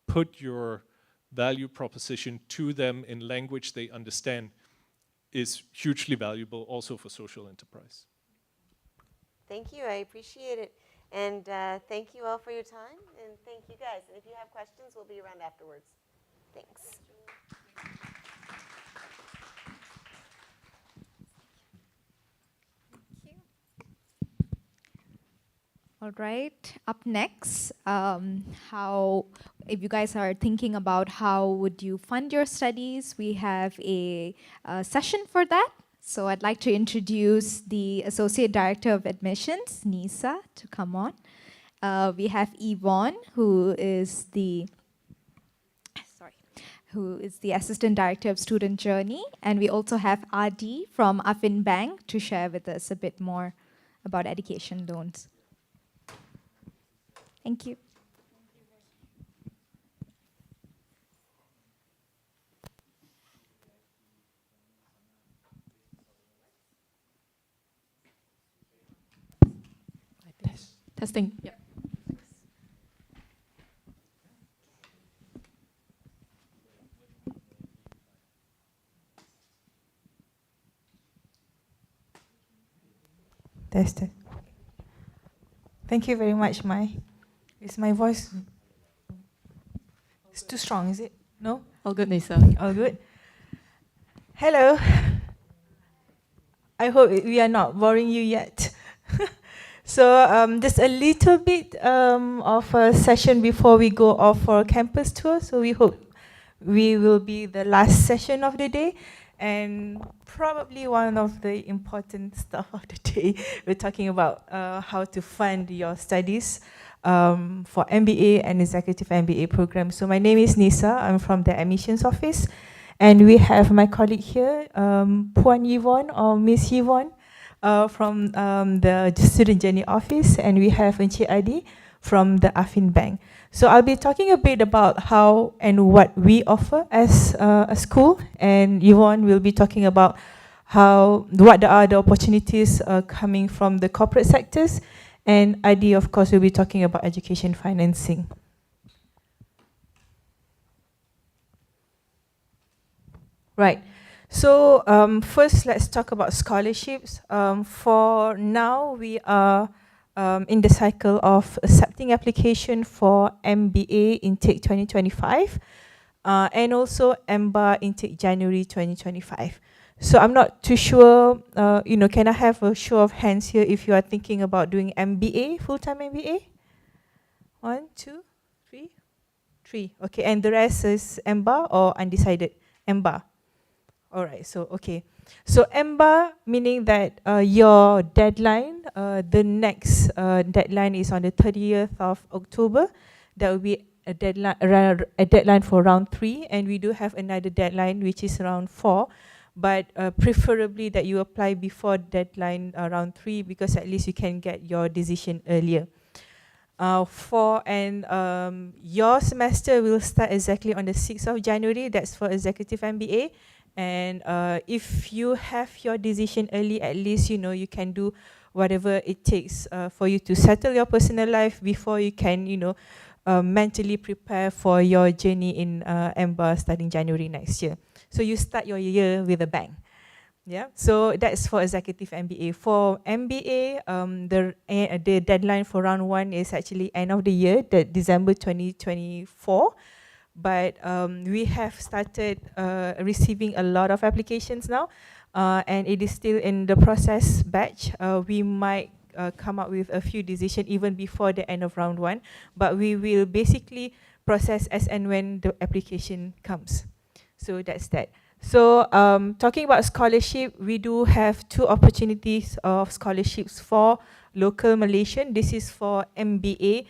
put your value proposition to them in language they understand, is hugely valuable also for social enterprise. Thank you, I appreciate it. And thank you all for your time, and thank you guys. And if you have questions, we'll be around afterwards. Thanks. All right, up next, if you guys are thinking about how would you fund your studies, we have a session for that. So I'd like to introduce the Associate Director of Admissions, Nisa, to come on. We have Yvonne, who is the Assistant Director of Student Journey. And we also have Adi from Affin Bank to share with us a bit more about education loans. Thank you. Testing. Yep. Test it. Thank you very much, Mai. Is my voice it's too strong, is it? No? All good, Nisa. All good. Hello. I hope we are not boring you yet. So just a little bit of a session before we go off for a campus tour. So we hope we will be the last session of the day. And probably one of the important stuff of the day, we're talking about how to fund your studies for MBA and Executive MBA program. So my name is Nisa, I'm from the Admissions Office. And we have my colleague here, Puan Yvonne or Miss Yvonne from the Student Journey Office. And we have Encik Adi from the Affin Bank. So I'll be talking a bit about how and what we offer as a school, and Yvonne will be talking about what are the opportunities coming from the corporate sectors, and Adi, of course, will be talking about education financing. Right. So first, let's talk about scholarships. For now, we are in the cycle of accepting application for MBA intake 2025 and also EMBA intake January 2025. So I'm not too sure, can I have a show of hands here if you are thinking about doing MBA, full-time MBA? 1, 2, 3, 3. Okay, and the rest is EMBA or undecided? EMBA. All right, so okay. So EMBA, meaning that your deadline, the next deadline is on the 30th of October. That will be a deadline for round 3, and we do have another deadline which is round 4. But preferably that you apply before deadline round 3, because at least you can get your decision earlier. Your semester will start exactly on the 6th of January. That's for Executive MBA. And if you have your decision early, at least you can do whatever it takes for you to settle your personal life before you can mentally prepare for your journey in EMBA starting January next year. So you start your year with a bang. Yeah, so that's for Executive MBA. For MBA, the deadline for round 1 is actually end of the year, December 2024. But we have started receiving a lot of applications now, and it is still in the process batch. We might come up with a few decisions even before the end of round 1, but we will basically process as and when the application comes. So that's that. So talking about scholarship, we do have 2 opportunities of scholarships for local Malaysian. This is for MBA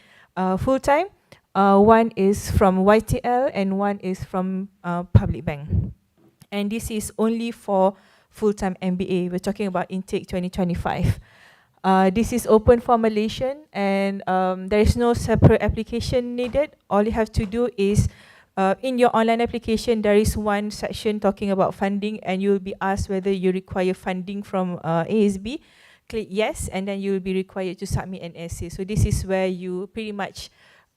full-time. One is from YTL and one is from Public Bank. And this is only for full-time MBA. We're talking about intake 2025. This is open for Malaysian, and there is no separate application needed. All you have to do is, in your online application, there is one section talking about funding, and you will be asked whether you require funding from ASB. Click yes, and then you will be required to submit an essay. So this is where you pretty much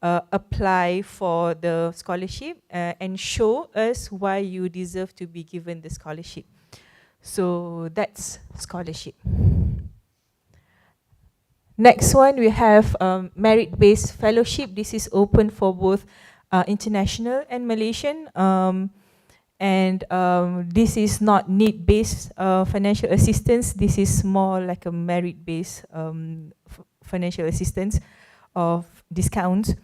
apply for the scholarship and show us why you deserve to be given the scholarship. So that's scholarship. Next one, we have merit-based fellowship. This is open for both international and Malaysian. This is not need-based financial assistance. This is more like a merit-based financial assistance of discounts.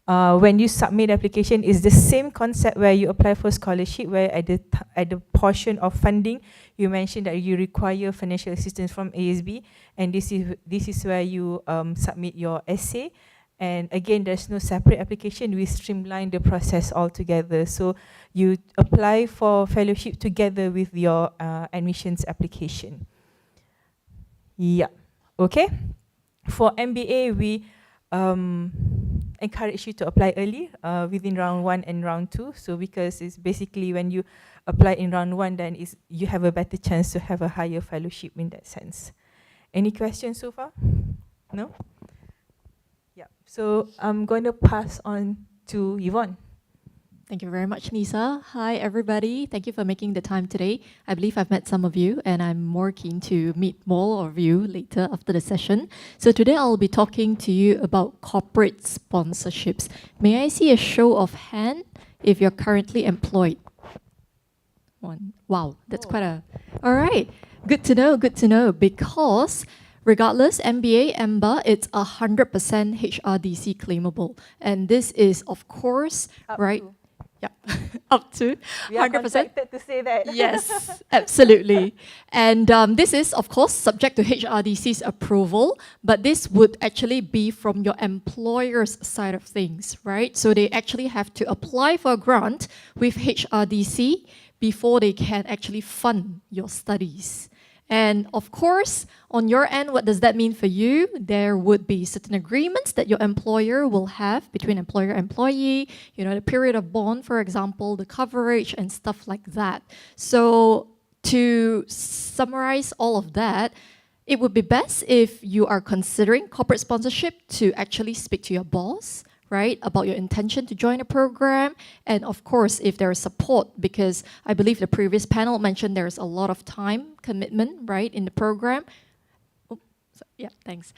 When you submit application, is the same concept where you apply for scholarship, where at the portion of funding, you mentioned that you require financial assistance from ASB, and this is where you submit your essay. And again, there's no separate application. We streamline the process altogether. So you apply for fellowship together with your admissions application. Yeah, okay. For MBA, we encourage you to apply early within round 1 and round 2. So because it's basically when you apply in round 1, then you have a better chance to have a higher fellowship in that sense. Any questions so far? No? Yeah, so I'm going to pass on to Yvonne. Thank you very much, Nisa. Hi, everybody. Thank you for making the time today. I believe I've met some of you, and I'm more keen to meet more of you later after the session. So today I'll be talking to you about corporate sponsorships. May I see a show of hand if you're currently employed? One. Wow, that's quite a... All right, good to know, because regardless, MBA, EMBA, it's 100% HRDC claimable. And this is, of course, right? Yeah, up to 100%. We are contracted to say that. Yes, absolutely. And this is, of course, subject to HRDC's approval, but this would actually be from your employer's side of things, right? So they actually have to apply for a grant with HRDC before they can actually fund your studies. And of course, on your end, what does that mean for you? There would be certain agreements that your employer will have between employer and employee, you know, the period of bond, for example, the coverage and stuff like that. So to summarize all of that, it would be best if you are considering corporate sponsorship to actually speak to your boss, right, about your intention to join a program, and of course, if there is support, because I believe the previous panel mentioned there's a lot of time commitment, right, in the program. Yeah, thanks.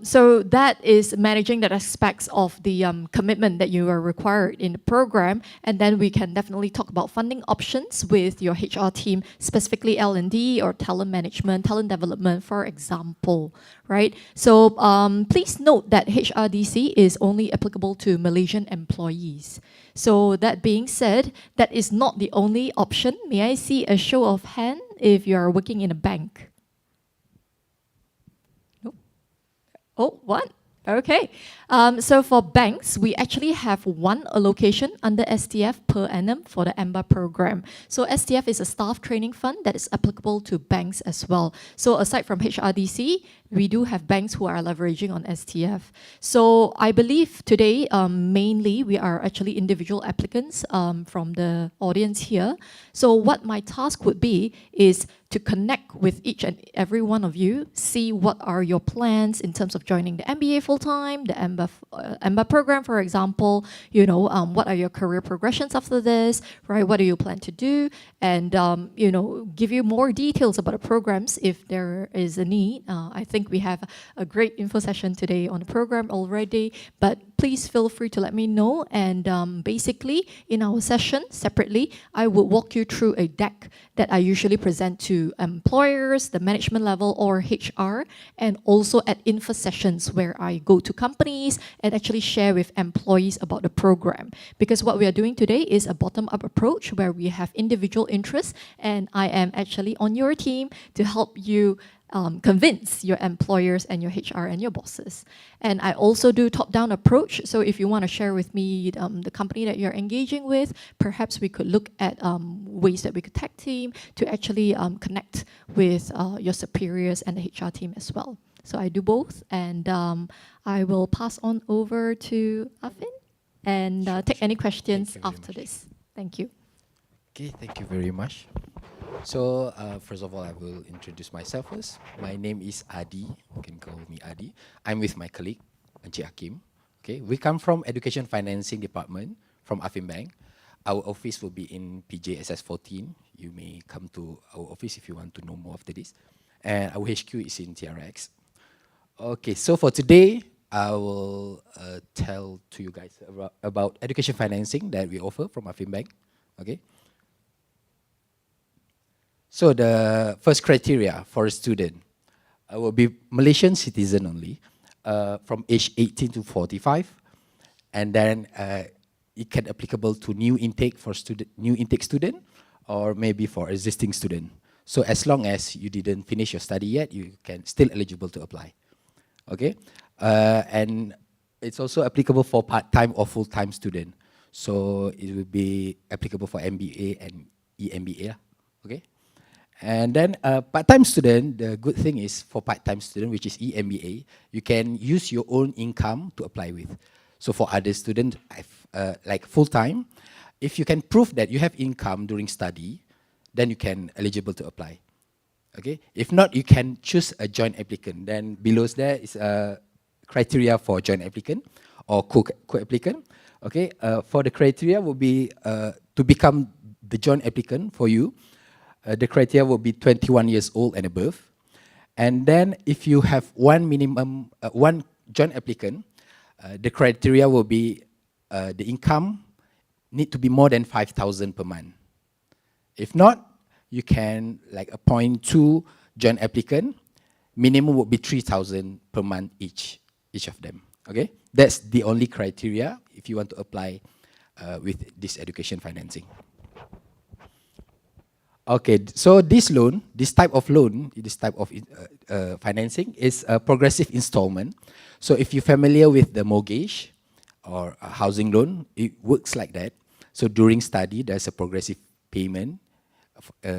So that is managing the aspects of the commitment that you are required in the program, and then we can definitely talk about funding options with your HR team, specifically L&D or talent management, talent development, for example, right? So please note that HRDC is only applicable to Malaysian employees. So that being said, that is not the only option. May I see a show of hand if you are working in a bank? Oh, one. Okay. So for banks, we actually have one allocation under STF per annum for the EMBA program. So STF is a staff training fund that is applicable to banks as well. So aside from HRDC, we do have banks who are leveraging on STF. So I believe today, mainly, we are actually individual applicants from the audience here. So what my task would be is to connect with each and every one of you, see what are your plans in terms of joining the MBA full-time, the EMBA program, for example, you know, what are your career progressions after this, right? What do you plan to do? And, you know, give you more details about the programs if there is a need. I think we have a great info session today on the program already, but please feel free to let me know. And basically, in our session, separately, I will walk you through a deck that I usually present to employers, the management level, or HR, and also at info sessions where I go to companies and actually share with employees about the program. Because what we are doing today is a bottom-up approach where we have individual interests, and I am actually on your team to help you convince your employers and your HR and your bosses. And I also do top-down approach. So if you want to share with me the company that you're engaging with, perhaps we could look at ways that we could tag team to actually connect with your superiors and the HR team as well. So I do both, and I will pass on over to Afin and take any questions after this. Thank you. Okay, thank you very much. So first of all, I will introduce myself first. My name is Adi. You can call me Adi. I'm with my colleague, Encik Hakim. Okay, we come from Education Financing Department from Afin Bank. Our office will be in PJSS 14. You may come to our office if you want to know more after this. And our HQ is in TRX. Okay, so for today, I will tell to you guys about education financing that we offer from Afin Bank. Okay. So the first criteria for a student will be Malaysian citizen only. from age 18 to 45, and then it can applicable to new intake for new intake student, or maybe for existing student. So as long as you didn't finish your study yet, you can still eligible to apply. Okay, and it's also applicable for part-time or full-time student. So it will be applicable for MBA and EMBA. Okay, and then part-time student, the good thing is for part-time student, which is EMBA, you can use your own income to apply with. So for other students, like full-time, if you can prove that you have income during study, then you can eligible to apply. Okay. If not, you can choose a joint applicant. Then below there is a criteria for joint applicant or co-applicant. Okay. For the criteria will be to become the joint applicant for you. The criteria will be 21 years old and above. And then if you have one joint applicant, the criteria will be the income need to be more than 5,000 per month. If not, you can like appoint 2 joint applicant. Minimum would be 3,000 per month each of them. Okay, that's the only criteria if you want to apply with this education financing. Okay, so this loan, this type of financing is a progressive installment. So if you're familiar with the mortgage or a housing loan, it works like that. So during study, there's a progressive payment,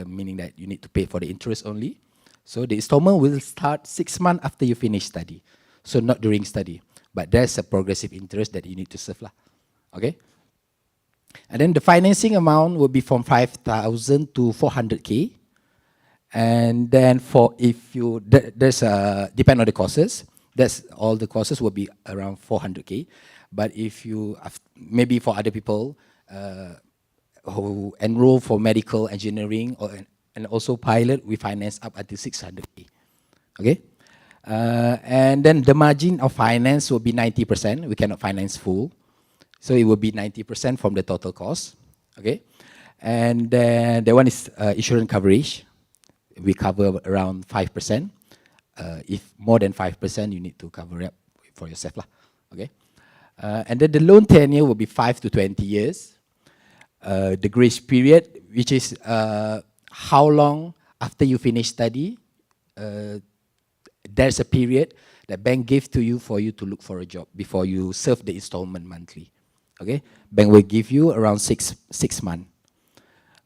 meaning that you need to pay for the interest only. So the installment will start 6 months after you finish study. So not during study, but there's a progressive interest that you need to serve lah. Okay. And then the financing amount will be from 5,000 to 400K. And then for if you, there's a, depend on the courses, that's all the courses will be around 400K. But if you, maybe for other people who enroll for medical engineering and also pilot, we finance up until 600K. Okay? And then the margin of finance will be 90%. We cannot finance full. So it will be 90% from the total cost. Okay? And then the one is insurance coverage. We cover around 5%. If more than 5%, you need to cover up for yourself lah. Okay? And then the loan tenure will be 5 to 20 years. The grace period, which is how long after you finish study, there's a period that bank gives to you for you to look for a job before you serve the installment monthly. Okay, bank will give you around six months.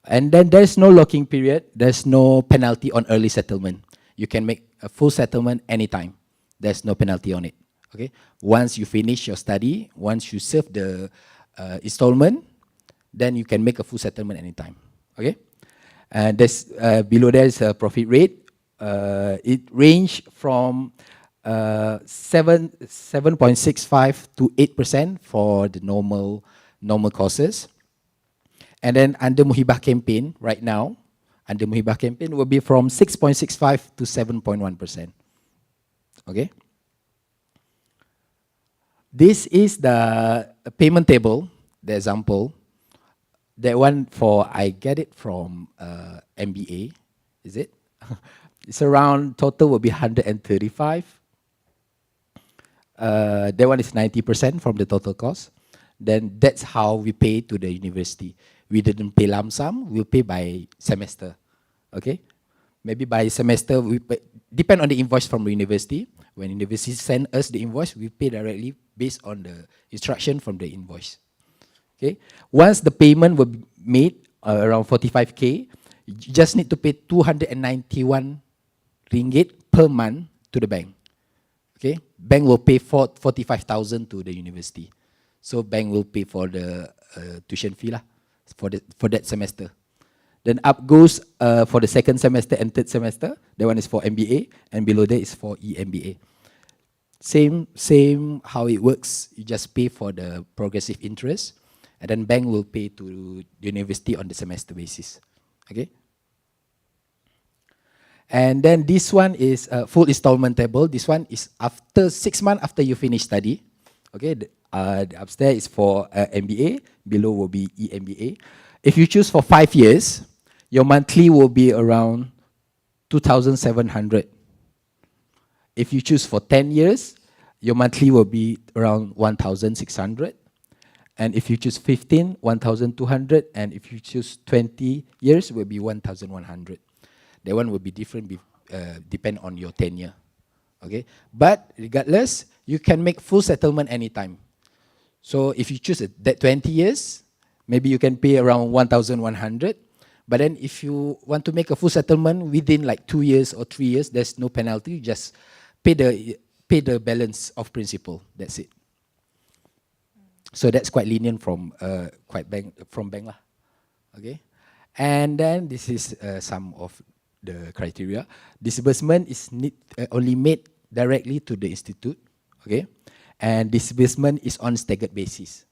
And then there's no locking period. There's no penalty on early settlement. You can make a full settlement anytime. There's no penalty on it. Okay, once you finish your study, once you serve the installment, then you can make a full settlement anytime. Okay, and there's below there is a profit rate. It range from 7.65 to 8% for the normal courses. And then under Muhibah campaign right now, under Muhibah campaign will be from 6.65 to 7.1%. Okay. This is the payment table, the example. That one for, I get it from MBA, is it? It's around, total will be 135. That one is 90% from the total cost. Then that's how we pay to the university. We didn't pay lump sum, we'll pay by semester. Okay? Maybe by semester, we pay, depend on the invoice from the university. When university send us the invoice, we pay directly based on the instruction from the invoice. Okay? Once the payment will be made, around 45K, you just need to pay 291 ringgit per month to the bank. Okay? Bank will pay for 45,000 to the university. So bank will pay for the tuition fee lah, for that semester. Then up goes for the second semester and third semester. That one is for MBA, and below there is for EMBA. Same how it works. You just pay for the progressive interest, and then bank will pay to the university on the semester basis. Okay. And then this one is a full installment table. This one is after 6 months after you finish study. Okay. The upstairs is for MBA. Below will be EMBA. If you choose for 5 years, your monthly will be around 2,700. If you choose for 10 years, your monthly will be around 1,600. And if you choose 15, 1,200. And if you choose 20 years, will be 1,100. That one will be different, depend on your tenure. Okay, but regardless, you can make full settlement anytime. So if you choose that 20 years, maybe you can pay around 1,100. But then if you want to make a full settlement within like 2 years or 3 years, there's no penalty. You just pay the balance of principal. That's it. So that's quite lenient from bank lah. Okay, and then this is some of the criteria. Disbursement is only made directly to the institute. Okay, and disbursement is on staggered basis,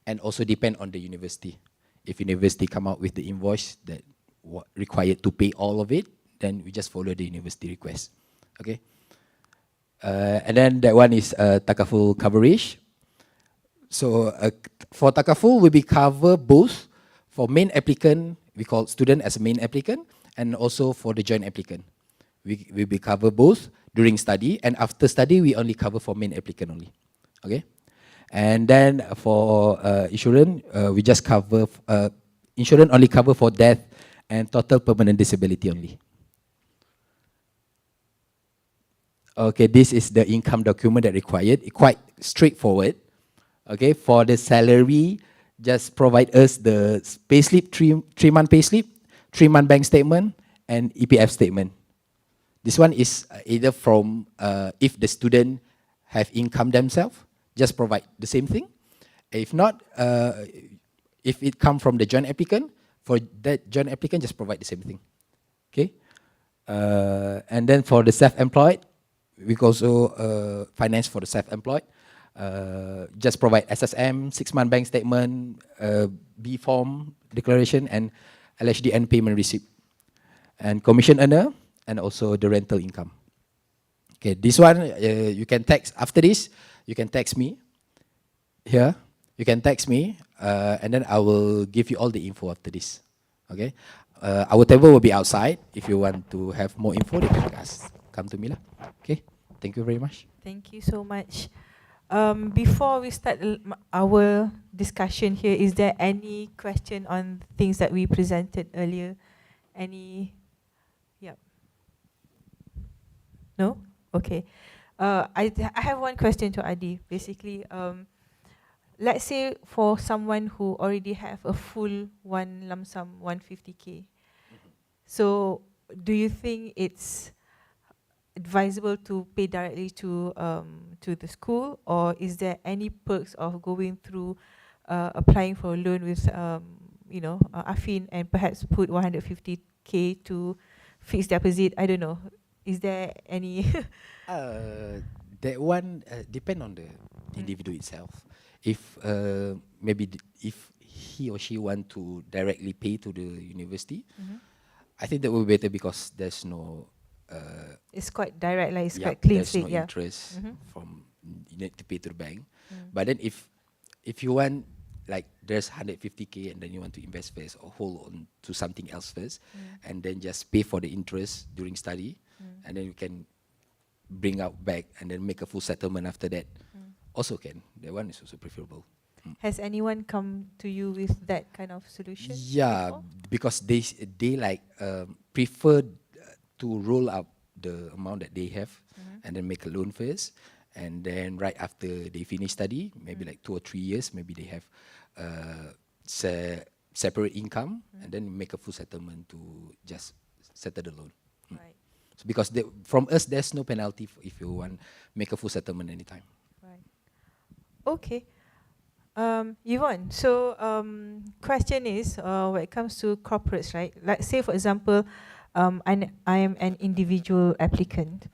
and also depend on the university. If university come out with the invoice that required to pay all of it, then we just follow the university request. Okay, and then that one is takaful coverage. So for takaful, we will cover both. For main applicant, we call student as a main applicant, and also for the joint applicant. We will cover both during study, and after study, we only cover for main applicant only. Okay? And then for insurance, we just cover, insurance only cover for death and total permanent disability only. Okay, this is the income document that required. It's quite straightforward. Okay, for the salary, just provide us the payslip, 3-month payslip, 3-month bank statement, and EPF statement. This one is either from, if the student have income themselves, just provide the same thing. If not, if it come from the joint applicant, for that joint applicant, just provide the same thing. Okay? And then for the self-employed, we also finance for the self-employed. Just provide SSM, 6-month bank statement, B form declaration, and LHDN payment receipt. And commission earner, and also the rental income. Okay, this one, you can text, after this, you can text me here. You can text me, and then I will give you all the info after this. Okay, our table will be outside. If you want to have more info, you can come to me lah. Okay, thank you very much. Thank you so much. Before we start our discussion here, is there any question on things that we presented earlier? Any? Yep. No? Okay. I have one question to Adi. Basically, let's say for someone who already have a full one lump sum, 150K. So do you think it's advisable to pay directly to the school, or is there any perks of going through applying for a loan with Afin and perhaps put 150K to fixed deposit? I don't know. Is there any? That one depend on the individual itself. If maybe if he or she want to directly pay to the university, I think that will be better because there's no. It's quite direct, like it's quite clean. There's no interest from you need to pay to the bank. But then if you want, like there's 150K and then you want to invest first or hold on to something else first, and then just pay for the interest during study, and then you can bring out back and then make a full settlement after that. Also can. That one is also preferable. Has anyone come to you with that kind of solution? Yeah, because they like prefer to roll up the amount that they have and then make a loan first, and then right after they finish study, maybe like 2 or 3 years, maybe they have separate income and then make a full settlement to just settle the loan. Right. So because from us, there's no penalty if you want make a full settlement anytime. Right. Okay. Yvonne, so question is, when it comes to corporates, right? Like say for example, I am an individual applicant,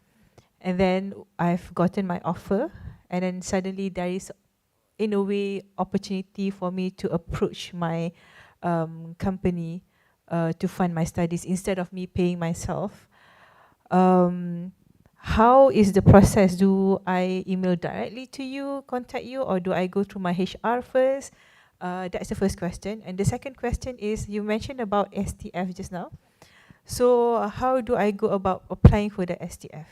and then I've gotten my offer, and then suddenly there is, in a way, opportunity for me to approach my company to fund my studies instead of me paying myself. How is the process? Do I email directly to you, contact you, or do I go through my HR first? That's the first question. And the second question is, you mentioned about STF just now. So how do I go about applying for the STF?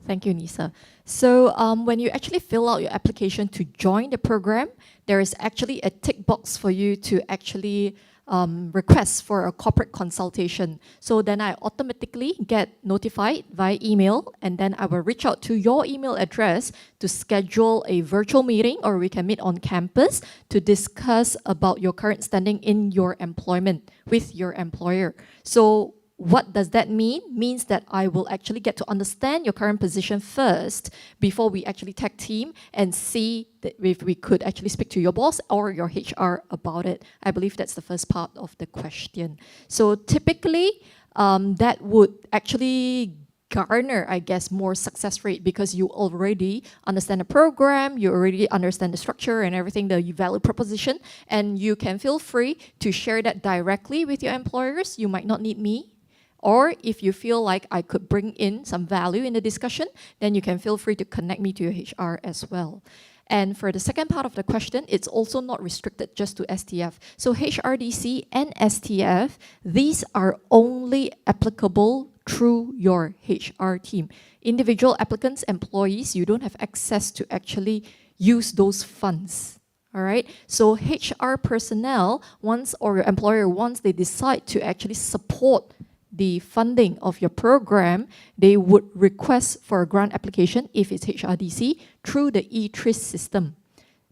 Thank you, Nisa. So when you actually fill out your application to join the program, there is actually a tick box for you to actually request for a corporate consultation. So then I automatically get notified via email, and then I will reach out to your email address to schedule a virtual meeting, or we can meet on campus to discuss about your current standing in your employment with your employer. So what does that mean? Means that I will actually get to understand your current position first before we actually tag team and see that if we could actually speak to your boss or your HR about it. I believe that's the first part of the question. So typically, that would actually garner, I guess, more success rate because you already understand the program, you already understand the structure and everything, the value proposition, and you can feel free to share that directly with your employers. You might not need me. Or if you feel like I could bring in some value in the discussion, then you can feel free to connect me to your HR as well. And for the second part of the question, it's also not restricted just to STF. So HRDC and STF, these are only applicable through your HR team. Individual applicants, employees, you don't have access to actually use those funds. All right, so HR personnel, once or your employer, once they decide to actually support the funding of your program, they would request for a grant application if it's HRDC through the e-TRIS system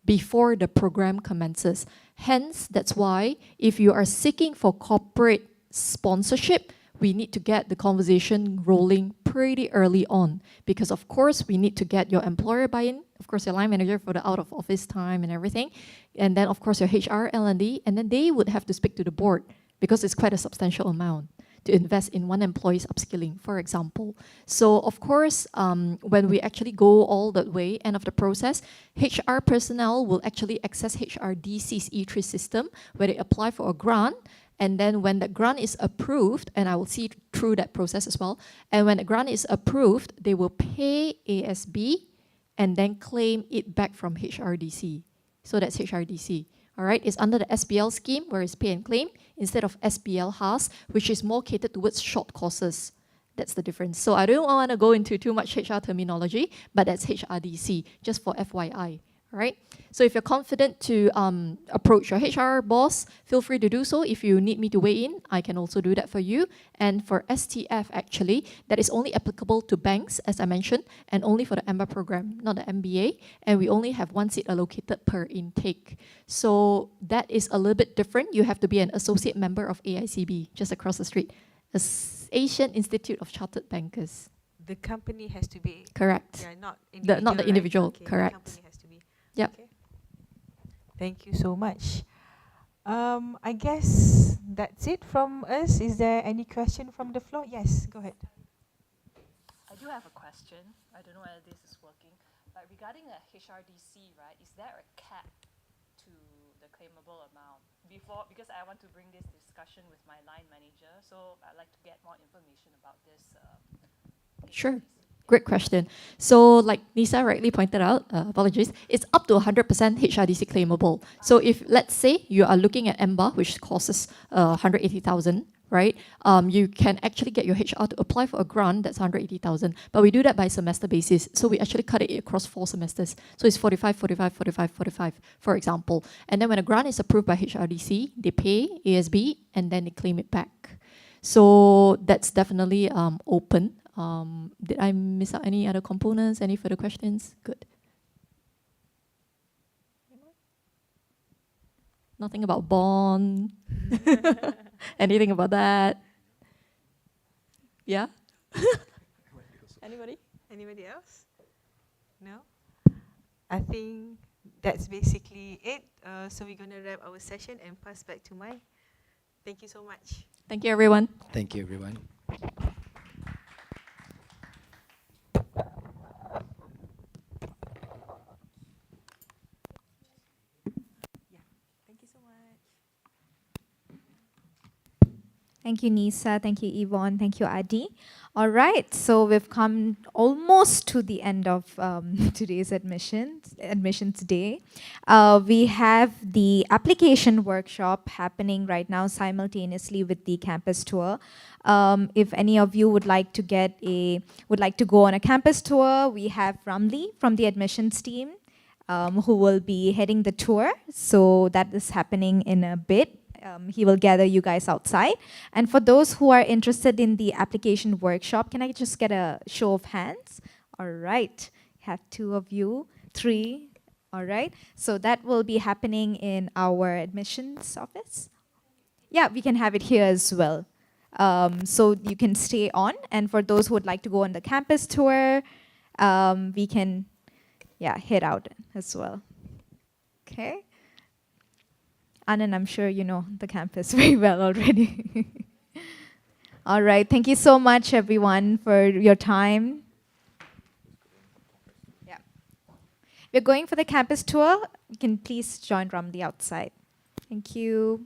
before the program commences. Hence, that's why if you are seeking for corporate sponsorship, we need to get the conversation rolling pretty early on because of course we need to get your employer buy-in, of course your line manager for the out of office time and everything, and then of course your HR, L&D, and then they would have to speak to the board because it's quite a substantial amount to invest in one employee's upskilling, for example. So of course, when we actually go all that way, end of the process, HR personnel will actually access HRDC's e-TRIS system where they apply for a grant, and then when the grant is approved, and I will see through that process as well, and when the grant is approved, they will pay ASB and then claim it back from HRDC. So that's HRDC. All right, it's under the SBL scheme where it's pay and claim instead of SBL HAS, which is more catered towards short courses. That's the difference. So I don't want to go into too much HR terminology, but that's HRDC, just for FYI. All right, so if you're confident to approach your HR boss, feel free to do so. If you need me to weigh in, I can also do that for you. And for STF, actually, that is only applicable to banks, as I mentioned, and only for the EMBA program, not the MBA. And we only have one seat allocated per intake. So that is a little bit different. You have to be an associate member of AICB, just across the street, Asian Institute of Chartered Bankers. The company has to be correct. Yeah, not individual. Not the individual. Right? Okay, correct. The company has to be. Yep. Okay. Thank you so much. I guess that's it from us. Is there any question from the floor? Yes, go ahead. I do have a question. I don't know whether this is working. But regarding a HRDC, right, is there a cap to the claimable amount? Because I want to bring this discussion with my line manager, so I'd like to get more information about this. Sure. Great question. So like Nisa rightly pointed out, apologies, it's up to 100% HRDC claimable. So if, let's say, you are looking at EMBA, which costs 180,000, right? You can actually get your HR to apply for a grant that's 180,000, but we do that by semester basis. So we actually cut it across 4 semesters. So it's 45, 45, 45, 45, for example. And then when a grant is approved by HRDC, they pay ASB and then they claim it back. So that's definitely open. Did I miss out any other components? Any further questions? Good. Nothing about bond. Anything about that? Yeah? Anybody? Anybody else? No? I think that's basically it. So we're going to wrap our session and pass back to Mai. Thank you so much. Thank you, everyone. Thank you, everyone. Thank you, Nisa. Thank you, Yvonne. Thank you, Adi. All right, so we've come almost to the end of today's admissions day. We have the application workshop happening right now simultaneously with the campus tour. If any of you would like to go on a campus tour, we have Ramli from the admissions team who will be heading the tour. So that is happening in a bit. He will gather you guys outside. And for those who are interested in the application workshop, can I just get a show of hands? All right, have 2 of you, 3. All right, so that will be happening in our admissions office. Yeah, we can have it here as well. So you can stay on. And for those who would like to go on the campus tour, we can head out as well. Okay. Anand, I'm sure you know the campus very well already. All right, thank you so much, everyone, for your time. Yeah. We're going for the campus tour. You can please join Ramli outside. Thank you.